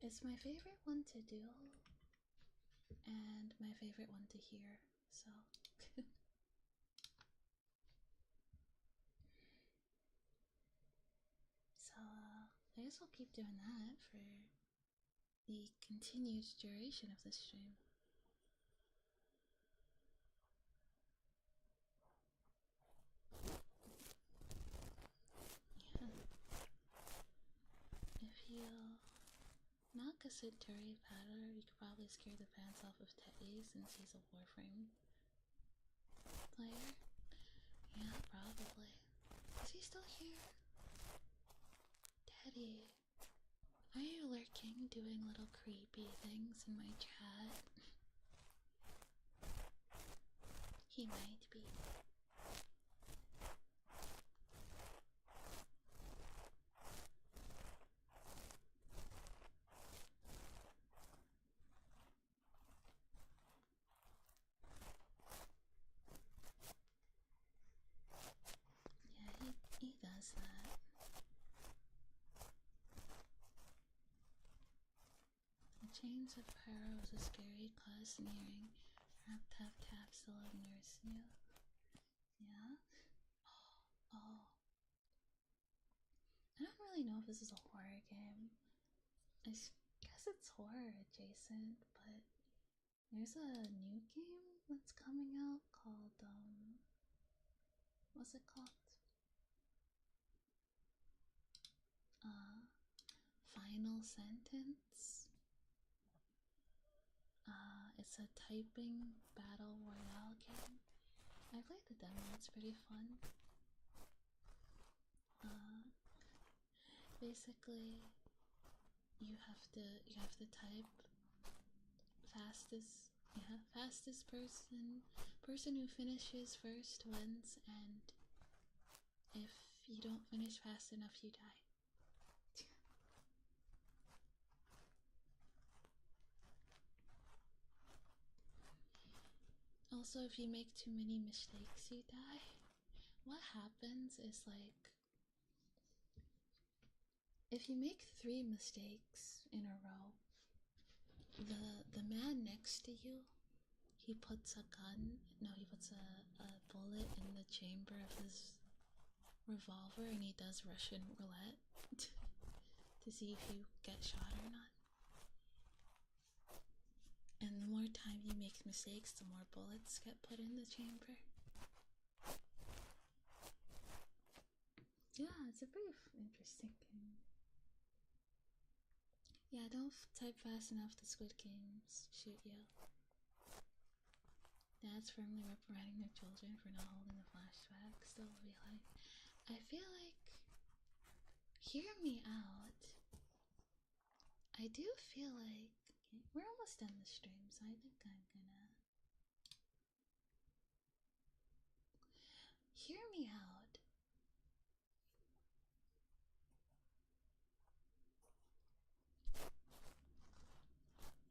It's my favorite one to do and my favorite one to hear, so I guess I'll keep doing that for the continued duration of this stream. Yeah. If you knock a Centauri paddler, you could probably scare the pants off of Teddy since he's a Warframe player. Yeah, probably. Is he still here? Teddy, are you lurking, doing little creepy things in my chat? He might be. Yeah, he does that. The chains of Pearl is a scary class nearing. Tap tap tap, still have nursed you. Yeah? Oh. I don't really know if this is a horror game. I guess it's horror adjacent, but there's a new game that's coming out called, what's it called? Final Sentence. It's a typing battle royale game. I played the demo, it's pretty fun. Basically, you have to type fastest person who finishes first wins, and if you don't finish fast enough, you die. Also, if you make too many mistakes, you die. What happens is, like, if you make 3 mistakes in a row, the man next to you, he puts a bullet in the chamber of his revolver, and he does Russian roulette to see if you get shot or not. And the more time you make mistakes, the more bullets get put in the chamber. Yeah, it's a pretty interesting game. Yeah, don't type fast enough, the Squid Games shoot you. Dads firmly reprimanding their children for not holding the flashback. Still be like, I feel like, hear me out. I do feel like, we're almost done the stream, so I think I'm gonna, hear me out.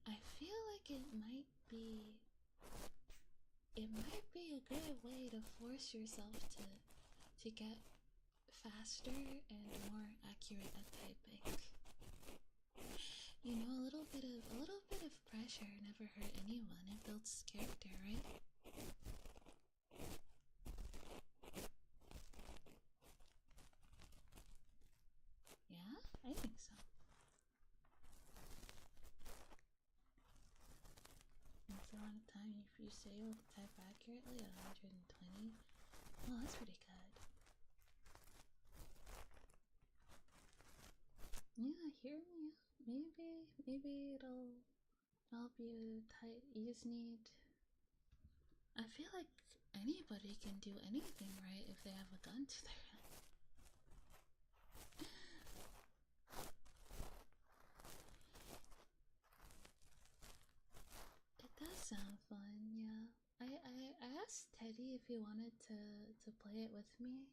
I feel like it might be a great way to force yourself to get faster and more accurate at typing. You know, a little bit of pressure never hurt anyone. It builds character, right? Yeah, I think so. That's a lot of time. If you say you'll type accurately, 120. Well, that's pretty good. Yeah, hear me out. Maybe it'll help you type. You just need. I feel like anybody can do anything, right, if they have a gun to their head. It does sound fun, yeah. I asked Teddy if he wanted to play it with me,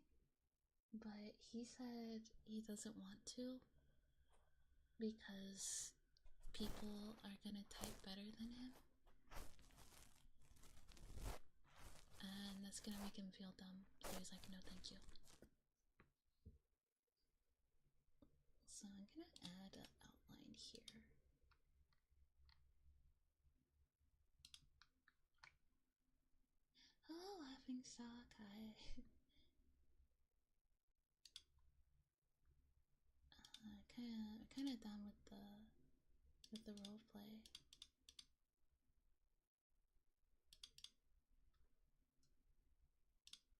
but he said he doesn't want to because people are gonna type better than him, and that's gonna make him feel dumb. So he's like, no, thank you. So I'm gonna add an outline here. Hello, laughing stock. Hi. Kind of done with the role play.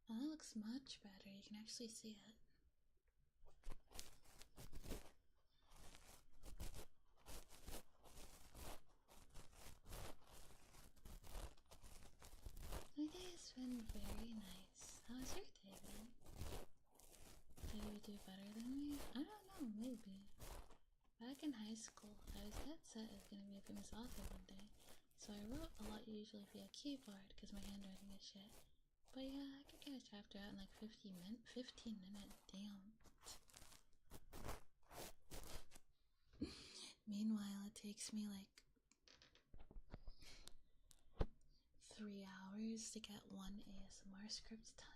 Oh, that looks much better. You can actually see it. My day has been very nice. How's your day been? Did you do better than me? I don't know, maybe. Back in high school, I was dead set I was gonna be a famous author one day, so I wrote a lot usually via keyboard because my handwriting is shit. But yeah, I could get a chapter out in like 15 minutes, damn. Meanwhile, it takes me like 3 hours to get one ASMR script done.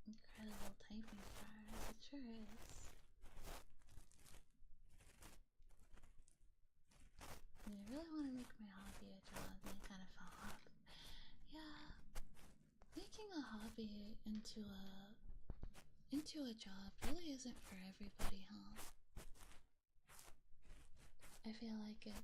Incredible typing prowess, it sure is. I really want to make my hobby a job, and I kind of fell off. Yeah, making a hobby into a job really isn't for everybody, huh? I feel like it's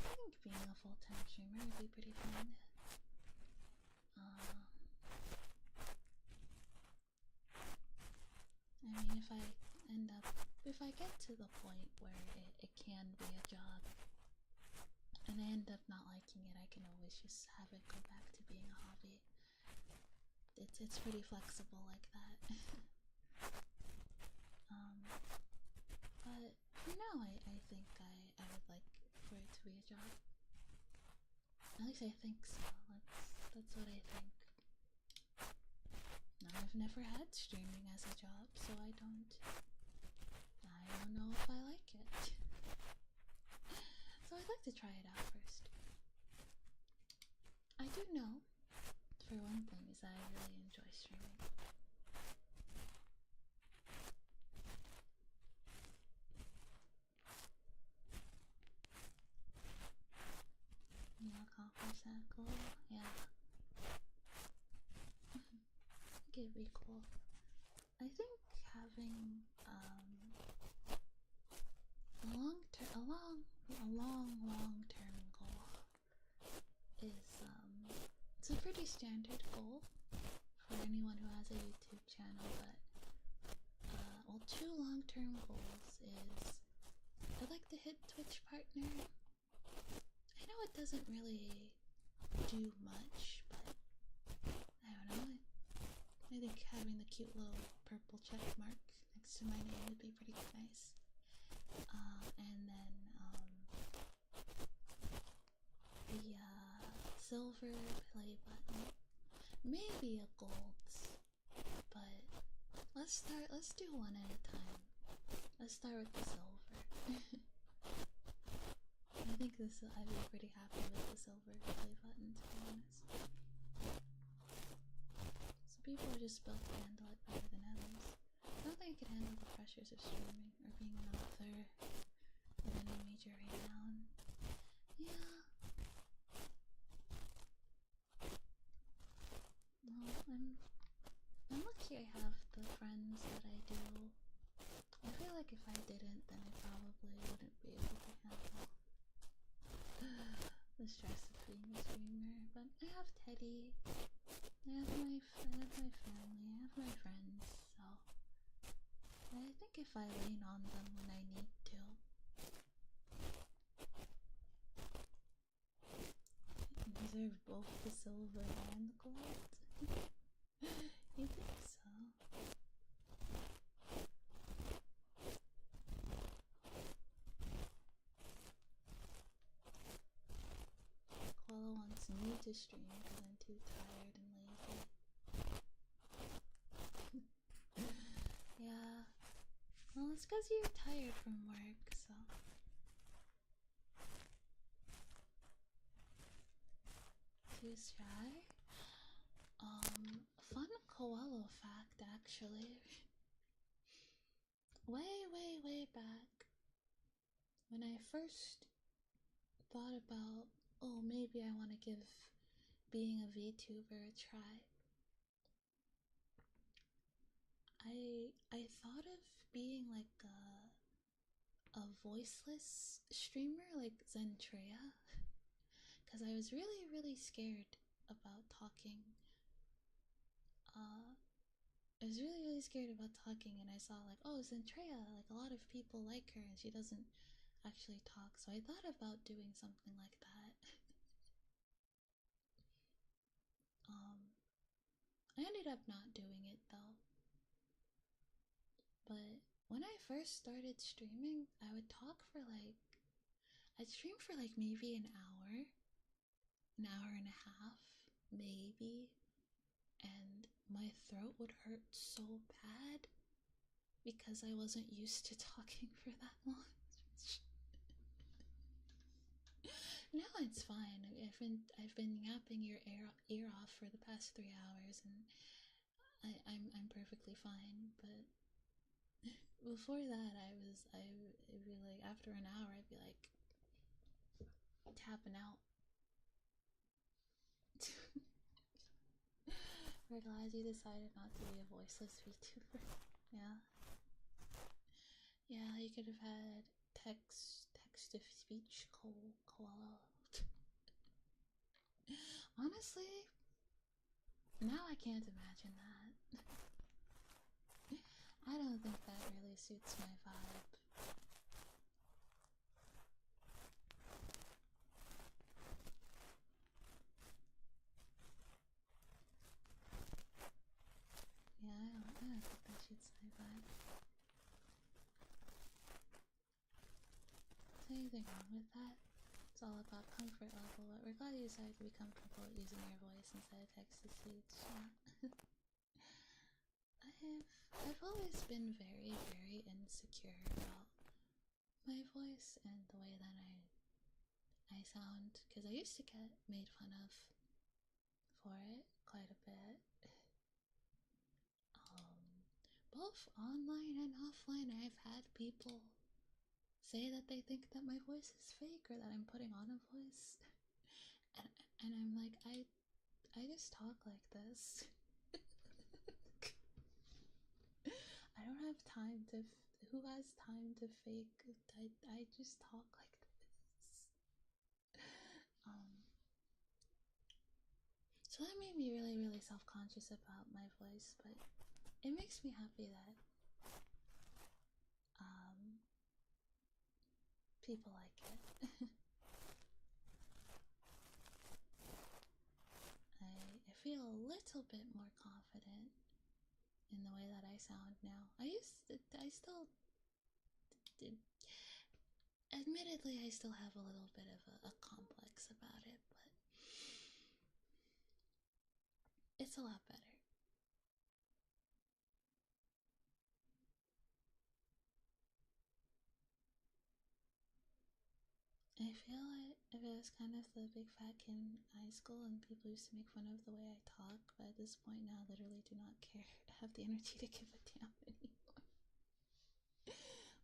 I think being a full-time streamer would be pretty fun. I mean, if I get to the point where it can be a job, and I end up not liking it, I can always just have it go back to being a hobby. It's pretty flexible like that. But for now, I think I would like for it to be a job. At least I think so. That's what I think. Now, I've never had streaming as a job, so I don't know if I like it. So I'd like to try it out first. I do know, for one thing, is that I really enjoy streaming. Yeah, conference cool. Yeah. Okay, be cool. I think having a long term goal is it's a pretty standard goal for anyone who has a YouTube channel, but well, two long term goals is I'd like to hit Twitch partner. I know it doesn't really do much, but I don't know. I think having the cute little purple check mark next to my name would be pretty nice. And then the silver play button, maybe a gold, but let's do one at a time. Let's start with the silver. I think I'd be pretty happy with the silver play button, to be honest. Some people are just built to handle it better than others. I don't think I could handle the pressures of streaming or being an author of any major renown. Yeah. Well, I'm lucky I have the friends that I do. I feel like if I didn't, then I probably wouldn't be able to handle the stress of being a streamer. But I have Teddy, I have my family, I have my friends, so I think if I lean on them when I need to, I deserve both the silver and the gold. You think so? Koala wants me to stream because I'm too tired and lazy. Yeah. Well, it's because you're tired from work, so. Too shy? Fun koala fact, actually. Way back, when I first thought about, oh, maybe I want to give being a VTuber a try, I thought of being like a voiceless streamer like Zentrea, because I was really scared about talking. I was really scared about talking, and I saw like, oh, Zentrea, like a lot of people like her and she doesn't actually talk, so I thought about doing something like that. I ended up not doing it though. But when I first started streaming, I would talk for like, I'd stream for like maybe an hour and a half, maybe, and my throat would hurt so bad because I wasn't used to talking for that long. Now it's fine. I've been yapping your ear off for the past 3 hours, and I'm perfectly fine. But before that, I'd be like, after an hour, I'd be like tapping out. We're glad you decided not to be a voiceless VTuber. Yeah. Yeah, you could have had text-to-speech koala. Honestly, now I can't imagine that. I don't think that really suits my vibe. anything wrong with that. It's all about comfort level, but we're glad you decided to be comfortable using your voice instead of text-to-speech. Yeah. I've always been very, very insecure about my voice and the way that I sound, because I used to get made fun of for it quite a bit. Both online and offline, I've had people say that they think that my voice is fake or that I'm putting on a voice. And I'm like, I just talk like this. I don't have time to. Who has time to fake? I just talk like this. So that made me really, really self-conscious about my voice, but it makes me happy that people like it. I feel a little bit more confident in the way that I sound now. I still did. Admittedly, I still have a little bit of a complex about it, but it's a lot better. I feel like if I was kind of the big fat kid in high school and people used to make fun of the way I talk, but at this point now I literally do not care. I have the energy to give a damn anymore.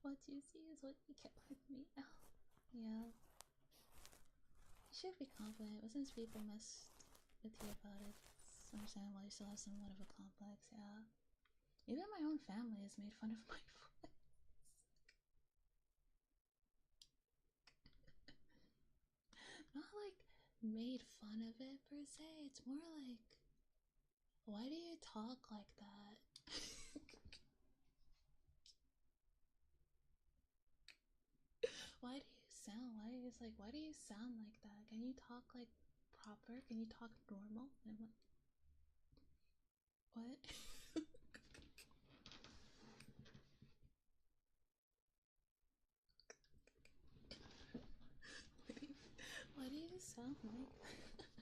What you see is what you get with me. Oh, yeah. You should be confident, but since people mess with you about it, it's understandable you still have somewhat of a complex, yeah. Even my own family has made fun of my voice. Not like made fun of it per se, it's more like, why do you talk like that? Why do you sound? Why do you sound like that? Can you talk like proper? Can you talk normal? And I'm like, what? Why do you sound like that?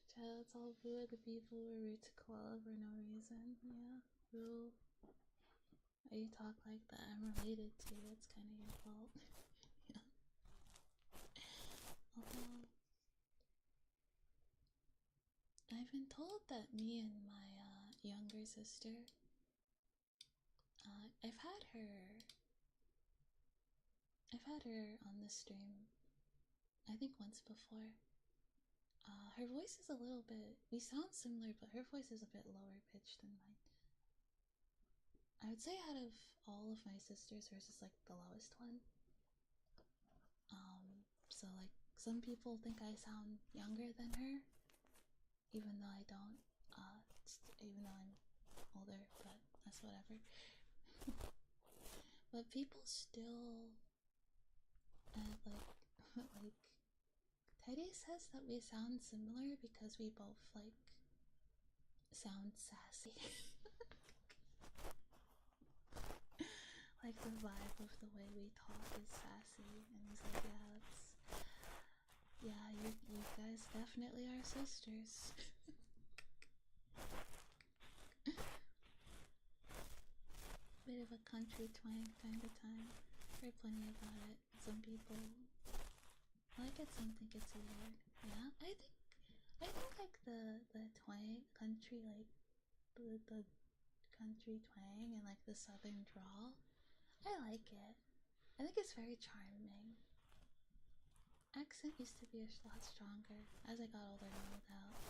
Child, it's all boo at the people who are rude to koala for no reason. Yeah, boo. Why you talk like that? I'm related to. It's kind of your fault. Yeah. Although I've been told that me and my younger sister, I've had on the stream, I think once before. Her voice is a little bit, we sound similar, but her voice is a bit lower pitched than mine. I would say out of all of my sisters, hers is like the lowest one. So like some people think I sound younger than her, even though I don't, even though I'm older, but that's whatever. But people still, like, Teddy says that we sound similar because we both, like, sound sassy. Like, the vibe of the way we talk is sassy, and he's like, yeah, you guys definitely are sisters. Bit of a country twang time to time. Heard plenty about it. Some people like it, some think it's weird. Yeah, I think like the twang, country, like the country twang and like the southern drawl, I like it. I think it's very charming. Accent used to be a lot stronger. As I got older, no doubt.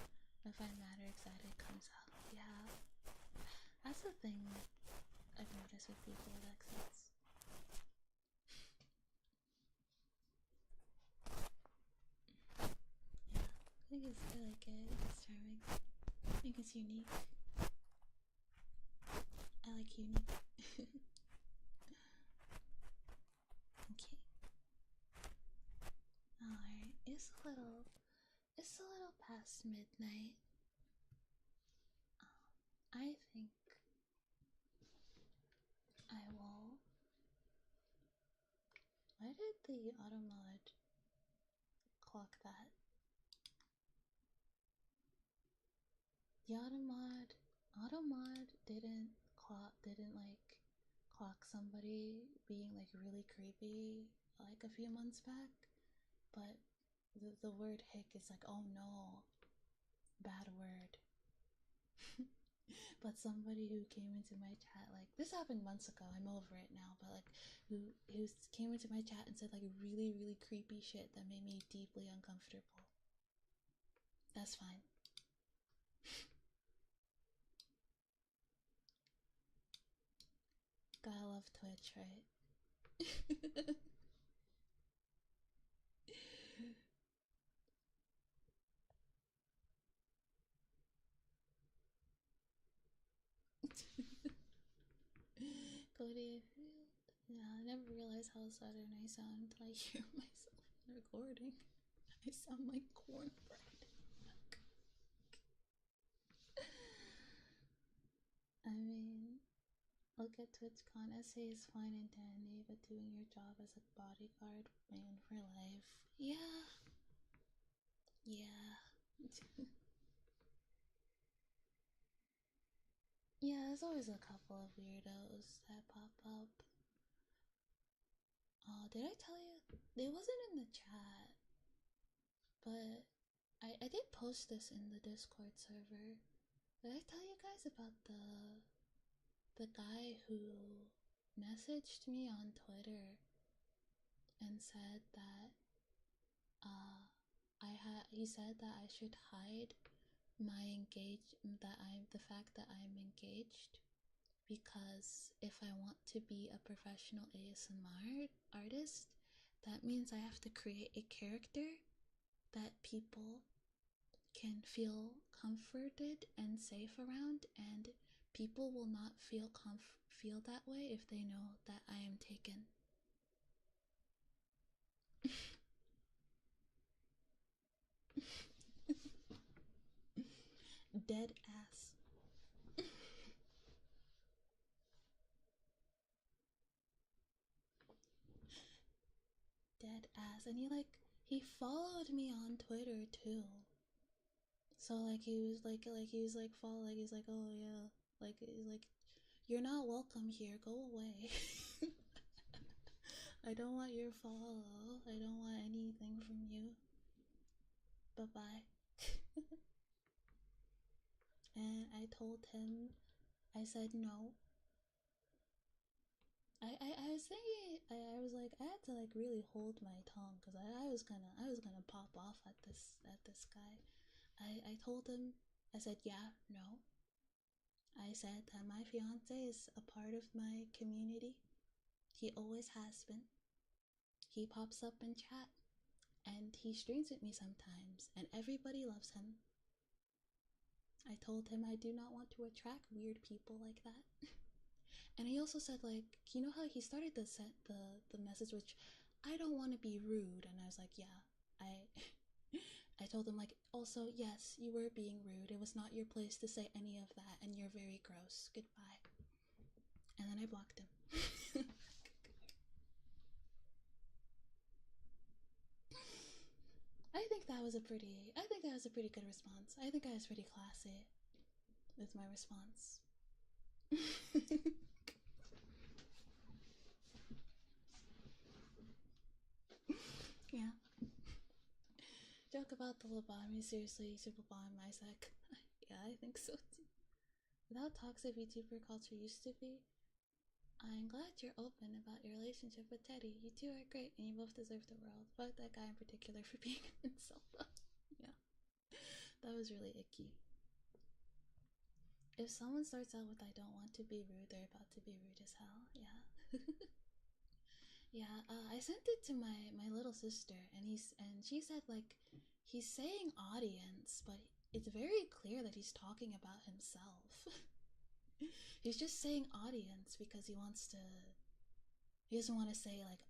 If I matter excited, it comes out. Yeah, that's the thing I've noticed with people with accents. Yeah, I like it. It's charming. I think it's unique. I like unique. Okay. Alright, it's a little past midnight. I think I will. What? did the automod clock that? The automod didn't like clock somebody being like really creepy like a few months back, but the word hick is like, oh no, bad word. But somebody who came into my chat, like, this happened months ago, I'm over it now, but like who came into my chat and said like really really creepy shit that made me deeply uncomfortable. That's fine. Gotta love Twitch, right? Cody, yeah, I never realized how southern I sound. I hear myself in recording. I sound like cornbread. I mean, look at TwitchCon. SA is fine and dandy, but doing your job as a bodyguard, man for life. Yeah. Yeah. Yeah, there's always a couple of weirdos that pop up. Oh, did I tell you? It wasn't in the chat, but I did post this in the Discord server. Did I tell you guys about the guy who messaged me on Twitter and said that he said that I should hide the fact that I'm engaged, because if I want to be a professional ASMR artist, that means I have to create a character that people can feel comforted and safe around, and people will not feel that way if they know that I am taken. Dead ass. Dead ass. And he followed me on Twitter too. So he was like follow, like he's like, oh yeah, like you're not welcome here, go away. I don't want your follow, I don't want anything from you, bye bye. And I told him, I said no. I was thinking, I was like, I had to like really hold my tongue, because I was gonna pop off at this guy. I told him, I said yeah, no. I said that my fiance is a part of my community. He always has been. He pops up in chat, and he streams with me sometimes, and everybody loves him. I told him I do not want to attract weird people like that. And he also said, like, you know how he started the message, which I don't want to be rude, and I was like, yeah, I told him, like, also, yes, you were being rude. It was not your place to say any of that, and you're very gross. Goodbye. And then I blocked him. I think that was a pretty good response. I think I was pretty classy with my response. Yeah. Joke about the lobotomy, seriously, super bomb Isaac. Yeah, I think so too. Without toxic VTuber culture used to be, I'm glad you're open about your relationship with Teddy. You two are great and you both deserve the world. Fuck that guy in particular for being an insult. Yeah. That was really icky. If someone starts out with I don't want to be rude, they're about to be rude as hell. Yeah. Yeah, I sent it to my little sister, and she said, like, he's saying audience, but it's very clear that he's talking about himself. He's just saying audience because he doesn't want to say like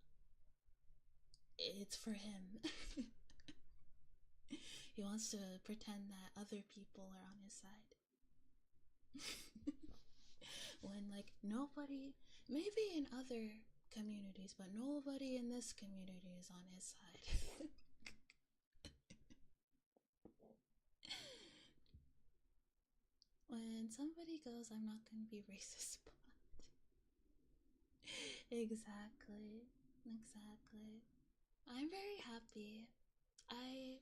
it's for him. He wants to pretend that other people are on his side. When like nobody, maybe in other communities, but nobody in this community is on his side. When somebody goes, I'm not gonna be racist, but exactly, exactly. I'm very happy. I,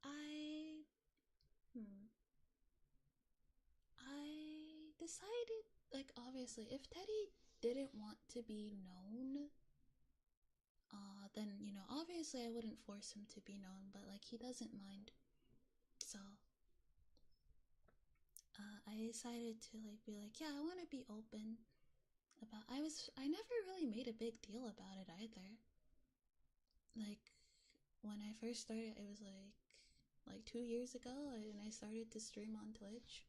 I, I decided, like, obviously, if Teddy didn't want to be known, then, you know, obviously I wouldn't force him to be known, but, like, he doesn't mind. So, I decided to, like, be like, yeah, I want to be open about, I never really made a big deal about it either. Like, when I first started, it was, like 2 years ago, and I started to stream on Twitch.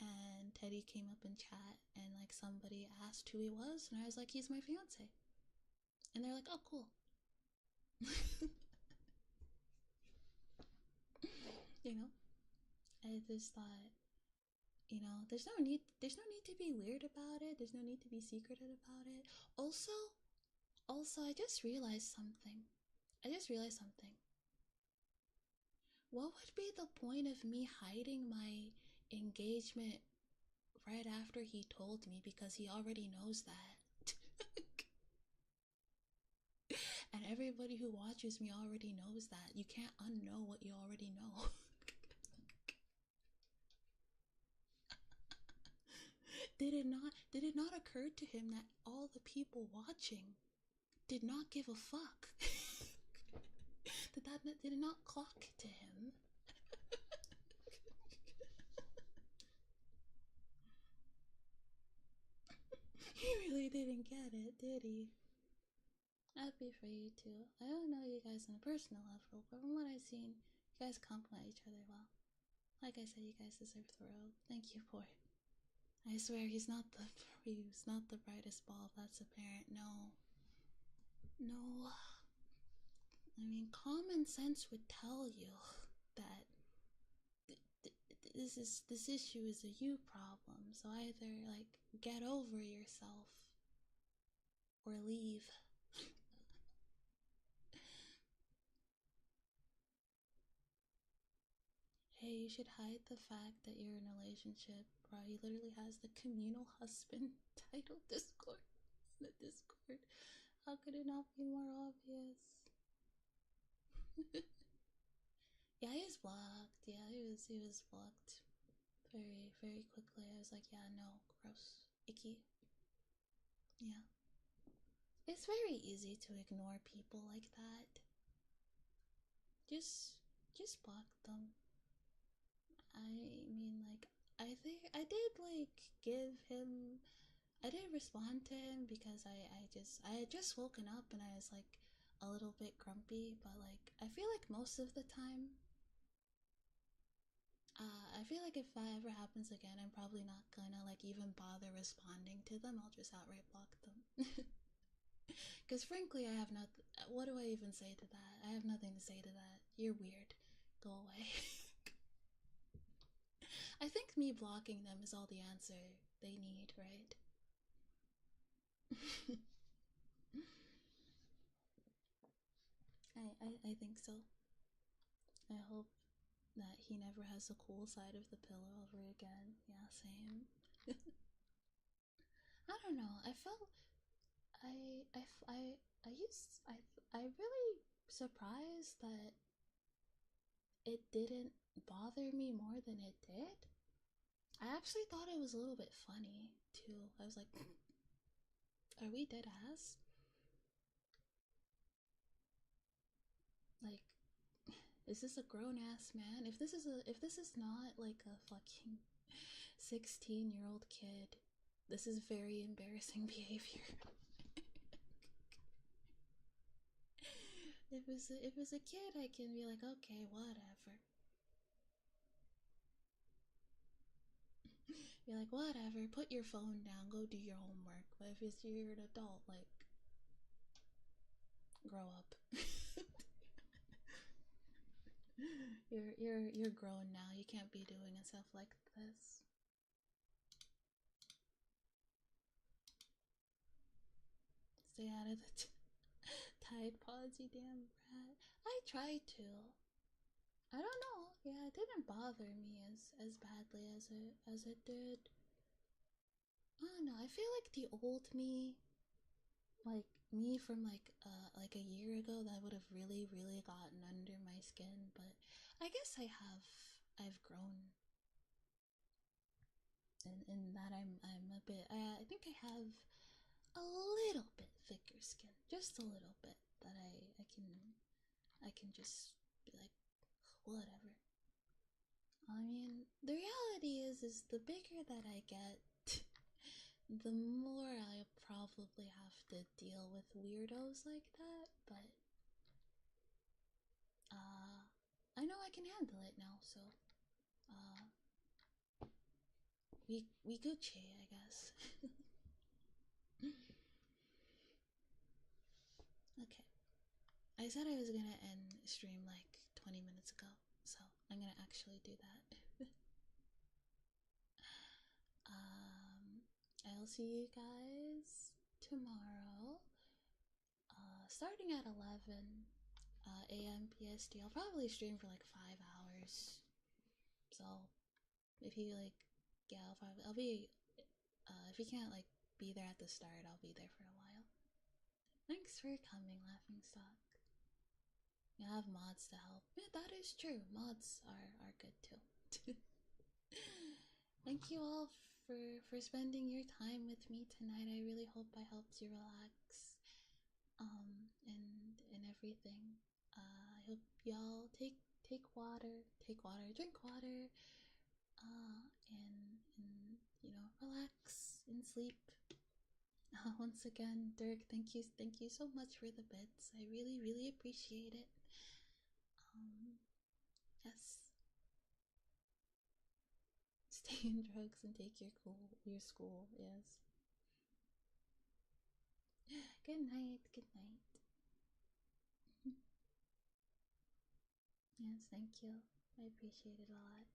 And Teddy came up in chat, and like somebody asked who he was, and I was like, he's my fiance. And they're like, oh, cool. You know, I just thought, you know, there's no need to be weird about it. There's no need to be secretive about it. Also, I just realized something. What would be the point of me hiding my engagement right after he told me, because he already knows that? And everybody who watches me already knows that. You can't unknow what you already know. Did it not occur to him that all the people watching did not give a fuck? Did it not clock to him? He really didn't get it, did he? Happy for you too. I don't know you guys on a personal level, but from what I've seen, you guys compliment each other well. Like I said, you guys deserve the world. Thank you for it. I swear he's not the brightest bulb, that's apparent. No. No. I mean, common sense would tell you that this issue is a you problem. So either like get over yourself or leave. Hey, you should hide the fact that you're in a relationship. Bro, he literally has the communal husband title Discord. The Discord. How could it not be more obvious? Yeah, he was blocked. Yeah, he was blocked very, very quickly. I was like, yeah, no, gross, icky. Yeah. It's very easy to ignore people like that. Just block them. I mean, like, I think I did like give him. I did respond to him because I had just woken up and I was like a little bit grumpy, but like I feel like most of the time, I feel like if that ever happens again, I'm probably not gonna like even bother responding to them. I'll just outright block them. Because frankly, I have not. What do I even say to that? I have nothing to say to that. You're weird. Go away. I think me blocking them is all the answer they need, right? I think so. I hope that he never has the cool side of the pillow ever again. Yeah, same. I don't know. I felt I really surprised that it didn't bother me more than it did. I actually thought it was a little bit funny too. I was like, are we dead ass? Like, is this a grown ass man? If this is not like a fucking 16-year-old kid, this is very embarrassing behavior. If it was a kid, I can be like, okay, whatever. Be like, whatever, put your phone down, go do your homework. But if you're an adult, like, grow up. You're grown now. You can't be doing stuff like this. Stay out of the Tide Pods, you damn brat. I tried to. I don't know. Yeah, it didn't bother me as badly as it did. I don't know. I feel like the old me, like me from like a year ago, that would have really gotten under my skin. But I guess I've grown, and that I'm a bit. I think I have a little bit thicker skin, just a little bit, that I can just be like, whatever. I mean, the reality is the bigger that I get, the more I'll probably have to deal with weirdos like that, but I know I can handle it now, so we Gucci, I guess. Okay. I said I was gonna end stream like 20 minutes ago, so I'm gonna actually do that. I'll see you guys tomorrow, starting at 11 a.m. PST. I'll probably stream for like 5 hours, so if you like, yeah, I'll be, if you can't like be there at the start, I'll be there for a while. Thanks for coming, Laughing Stock. You have mods to help. Yeah, that is true. Mods are good too. Thank you all for spending your time with me tonight. I really hope I helped you relax, and everything. I hope y'all take water, drink water, and you know, relax and sleep. Once again, Dirk, thank you so much for the bits. I really appreciate it. Yes. Stay in drugs and take your school. Yes. Good night. Good night. Yes, thank you. I appreciate it a lot.